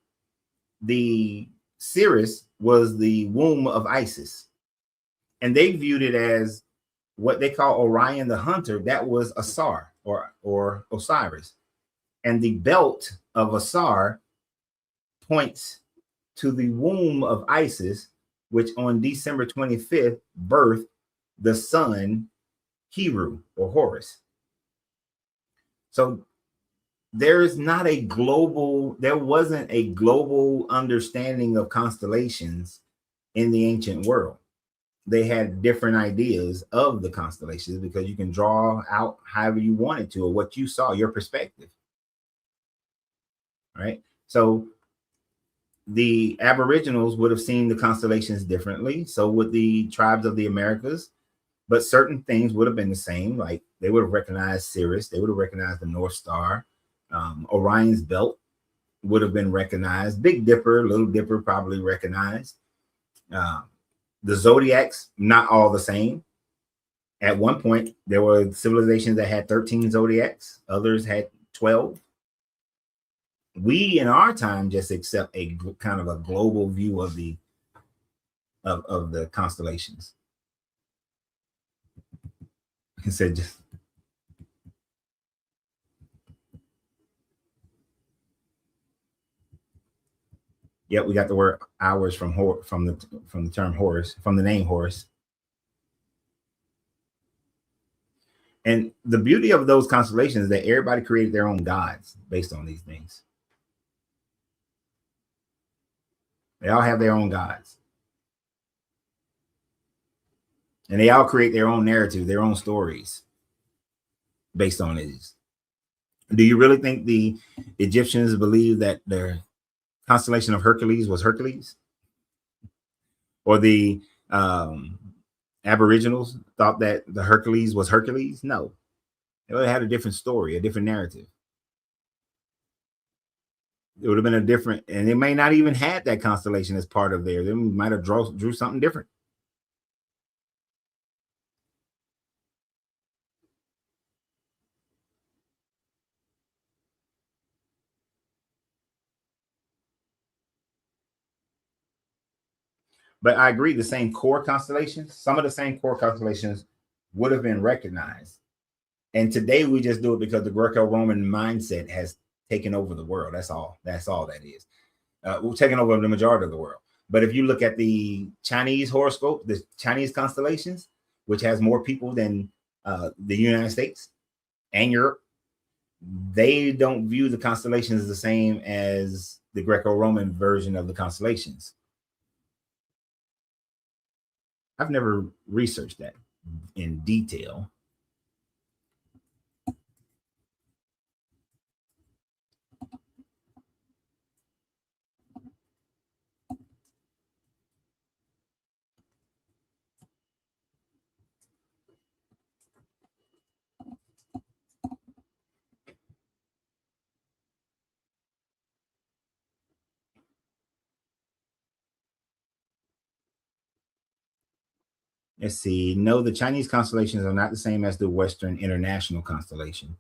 The Sirius was the womb of Isis, and they viewed it as what they call Orion the Hunter. That was Asar or Osiris, and the belt of Asar points to the womb of Isis, which on December 25th birthed the son Heru or Horus. So there wasn't a global understanding of constellations in the ancient world. They had different ideas of the constellations because you can draw out however you wanted to, or what you saw, your perspective. Right? So the Aboriginals would have seen the constellations differently. So would the tribes of the Americas, but certain things would have been the same. Like they would have recognized Sirius, they would have recognized the North Star. Orion's belt would have been recognized. Big Dipper, Little Dipper probably recognized. The zodiacs, not all the same. At one point, there were civilizations that had 13 zodiacs. Others had 12. We in our time just accept a kind of a global view of the constellations. I said just. Yep, we got the word hours from the term Horus, from the name Horus. And the beauty of those constellations is that everybody created their own gods based on these things. They all have their own gods. And they all create their own narrative, their own stories based on these. Do you really think the Egyptians believed that their constellation of Hercules was Hercules? Or the Aboriginals thought that the Hercules was Hercules? No. It would have had a different story, a different narrative. It would have been a different, and they may not even had that constellation as part of there. They might have drew something different. But I agree, the same core constellations, some of the same core constellations would have been recognized. And today we just do it because the Greco-Roman mindset has taken over the world. That's all that is. We're taking over the majority of the world. But if you look at the Chinese horoscope, the Chinese constellations, which has more people than the United States and Europe, they don't view the constellations the same as the Greco-Roman version of the constellations. I've never researched that in detail. Let's see. No, the Chinese constellations are not the same as the Western international constellation.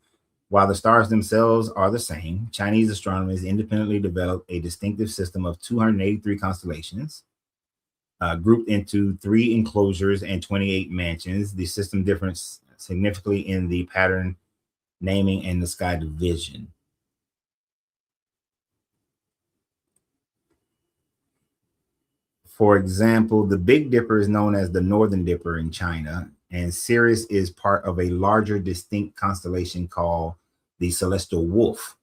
While the stars themselves are the same, Chinese astronomers independently developed a distinctive system of 283 constellations, grouped into 3 enclosures and 28 mansions. The system differs significantly in the pattern, naming, and the sky division. For example, the Big Dipper is known as the Northern Dipper in China, and Sirius is part of a larger, distinct constellation called the Celestial Wolf.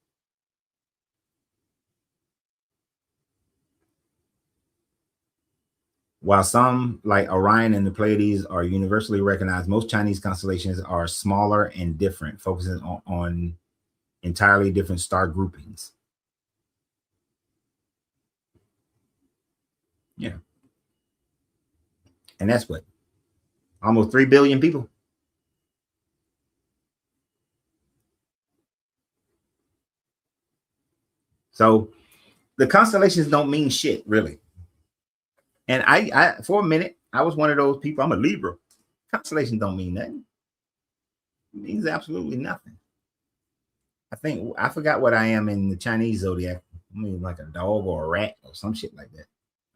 While some, like Orion and the Pleiades, are universally recognized, most Chinese constellations are smaller and different, focusing on entirely different star groupings. Yeah. And that's what? Almost 3 billion people. So the constellations don't mean shit, really. And I for a minute, I was one of those people. I'm a Libra. Constellations don't mean nothing. It means absolutely nothing. I forgot what I am in the Chinese zodiac. I mean, like a dog or a rat or some shit like that.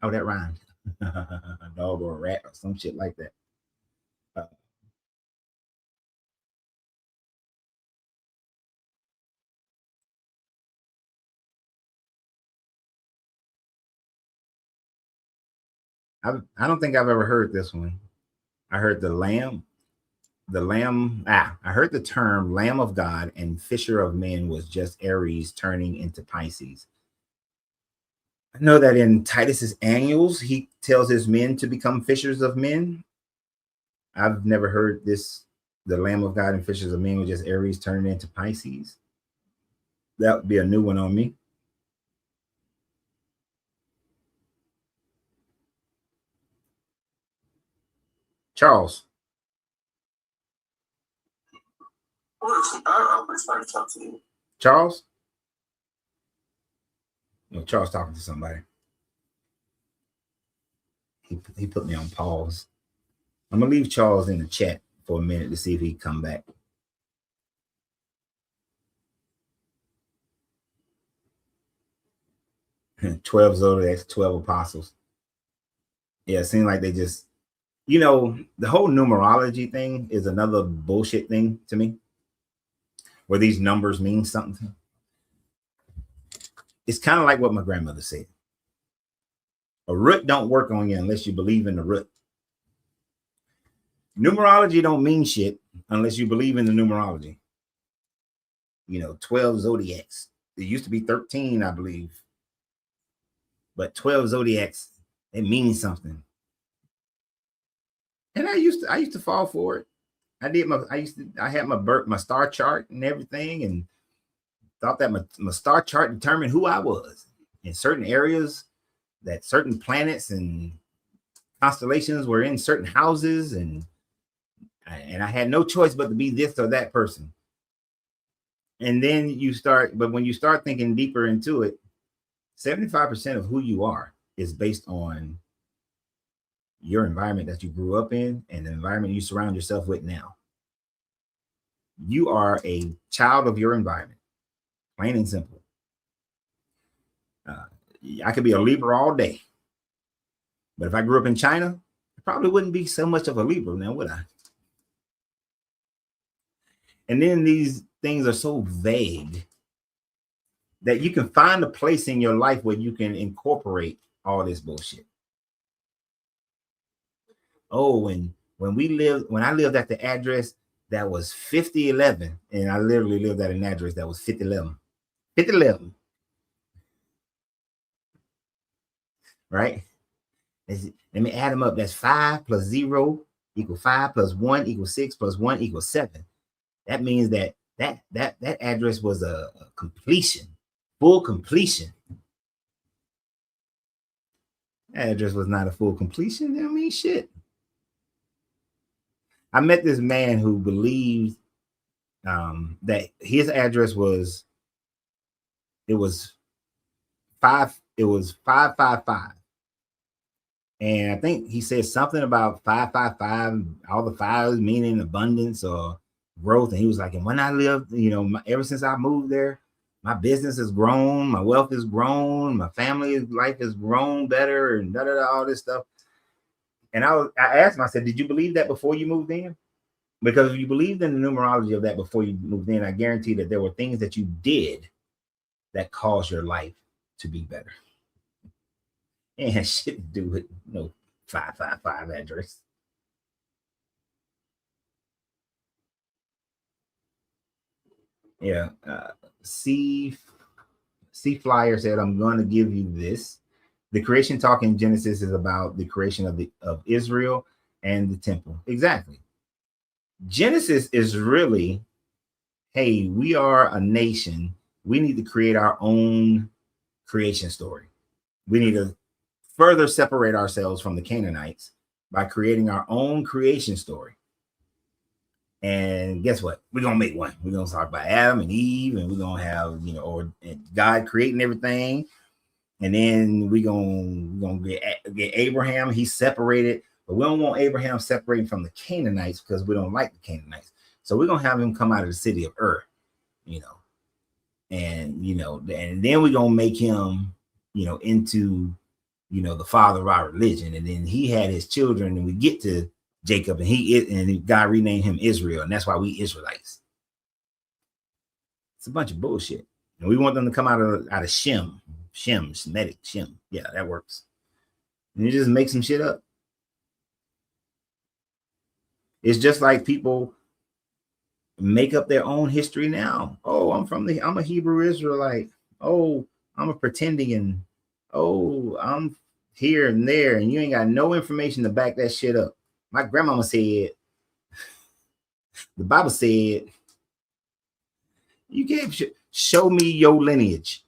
Oh, that rhymes. A dog or a rat or some shit like that. I don't think I've ever heard this one. I heard the lamb. I heard the term Lamb of God and Fisher of Men was just Aries turning into Pisces. I know that in Titus's Annuals, he tells his men to become fishers of men. I've never heard this. The Lamb of God and Fishers of Men was just Aries turning into Pisces. That would be a new one on me. Charles. Charles? No, Charles talking to somebody. He put me on pause. I'm gonna leave Charles in the chat for a minute to see if he come back. And 12 zodiacs, 12 apostles. Yeah, it seems like they just, the whole numerology thing is another bullshit thing to me, where these numbers mean something. It's kind of like what my grandmother said. A root don't work on you unless you believe in the root. Numerology don't mean shit unless you believe in the numerology. 12 zodiacs. It used to be 13, I believe. But 12 zodiacs, it means something. And I used to fall for it. I had my star chart and everything, and thought that my star chart determined who I was in certain areas, that certain planets and constellations were in certain houses, and I had no choice but to be this or that person. And then when you start thinking deeper into it, 75% of who you are is based on your environment that you grew up in and the environment you surround yourself with now. You are a child of your environment, plain and simple. I could be a Libra all day, but if I grew up in China, I probably wouldn't be so much of a Libra now, would I? And then these things are so vague that you can find a place in your life where you can incorporate all this bullshit. Oh, when I lived at the address that was 5011, and I literally lived at an address that was 5011. 5011. Right? Let me add them up. That's 5 plus 0 equals 5 plus 1 equals 6 plus 1 equals 7. That means that address was a completion, full completion. That address was not a full completion. I mean, shit. I met this man who believed that his address was 555. And I think he said something about 555, all the fives meaning abundance or growth. And he was like, and when I lived, ever since I moved there, my business has grown, my wealth has grown, my family life has grown better, and all this stuff. And I asked him, I said, did you believe that before you moved in? Because if you believed in the numerology of that before you moved in, I guarantee that there were things that you did that caused your life to be better. It had shit to do with no 555 address. Yeah. C Flyer said, I'm going to give you this. The creation talk in Genesis is about the creation of Israel and the temple. Exactly. Genesis is really, hey, we are a nation. We need to create our own creation story. We need to further separate ourselves from the Canaanites by creating our own creation story. And guess what? We're going to make one. We're going to talk about Adam and Eve, and we're going to have, and God creating everything. And then we're going to get Abraham. He's separated, but we don't want Abraham separating from the Canaanites because we don't like the Canaanites. So we're going to have him come out of the city of Ur, and then we're going to make him, into, the father of our religion. And then he had his children, and we get to Jacob, and God renamed him Israel, and that's why we Israelites. It's a bunch of bullshit, and we want them to come out of Shem, Semitic Shem. Yeah, that works. And you just make some shit up. It's just like people make up their own history now. Oh, I'm a Hebrew Israelite. Oh, I'm a pretending. Oh, I'm here and there, and you ain't got no information to back that shit up. My grandmama said, the Bible said, you can't show me your lineage.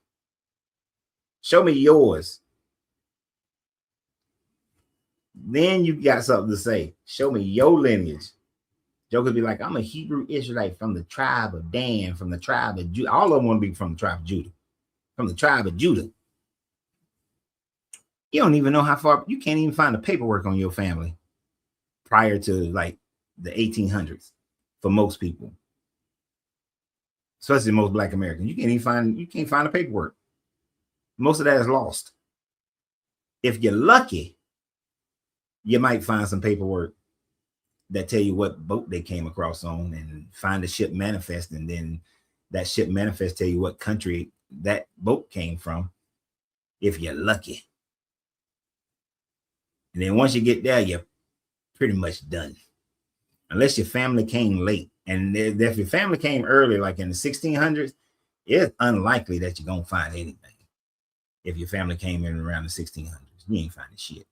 Show me yours. Then you got something to say. Show me your lineage. Joe could be like, I'm a Hebrew Israelite from the tribe of Dan, from the tribe of Judah. All of them want to be from the tribe of Judah. From the tribe of Judah. You don't even know how far, you can't even find the paperwork on your family prior to like the 1800s for most people, especially most Black Americans. You can't find the paperwork. Most of that is lost. If you're lucky, you might find some paperwork that tell you what boat they came across on, and find the ship manifest, and then that ship manifest tell you what country that boat came from, if you're lucky. And then once you get there, you're pretty much done, unless your family came late. And if your family came early, like in the 1600s, it's unlikely that you're gonna find anything. If your family came in around the 1600s, you ain't finding shit.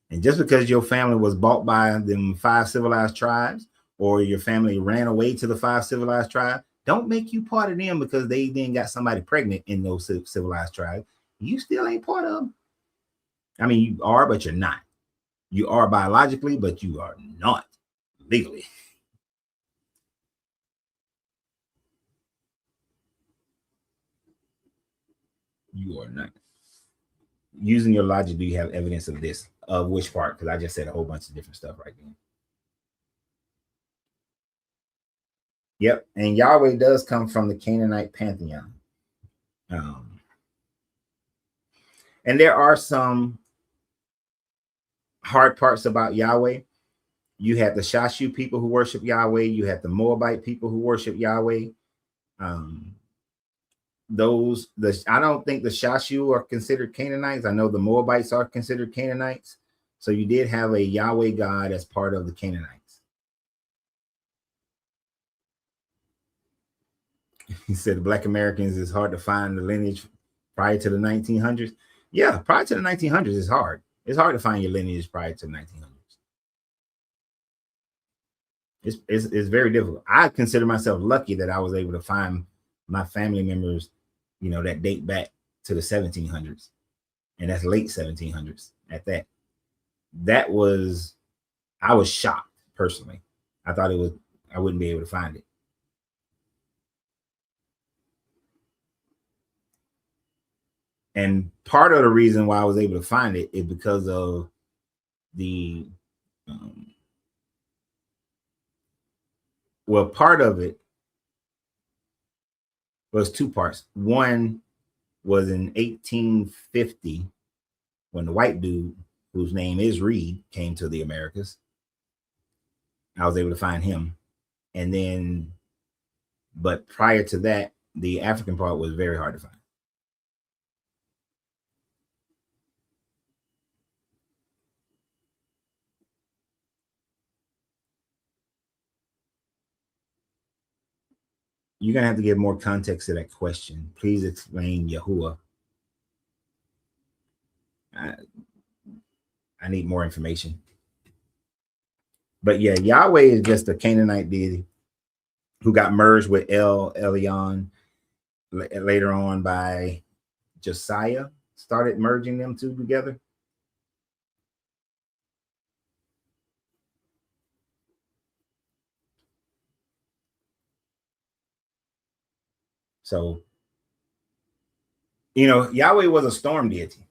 And just because your family was bought by them 5 civilized tribes, or your family ran away to the 5 civilized tribes, don't make you part of them because they then got somebody pregnant in those civilized tribes. You still ain't part of them. I mean, you are, but you're not. You are biologically, but you are not legally. You are not. Using your logic, do you have evidence of this? Of which part? Because I just said a whole bunch of different stuff right then. Yep. And Yahweh does come from the Canaanite pantheon. And there are some hard parts about Yahweh. You have the Shashu people who worship Yahweh. You have the Moabite people who worship Yahweh. I don't think the Shashu are considered Canaanites. I know the Moabites are considered Canaanites. So you did have a Yahweh God as part of the Canaanites. He said the Black Americans is hard to find the lineage prior to the 1900s. Yeah, prior to the 1900s, it's hard. It's hard to find your lineage prior to the 1900s. It's very difficult. I consider myself lucky that I was able to find my family members, that date back to the 1700s, and that's late 1700s at that. I was shocked personally. I thought I wouldn't be able to find it. And part of the reason why I was able to find it is because of the, part of it was two parts. One was in 1850 when the white dude, whose name is Reed, came to the Americas. I was able to find him. And then, but prior to that, the African part was very hard to find. You're going to have to give more context to that question. Please explain Yahuwah. I need more information. But yeah, Yahweh is just a Canaanite deity who got merged with El Elyon later on by Josiah, started merging them two together. So, Yahweh was a storm deity.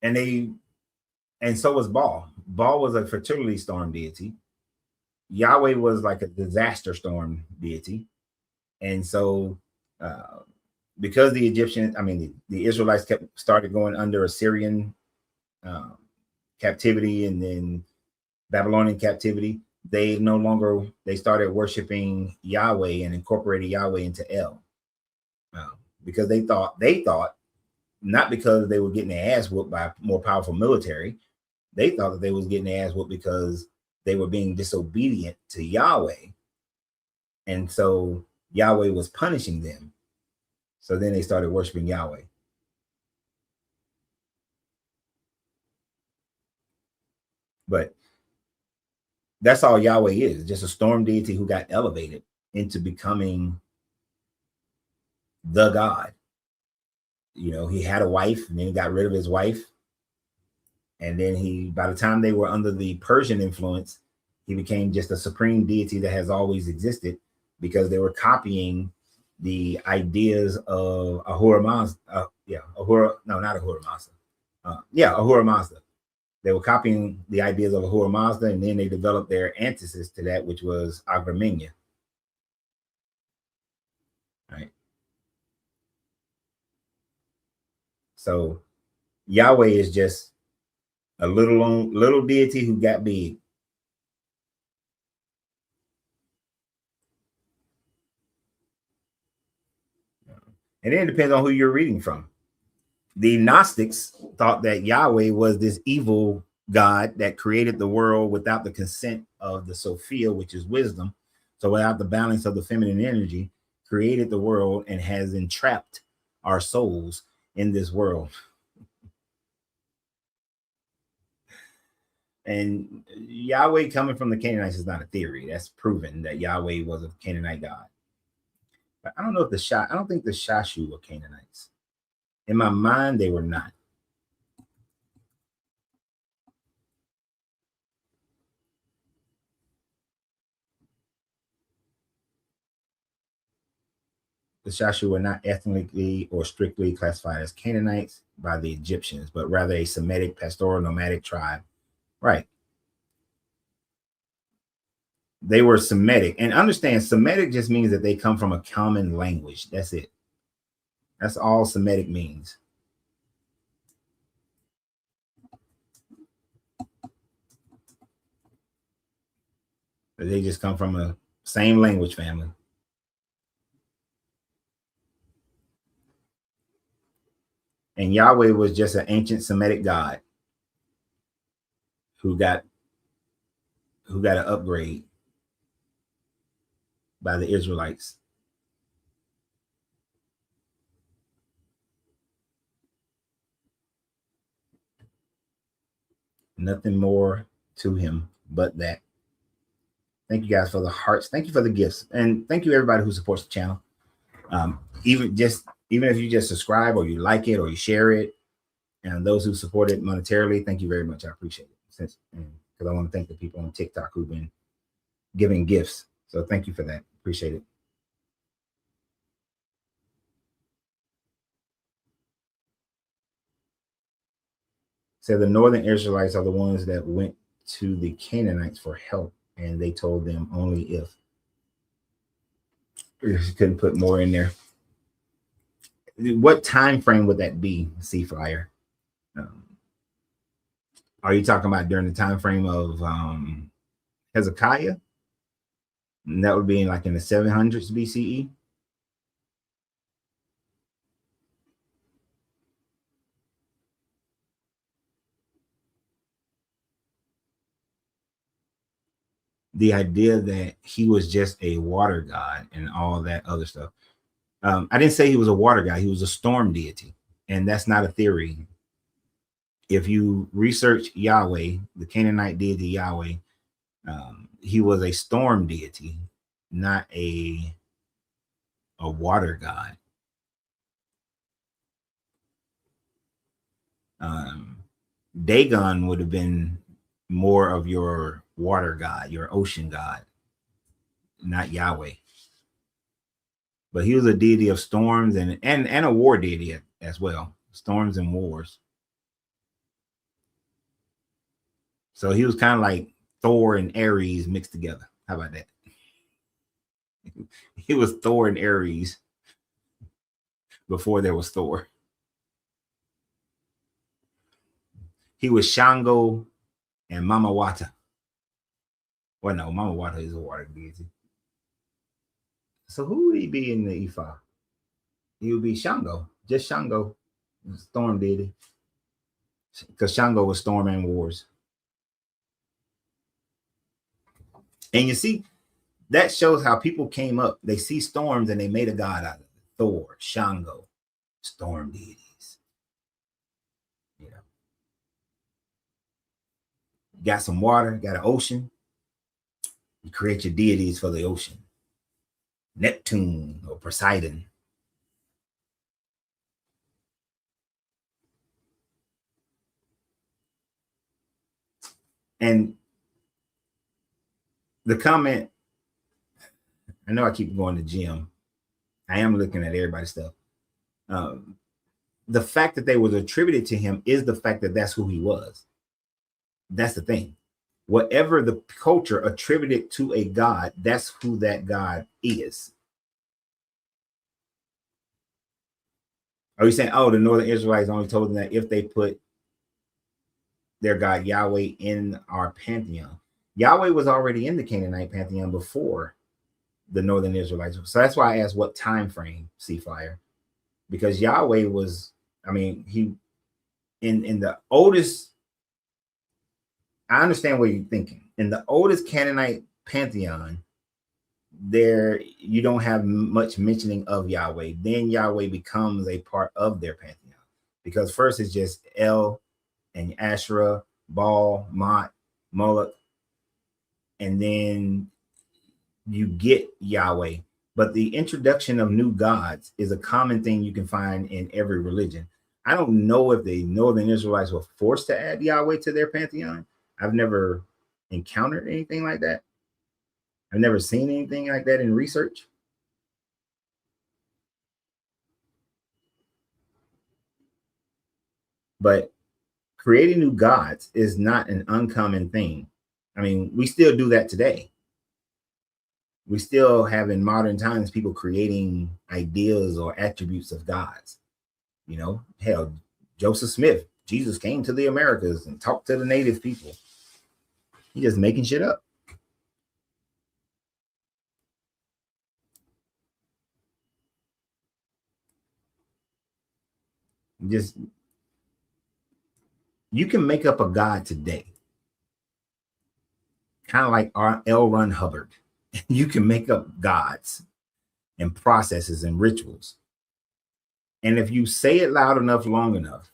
And so was Baal. Baal was a fertility storm deity. Yahweh was like a disaster storm deity. And so, because the Israelites started going under Assyrian captivity and then Babylonian captivity, they started worshiping Yahweh and incorporated Yahweh into El, because they thought not because they were getting their ass whooped by a more powerful military, they thought that they was getting their ass whooped because they were being disobedient to Yahweh, and so Yahweh was punishing them. So then they started worshiping Yahweh. But that's all Yahweh is, just a storm deity who got elevated into becoming the God. He had a wife and then he got rid of his wife. And then by the time they were under the Persian influence, he became just a supreme deity that has always existed, because they were copying the ideas of Ahura Mazda. Ahura Mazda. They were copying the ideas of Ahura Mazda, and then they developed their antithesis to that, which was Agramenia. Right. So Yahweh is just a little deity who got big. And then it depends on who you're reading from. The Gnostics thought that Yahweh was this evil God that created the world without the consent of the Sophia, which is wisdom. So without the balance of the feminine energy, created the world and has entrapped our souls in this world. And Yahweh coming from the Canaanites is not a theory. That's proven that Yahweh was a Canaanite God. But I don't know if I don't think the Shashu were Canaanites. In my mind, they were not. the Shashu were not ethnically or strictly classified as Canaanites by the Egyptians, but rather a Semitic pastoral nomadic tribe. Right. They were Semitic. And understand, Semitic just means that they come from a common language. That's it. That's all Semitic means. They just come from a same language family. And Yahweh was just an ancient Semitic god who got an upgrade by the Israelites. Nothing more to him but that. Thank you guys for the hearts. Thank you for the gifts. And thank you everybody who supports the channel. Even if you just subscribe or you like it or you share it, and those who support it monetarily, thank you very much. I appreciate it. Because I want to thank the people on TikTok who've been giving gifts. So thank you for that. Appreciate it. So the northern Israelites are the ones that went to the Canaanites for help, and they told them only if. You couldn't put more in there. What time frame would that be, C-Flyer? Are you talking about during the time frame of Hezekiah? And that would be like in the 700s BCE. The idea that he was just a water god and all that other stuff. I didn't say he was a water god. He was a storm deity. And that's not a theory. If you research Yahweh, the Canaanite deity Yahweh, he was a storm deity, not a water god. Dagon would have been more of your water god, your ocean god, not Yahweh. But he was a deity of storms and a war deity as well. Storms and wars. So he was kind of like Thor and Ares mixed together. How about that? He was Thor and Ares before there was Thor. He was Shango and Mama Wata. Well, no, Mama Wata is a water deity. So who would he be in the Ifa? He would be Shango, just Shango, storm deity. Because Shango was storm and wars. And you see, that shows how people came up. They see storms and they made a god out of it. Thor, Shango, storm deities. You know, got some water, got an ocean. You create your deities for the ocean. Neptune or Poseidon. And the comment, I know I keep going to Jim. I am looking at everybody's stuff. The fact that they was attributed to him is the fact that that's who he was. That's the thing. Whatever the culture attributed to a god, that's who that god is. Are you saying, oh, the Northern Israelites only told them that if they put their god Yahweh in our pantheon? Yahweh was already in the Canaanite pantheon before the Northern Israelites. So that's why I asked what time frame, C-Flyer. Because Yahweh was, I mean, he in the oldest, I understand what you're thinking. In the oldest Canaanite pantheon, there you don't have much mentioning of Yahweh. Then Yahweh becomes a part of their pantheon. Because first it's just El and Asherah, Baal, Mot, Moloch, and then you get Yahweh. But the introduction of new gods is a common thing you can find in every religion. I don't know if the Northern Israelites were forced to add Yahweh to their pantheon. I've never encountered anything like that. I've never seen anything like that in research. But creating new gods is not an uncommon thing. I mean, we still do that today. We still have in modern times people creating ideas or attributes of gods. You know, hell, Joseph Smith, Jesus came to the Americas and talked to the native people. He's just making shit up. Just, you can make up a god today, kind of like L. Ron Hubbard. You can make up gods and processes and rituals. And if you say it loud enough, long enough,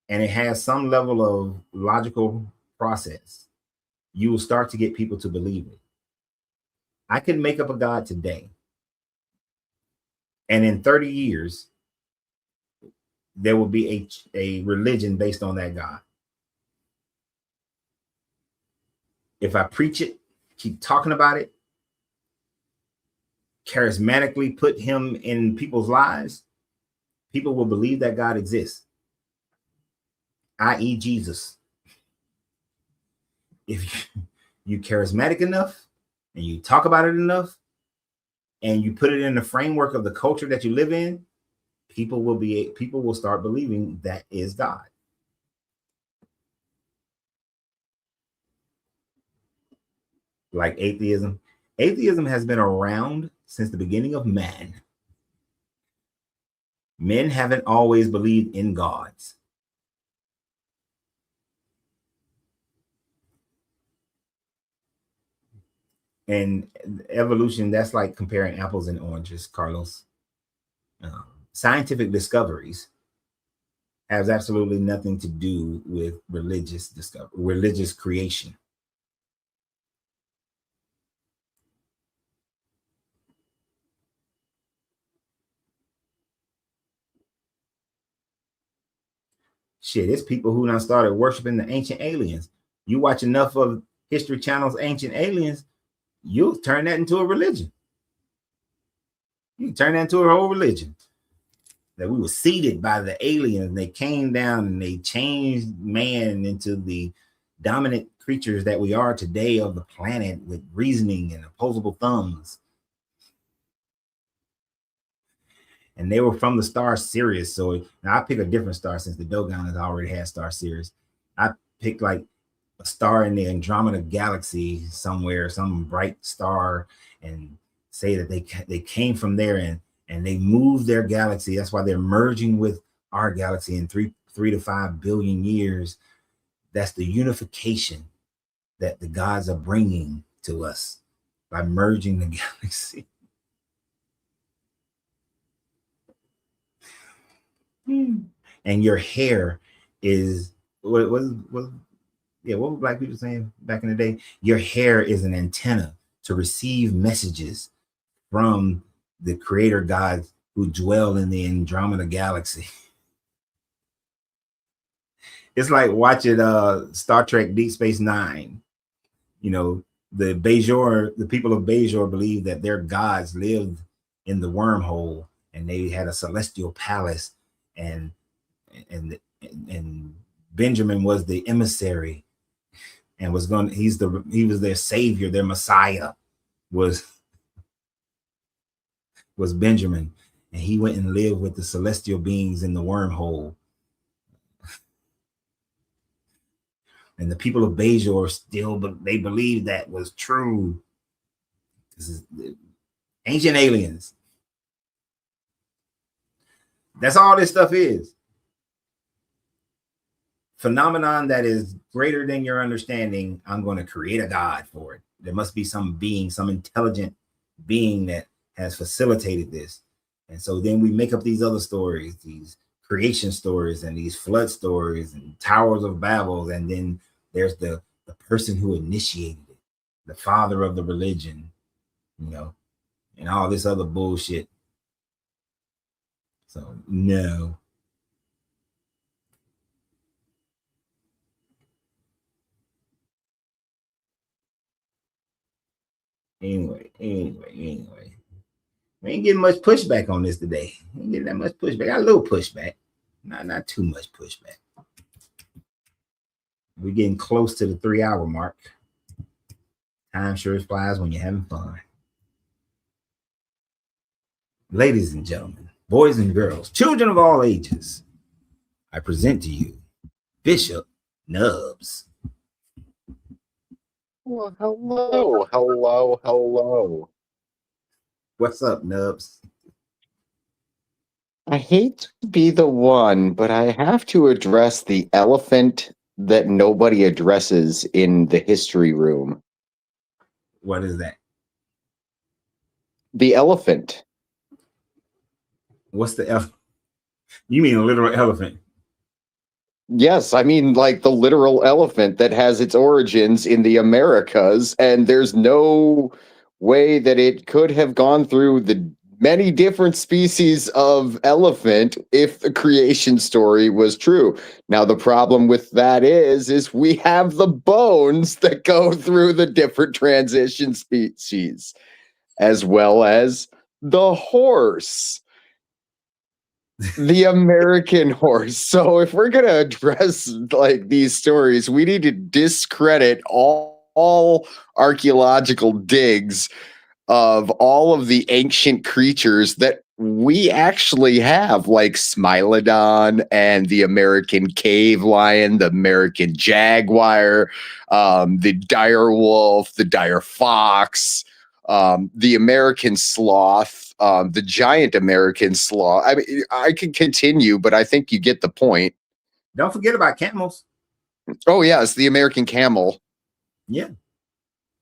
and it has some level of logical process, you will start to get people to believe it. I can make up a god today, and in 30 years, there will be a religion based on that God. If I preach it, keep talking about it, charismatically put him in people's lives, people will believe that God exists, i.e. Jesus. If you're charismatic enough and you talk about it enough and you put it in the framework of the culture that you live in, people will start believing that is God. Like atheism. Atheism has been around since the beginning of man. Men haven't always believed in gods. And evolution, that's like comparing apples and oranges, Carlos. Scientific discoveries has absolutely nothing to do with religious creation. Shit, it's people who now started worshiping the ancient aliens. You watch enough of History Channel's Ancient Aliens, you'll turn that into a religion. You can turn that into a whole religion. That we were seeded by the aliens. They came down and they changed man into the dominant creatures that we are today of the planet with reasoning and opposable thumbs. And they were from the star Sirius. So now I pick a different star since the Dogon has already had star Sirius. I pick like a star in the Andromeda galaxy somewhere, some bright star, and say that they came from there and they moved their galaxy. That's why they're merging with our galaxy in 3 to 5 billion years. That's the unification that the gods are bringing to us by merging the galaxy. And your hair is what were black people saying back in the day? Your hair is an antenna to receive messages from the creator gods who dwell in the Andromeda galaxy. It's like watching Star Trek Deep Space Nine. You know, the people of Bajor believed that their gods lived in the wormhole and they had a celestial palace, and Benjamin was the emissary and he was their savior, their Messiah was Benjamin, and he went and lived with the celestial beings in the wormhole. And the people of Bajor they believed that was true. This is ancient aliens. That's all this stuff is. Phenomenon that is greater than your understanding. I'm going to create a god for it. There must be some being, some intelligent being that has facilitated this. And so then we make up these other stories, these creation stories and these flood stories and towers of Babel. And then there's the person who initiated it, the father of the religion, you know, and all this other bullshit. So no. Anyway. We ain't getting much pushback on this today. We ain't getting that much pushback. Got a little pushback. Not too much pushback. We're getting close to the 3-hour mark. Time sure flies when you're having fun. Ladies and gentlemen, boys and girls, children of all ages, I present to you Bishop Nubs. Well, hello. What's up, Nubs? I hate to be the one, but I have to address the elephant that nobody addresses in the history room. What is that? The elephant. What's the elephant? You mean a literal elephant? Yes, I mean like the literal elephant that has its origins in the Americas, and there's no way that it could have gone through the many different species of elephant if the creation story was true. Now, the problem with that is we have the bones that go through the different transition species, as well as the horse. The American horse. So if we're going to address like these stories, we need to discredit all archaeological digs of all of the ancient creatures that we actually have, like Smilodon and the American cave lion, the American jaguar, the dire wolf, the dire fox, the American sloth, the giant American sloth. I mean, I can continue, but I think you get the point. Don't forget about camels. Oh, yes, the American camel. Yeah.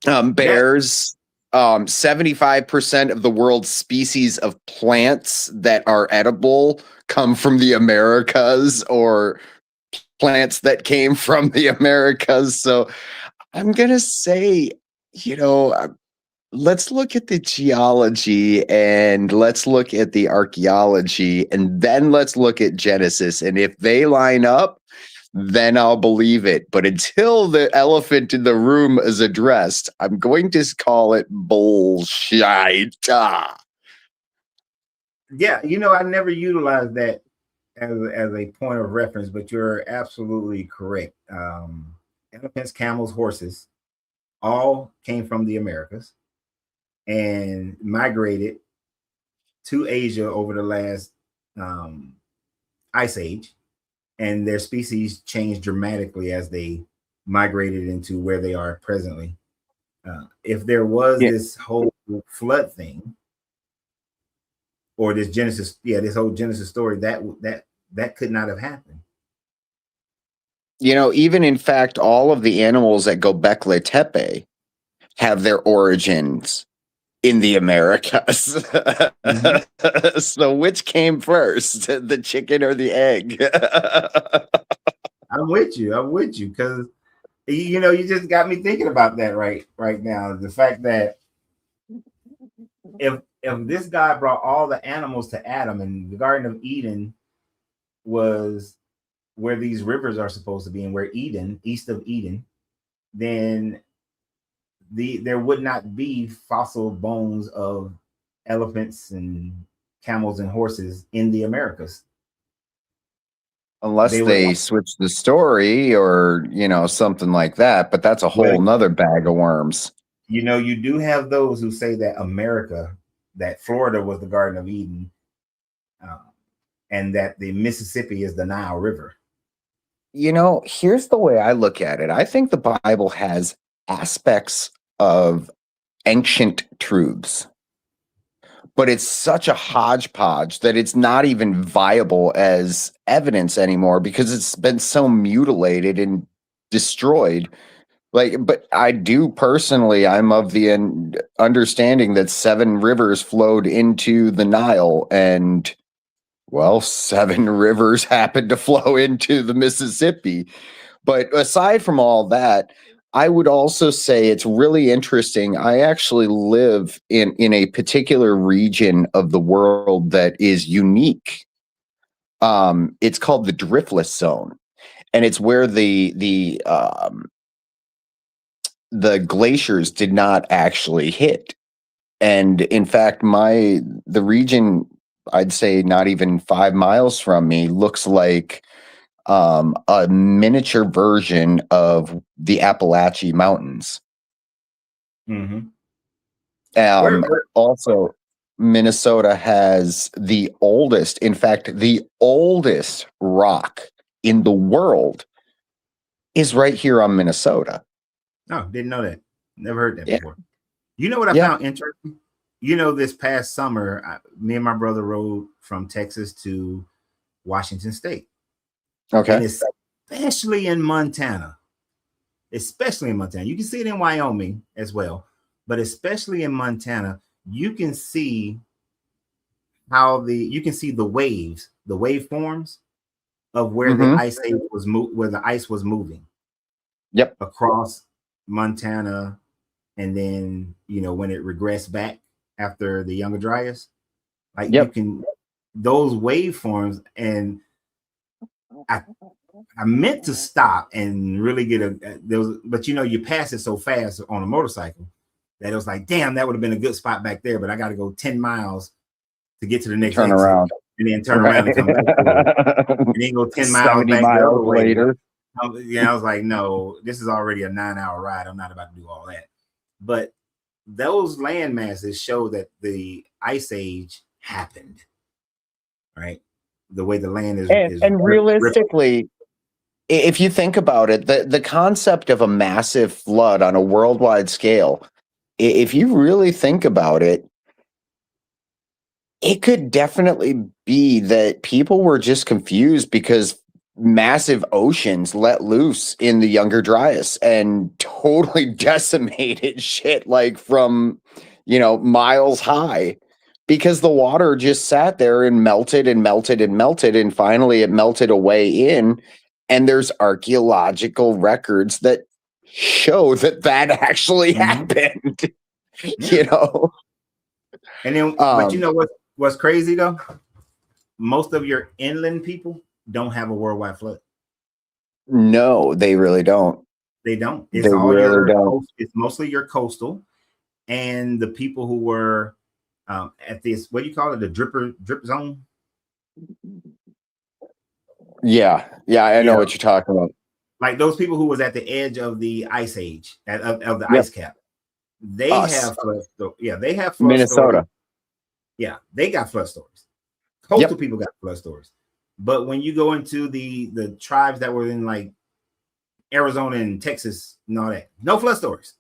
Bears. 75% of the world's species of plants that are edible come from the Americas, or plants that came from the Americas. So I'm going to say, let's look at the geology and let's look at the archaeology, and then let's look at Genesis. And if they line up, then I'll believe it. But until the elephant in the room is addressed, I'm going to call it bullshit. Yeah, I never utilized that as a point of reference, but you're absolutely correct. Elephants, camels, horses all came from the Americas and migrated to Asia over the last ice age. And their species changed dramatically as they migrated into where they are presently. If there was this whole flood thing, or this whole Genesis story, that could not have happened. Even in fact, all of the animals at Göbekli Tepe have their origins in the Americas. Mm-hmm. So which came first, the chicken or the egg? I'm with you, because you just got me thinking about that right now. The fact that if this guy brought all the animals to Adam, and the Garden of Eden was where these rivers are supposed to be, and where Eden, east of Eden, then there would not be fossil bones of elephants and camels and horses in the Americas. Unless they switch the story or, something like that. But that's a whole nother bag of worms. You do have those who say that that Florida was the Garden of Eden, and that the Mississippi is the Nile River. Here's the way I look at it. I think the Bible has aspects of ancient truths, but it's such a hodgepodge that it's not even viable as evidence anymore because it's been so mutilated and destroyed. But I do personally, I'm of the understanding that 7 rivers flowed into the Nile, and 7 rivers happened to flow into the Mississippi. But aside from all that, I would also say it's really interesting. I actually live in a particular region of the world that is unique. It's called the Driftless Zone, and it's where the glaciers did not actually hit. And in fact, the region I'd say not even 5 miles from me, looks like a miniature version of the Appalachian Mountains. Mm-hmm. Um, Also, Minnesota has the oldest, in fact, the oldest rock in the world is right here on Minnesota. Oh, didn't know that. Never heard that Yeah. before. You know what I Yeah. found interesting? You know, this past summer, me and my brother rode from Texas to Washington State. Okay. And especially in Montana. Especially in Montana. You can see it in Wyoming as well. But especially in Montana, you can see the waves, the waveforms of where the ice age was where the ice was moving. Yep. Across Montana, and then when it regressed back after the Younger Dryas, like you can those waveforms. And I meant to stop and really get but you pass it so fast on a motorcycle that it was like, damn, that would have been a good spot back there, but I got to go 10 miles to get to the next Turn exit, around. and then turn around and come back and then go 10 miles 70 back miles later. Yeah, I was like, no, this is already a 9-hour ride. I'm not about to do all that. But those land masses show that the ice age happened, right? The way the land is, and realistically, if you think about it, the concept of a massive flood on a worldwide scale, if you really think about it, it could definitely be that people were just confused because massive oceans let loose in the Younger Dryas and totally decimated shit, like from miles high, because the water just sat there and melted and melted and melted, and finally it melted away in. And there's archaeological records that show that actually happened. And then, but what's crazy though? Most of your inland people don't have a worldwide flood. No, they really don't. They don't. It's It's mostly your coastal, and the people who were at this, what do you call it, the drip zone? Yeah, I know what you're talking about. Like those people who was at the edge of the ice age, of the ice cap. They have flood. They have flood Minnesota. Stories. Yeah, they got flood stories. Coastal people got flood stories. But when you go into the tribes that were in like Arizona and Texas and all that, no flood stories.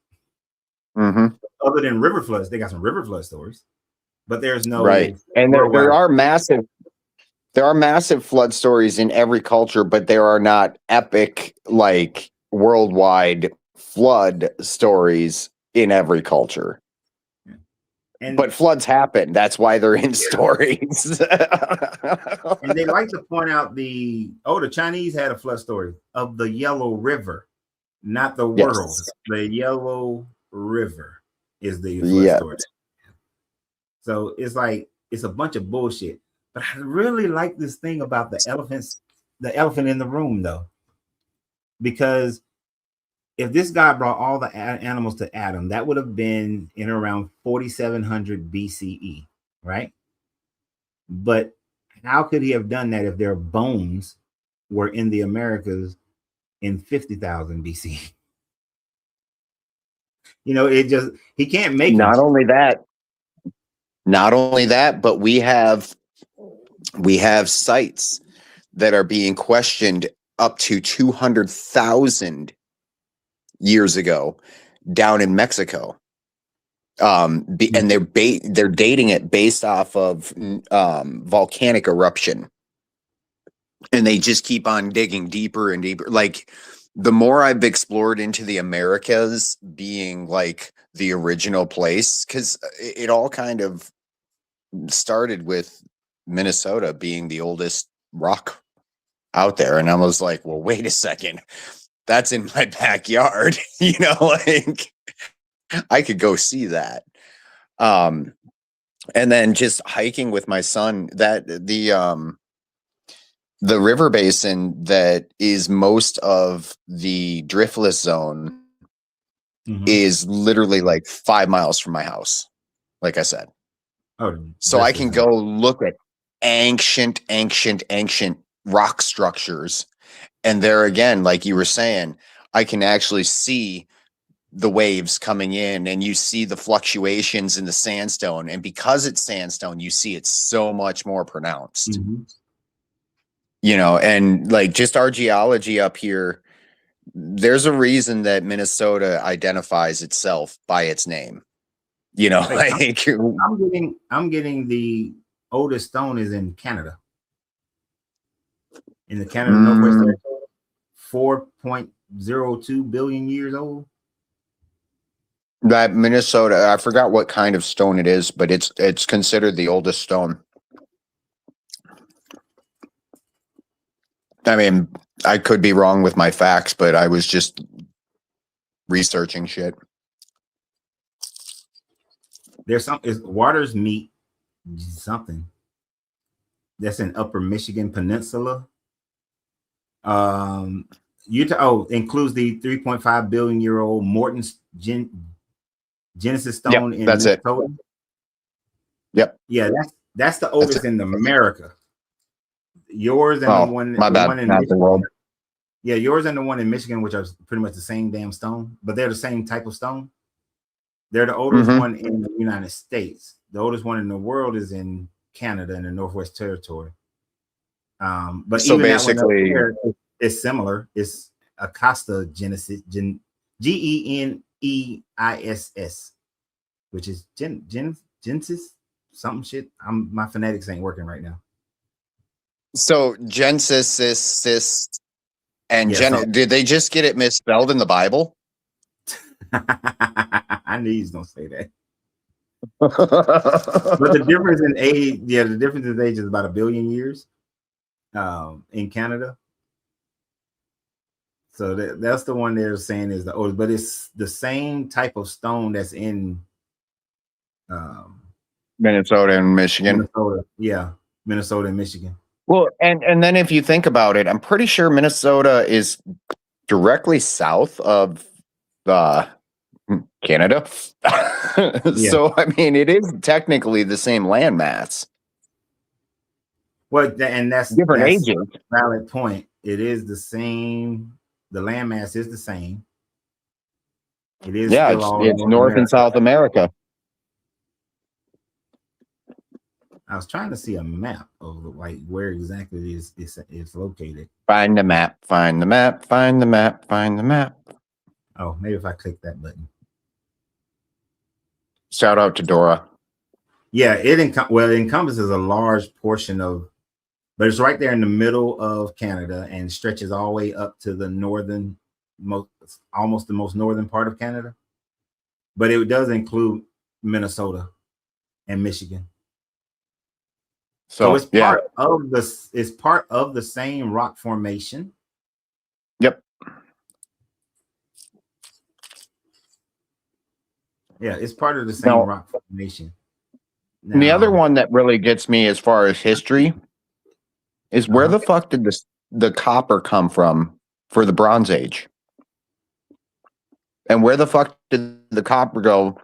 Mm-hmm. Other than river floods, they got some river flood stories. But there's no right. And there are massive flood stories in every culture, but there are not epic, like worldwide flood stories in every culture. But floods happen. That's why they're in stories. And they like to point out the Chinese had a flood story of the Yellow River, not the world. The Yellow River is the flood story. So it's like, it's a bunch of bullshit. But I really like this thing about the elephant in the room, though. Because if this guy brought all the animals to Adam, that would have been in around 4700 BCE, right? But how could he have done that if their bones were in the Americas in 50,000 BC? He can't make Not only that, but we have sites that are being questioned up to 200,000 years ago down in Mexico. And they're dating it based off of volcanic eruption. And they just keep on digging deeper and deeper. Like, the more I've explored into the Americas being like the original place, because it all kind of started with Minnesota being the oldest rock out there. And I was like, well, wait a second. That's in my backyard. Like, I could go see that. And then just hiking with my son, that the river basin that is most of the driftless zone is literally like 5 miles from my house, like I said. So I can go look at ancient rock structures. And there again, like you were saying, I can actually see the waves coming in, and you see the fluctuations in the sandstone. And because it's sandstone, you see it so much more pronounced. Mhm. You know, and like just our geology up here, there's a reason that Minnesota identifies itself by its name. You know, Wait, like I'm getting the oldest stone is in Canada. In the Canada Northwest Territory, 4.02 billion years old. that Minnesota, I forgot what kind of stone it is, but it's considered the oldest stone. I mean, I could be wrong with my facts, but I was just researching shit. There's some is Waters Meet something that's in Upper Michigan Peninsula. Utah includes the 3.5 billion year old Morton's Genesis stone in that's Minnesota. Yep. Yeah, that's the oldest in America. Yours and the one, my bad. one in Not the Michigan. world. Yeah, yours and the one in Michigan, which are pretty much the same damn stone, but they're the same type of stone. They're the oldest one in the United States. The oldest one in the world is in Canada in the Northwest Territory. But So even basically, that one up there is similar. It's Acosta Genesis, Geneiss, which is Genesis, something shit. My phonetics ain't working right now. so Genesis and Yeah, did they just get it misspelled in the Bible? I knew he's gonna say that. But the difference in age, the difference in age is about 1 billion years in Canada. So that's the one they're saying is the oldest, but it's the same type of stone that's in Minnesota and Michigan. Minnesota. Yeah, Minnesota and Michigan. Well, and then if you think about it, I'm pretty sure Minnesota is directly south of Canada. So I mean, it is technically the same landmass. Well, and that's Different ages. A Valid point. It is the same. The landmass is the same. It is still it's North and South America. I was trying to see a map of like where exactly it's located. Find the map. Find the map. Find the map. Find the map. Oh, maybe if I click that button. Shout out to Dora. Yeah, it encompasses a large portion of, but it's right there in the middle of Canada and stretches all the way up to the almost the most northern part of Canada. But it does include Minnesota and Michigan. So it's part of the same rock formation. Yep. Yeah, it's part of the same rock formation. Now, the other one that really gets me as far as history is where the fuck did the copper come from for the Bronze Age? And where the fuck did the copper go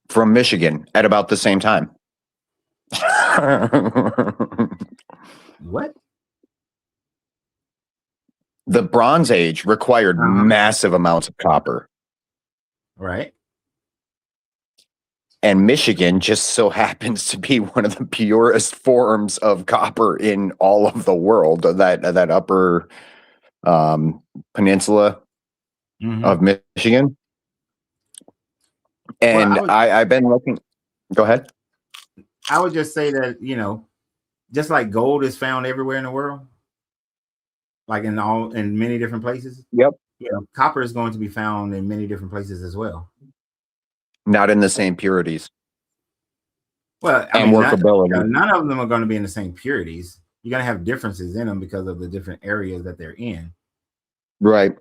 from Michigan at about the same time? What? The Bronze Age required massive amounts of copper. Right. And Michigan just so happens to be one of the purest forms of copper in all of the world. That upper peninsula of Michigan. And I've been looking. Go ahead. I would just say that, just like gold is found everywhere in the world, like in many different places. Yep. Copper is going to be found in many different places as well. Not in the same purities. Well, workability. None of them are going to be in the same purities. You're going to have differences in them because of the different areas that they're in. Right.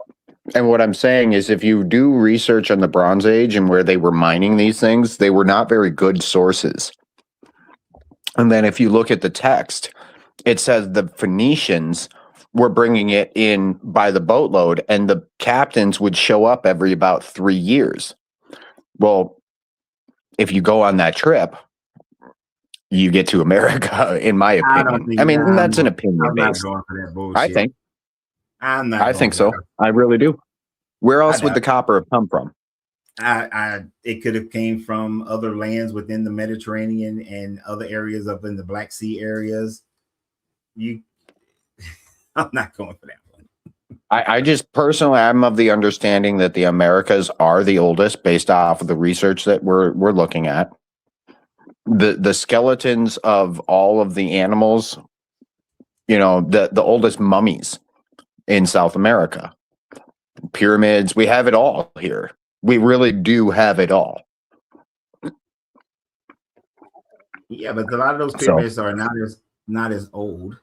And what I'm saying is if you do research on the Bronze Age and where they were mining these things, they were not very good sources. And then if you look at the text, it says the Phoenicians were bringing it in by the boatload and the captains would show up every about 3 years. Well, if you go on that trip, you get to America, in my I don't opinion. think. I mean, I'm that's an not, opinion I'm not based. going for that bullshit. I think. I'm not. I going think for so. that. I really do. Where else would doubt the copper have come from? It could have came from other lands within the Mediterranean and other areas up in the Black Sea areas. I'm not going for that one. I just personally, I'm of the understanding that the Americas are the oldest, based off of the research that we're looking at. The skeletons of all of the animals, the oldest mummies in South America, pyramids, we have it all here. We really do have it all. Yeah, but a lot of those pyramids are not as old.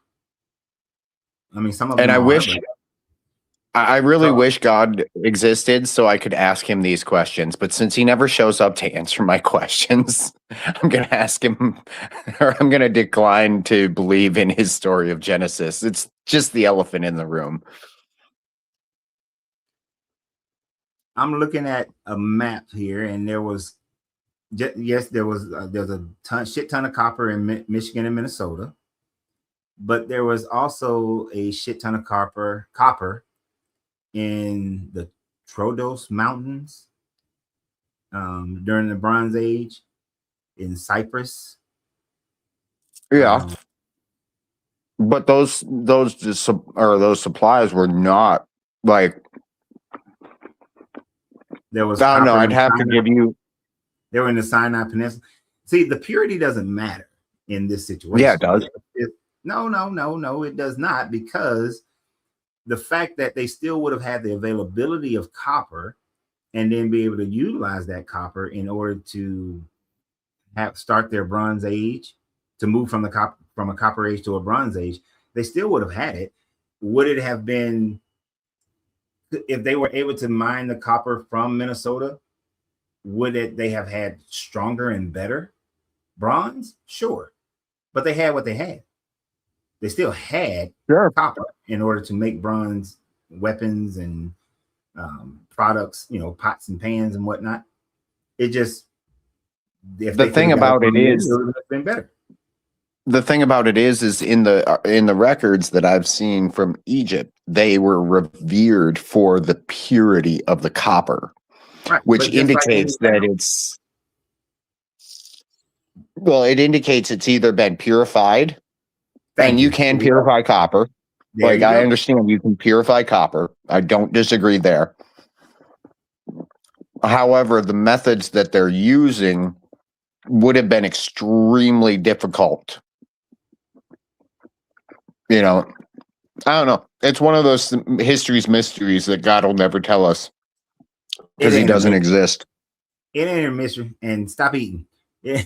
I mean, some of them. And I but really wish God existed so I could ask him these questions. But since he never shows up to answer my questions, I'm going to ask him, or I'm going to decline to believe in his story of Genesis. It's just the elephant in the room. I'm looking at a map here, and there's a shit ton of copper in Michigan and Minnesota, but there was also a shit ton of copper in the Troodos Mountains during the Bronze Age, in Cyprus. Yeah, but those supplies were not like. There was. I don't know. I'd have to give you. They were in the Sinai Peninsula. See, the purity doesn't matter in this situation. Yeah, it does. No, it does not, because the fact that they still would have had the availability of copper and then be able to utilize that copper in order to start their Bronze Age, to move from a copper age to a Bronze Age, they still would have had it. Would it have been, if they were able to mine the copper from Minnesota, would they have had stronger and better bronze? Sure. But they had what they had. They still had copper in order to make bronze weapons and products, pots and pans and whatnot. It just, the thing about it is, it would have been better. The thing about it is in the records that I've seen from Egypt, they were revered for the purity of the copper, right, which indicates that it indicates it's either been purified, and you can purify copper. Like, I understand you can purify copper. I don't disagree there. However, the methods that they're using would have been extremely difficult. I don't know. It's one of those history's mysteries that God will never tell us because he doesn't exist. It ain't a mystery. And stop eating. Yeah.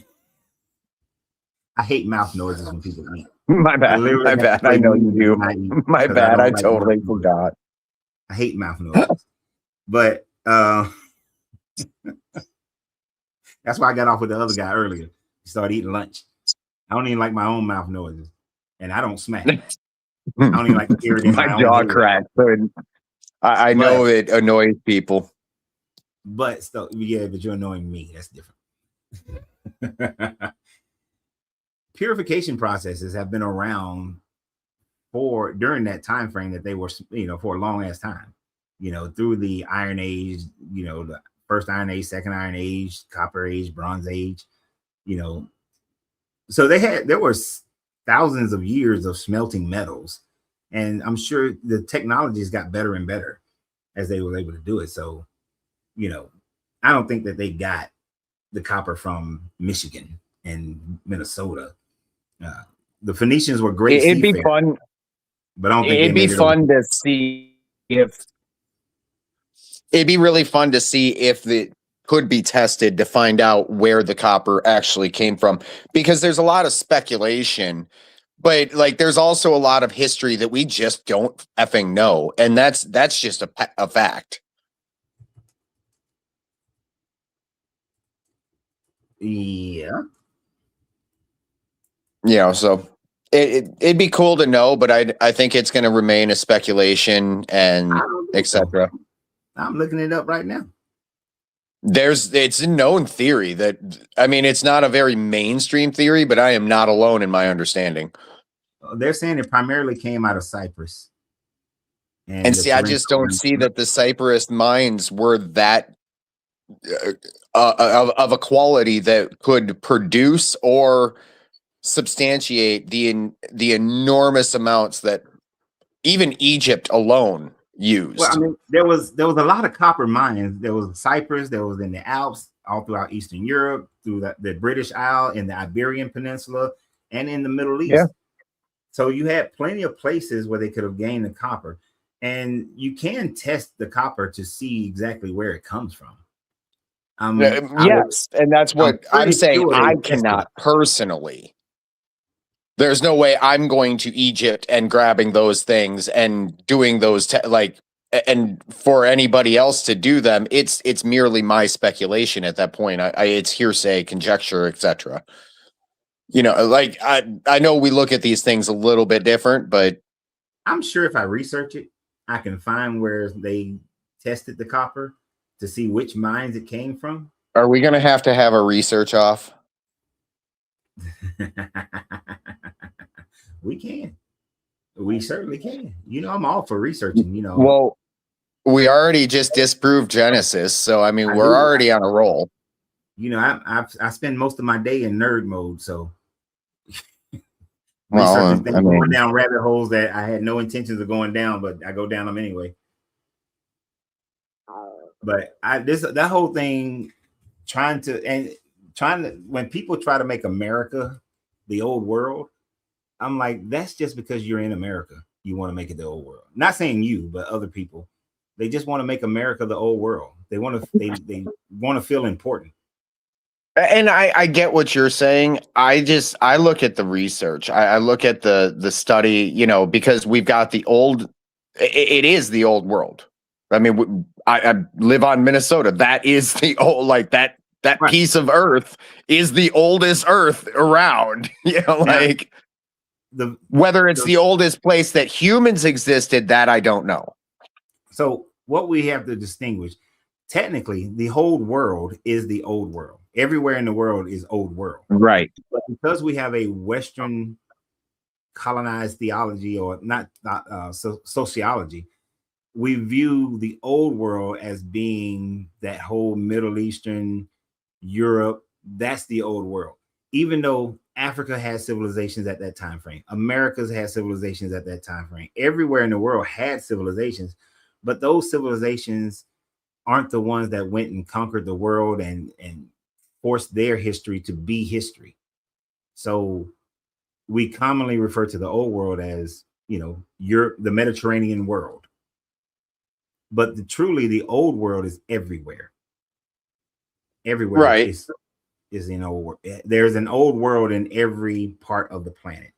I hate mouth noises when people eat. My bad. I know you do. My bad. I totally forgot. I hate mouth noises. But that's why I got off with the other guy earlier. He started eating lunch. I don't even like my own mouth noises. And I don't smack. I don't even like to hear it in my jaw cracked. I know it annoys people. But still, yeah, but you're annoying me. That's different. Purification processes have been around during that time frame that they were, for a long ass time. Through the Iron Age, the first Iron Age, second Iron Age, Copper Age, Bronze Age, So there was thousands of years of smelting metals, and I'm sure the technologies got better and better as they were able to do it. So, I don't think that they got the copper from Michigan and Minnesota. The Phoenicians were great. It'd be fun, but I don't think it'd be fun to see if it'd be really fun to see if it could be tested to find out where the copper actually came from, because there's a lot of speculation, but there's also a lot of history that we just don't effing know, and that's just a fact. Yeah. So it'd be cool to know, but I think it's going to remain a speculation and etc. I'm looking it up right now. It's a known theory that, I mean, it's not a very mainstream theory, but I am not alone in my understanding. They're saying it primarily came out of Cyprus. And see, I just don't see that the Cyprus mines were that of a quality that could produce or substantiate the enormous amounts that even Egypt alone used. Well, I mean, there was a lot of copper mines. There was Cyprus, there was in the Alps, all throughout Eastern Europe, through the British Isle, in the Iberian Peninsula, and in the Middle East. Yeah. So you had plenty of places where they could have gained the copper, and you can test the copper to see exactly where it comes from. Yes, and that's what I'm saying. sure I they cannot personally. There's no way I'm going to Egypt and grabbing those things and doing those and for anybody else to do them, it's merely my speculation at that point. It's hearsay, conjecture, etc. You know, like I know we look at these things a little bit different, but I'm sure if I research it, I can find where they tested the copper to see which mines it came from. Are we going to have a research off? We can. We certainly can. You know, I'm all for researching, you know. Well, we already just disproved Genesis, so I mean, we're already on a roll. You know, I spend most of my day in nerd mode, so well, going down rabbit holes that I had no intentions of going down, but I go down them anyway. But that whole thing, when people try to make America the old world, I'm like, that's just because you're in America. You want to make it the old world. Not saying you, but other people. They just want to make America the old world. They want to feel important. And I get what you're saying. I look at the research. I look at the study, you know, because we've got the old. It is the old world. I mean, I live on Minnesota. That is the old, like that right. Piece of earth is the oldest earth around. You know, like whether it's the oldest place that humans existed, that I don't know. So what we have to distinguish, technically, the whole world is the old world. Everywhere in the world is old world. Right. But because we have a Western colonized theology, or not sociology, we view the old world as being that whole Middle Eastern, Europe. That's the old world. Even though Africa has civilizations at that time frame, America's had civilizations at that time frame. Everywhere in the world had civilizations, but those civilizations aren't the ones that went and conquered the world and forced their history to be history. So we commonly refer to the old world as, you know, Europe, the Mediterranean world. But truly, the old world is everywhere. Everywhere, right? Is an old world. There's an old world in every part of the planet.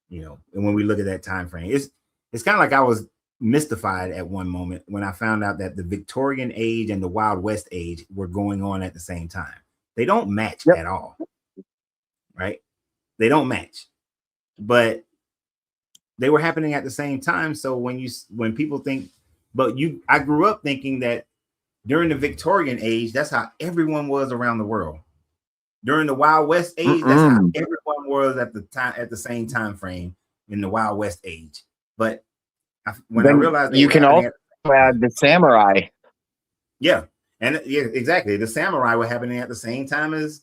You know, and when we look at that time frame, it's kind of like I was mystified at one moment when I found out that the Victorian age and the Wild West age were going on at the same time. They don't match at all, right? They don't match, but they were happening at the same time. So when people think, I grew up thinking that during the Victorian age, that's how everyone was around the world. During the Wild West age, that's how everyone was at the same time frame in the Wild West age. But when I realized you can also add the samurai. Yeah, and exactly. The samurai were happening at the same time as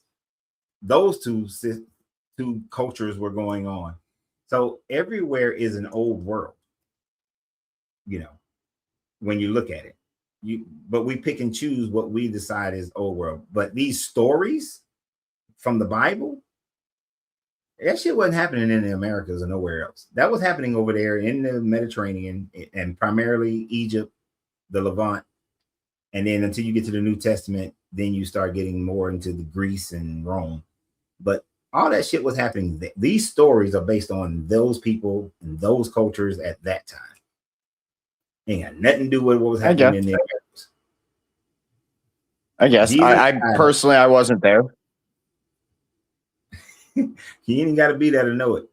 those two cultures were going on. So everywhere is an old world, you know, when you look at it. But we pick and choose what we decide is old world. But these stories from the Bible, that shit wasn't happening in the Americas or nowhere else. That was happening over there in the Mediterranean and primarily Egypt, the Levant. And then until you get to the New Testament, then you start getting more into the Greece and Rome. But all that shit was happening. These stories are based on those people and those cultures at that time. Ain't got nothing to do with what was happening in the Americas. I guess. I personally, I wasn't there. You ain't got to be there to know it.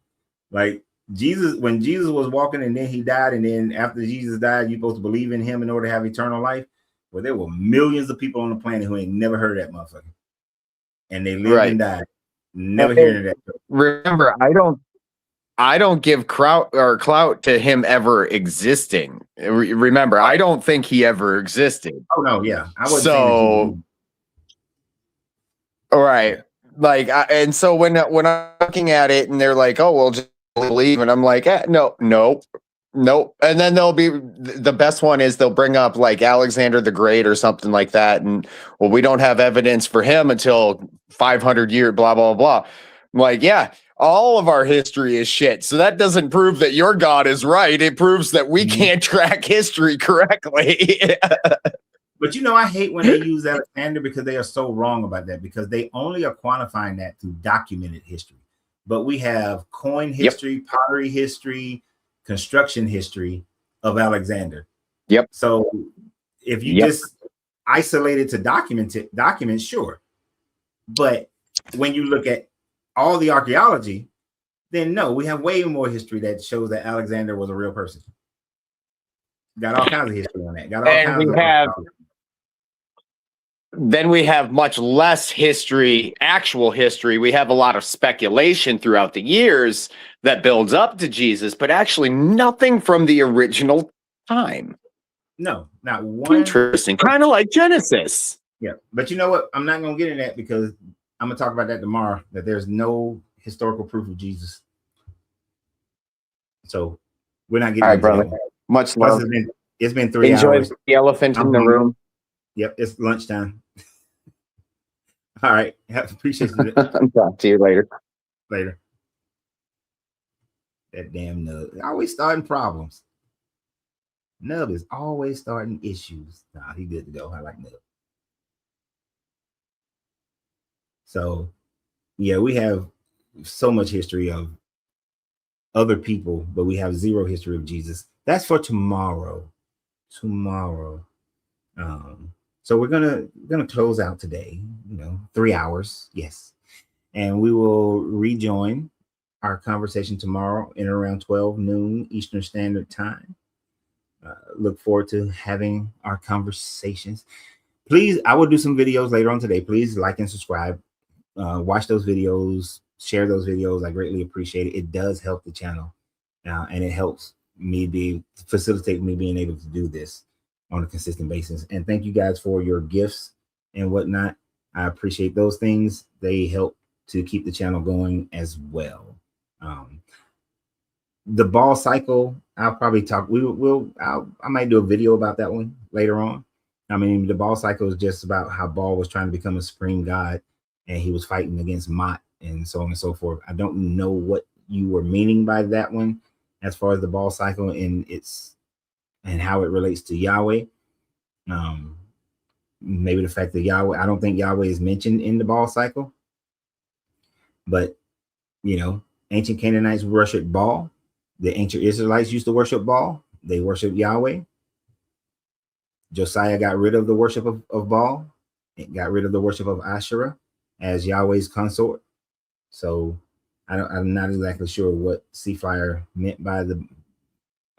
Like Jesus, when Jesus was walking and then he died, and then after Jesus died, you're supposed to believe in him in order to have eternal life. where there were millions of people on the planet who ain't never heard of that motherfucker, and they lived and died, never hearing of that. Remember, I don't give clout to him ever existing. Remember, I don't think he ever existed. Oh no, yeah, I wasn't so. All right, like, and so when I'm looking at it, and they're like, "Oh, well, just believe," and I'm like, "No, and then they'll be the best one is they'll bring up like Alexander the Great or something like that, and well, we don't have evidence for him until 500 years, blah blah blah. I'm like, yeah, all of our history is shit. So that doesn't prove that your God is right. It proves that we can't track history correctly. But you know, I hate when they use Alexander because they are so wrong about that, because they only are quantifying that through documented history. But we have coin history, pottery history, construction history of Alexander. Yep. So if you just isolate it to documents, sure. But when you look at all the archaeology, then no, we have way more history that shows that Alexander was a real person. Got all kinds of history on that. Got all kinds of Then we have much less history, actual history. We have a lot of speculation throughout the years that builds up to Jesus, but actually nothing from the original time. No, not one. Interesting. Kind of like Genesis. Yeah. But you know what? I'm not going to get into that because I'm going to talk about that tomorrow, that there's no historical proof of Jesus. So we're not getting all right, brother. That. Much love. It's been 3 hours. Enjoy the elephant in the room. Yep, it's lunchtime. All right. Appreciate it. I'll talk to you later. Later. That damn Nub. Always starting problems. Nub is always starting issues. Nah, he good to go. I like Nub. So, yeah, we have so much history of other people, but we have zero history of Jesus. That's for tomorrow. So we're gonna close out today, 3 hours, yes, and we will rejoin our conversation tomorrow in around 12 noon Eastern Standard Time. Look forward to having our conversations. Please, I will do some videos later on today. Please like and subscribe. Watch those videos, share those videos. I greatly appreciate it. It does help the channel, and it helps me facilitate me being able to do this on a consistent basis. And thank you guys for your gifts and whatnot. I appreciate those things. They help to keep the channel going as well. The ball cycle, I'll probably talk. I might do a video about that one later on. I mean, the ball cycle is just about how Baal was trying to become a supreme god, and he was fighting against Mot and so on and so forth. I don't know what you were meaning by that one as far as the ball cycle and how it relates to Yahweh. Maybe the fact that Yahweh, I don't think Yahweh is mentioned in the ball cycle, but ancient Canaanites worship Baal. The ancient Israelites used to worship Baal. They worship Yahweh. Josiah got rid of the worship of Baal. It got rid of the worship of Asherah as Yahweh's consort. So I'm not exactly sure what Seafire meant by the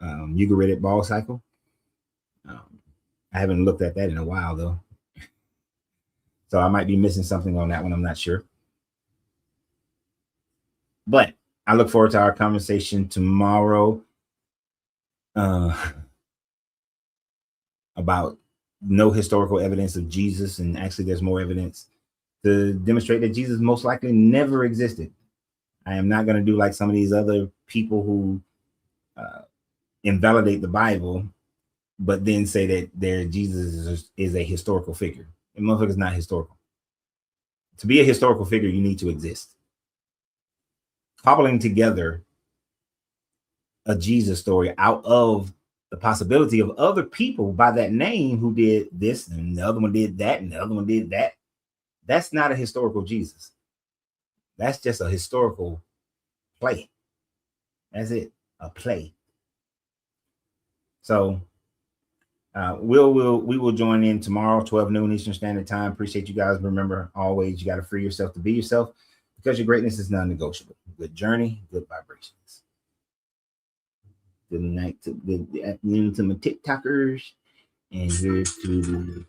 Ugaritic ball cycle. I haven't looked at that in a while though, so I might be missing something on that one. I'm not sure, but I look forward to our conversation tomorrow about no historical evidence of Jesus, and actually there's more evidence to demonstrate that Jesus most likely never existed. I am not going to do like some of these other people who invalidate the Bible, but then say that their Jesus is a historical figure. And motherfucker is not historical. To be a historical figure, you need to exist. Cobbling together a Jesus story out of the possibility of other people by that name who did this, and the other one did that, and the other one did that. That's not a historical Jesus. That's just a historical play. That's it, a play. So we will join in tomorrow, 12 noon Eastern Standard Time. Appreciate you guys. Remember, always you got to free yourself to be yourself, because your greatness is non-negotiable. Good journey, good vibrations. Good night to good afternoon to my TikTokers. And here's to the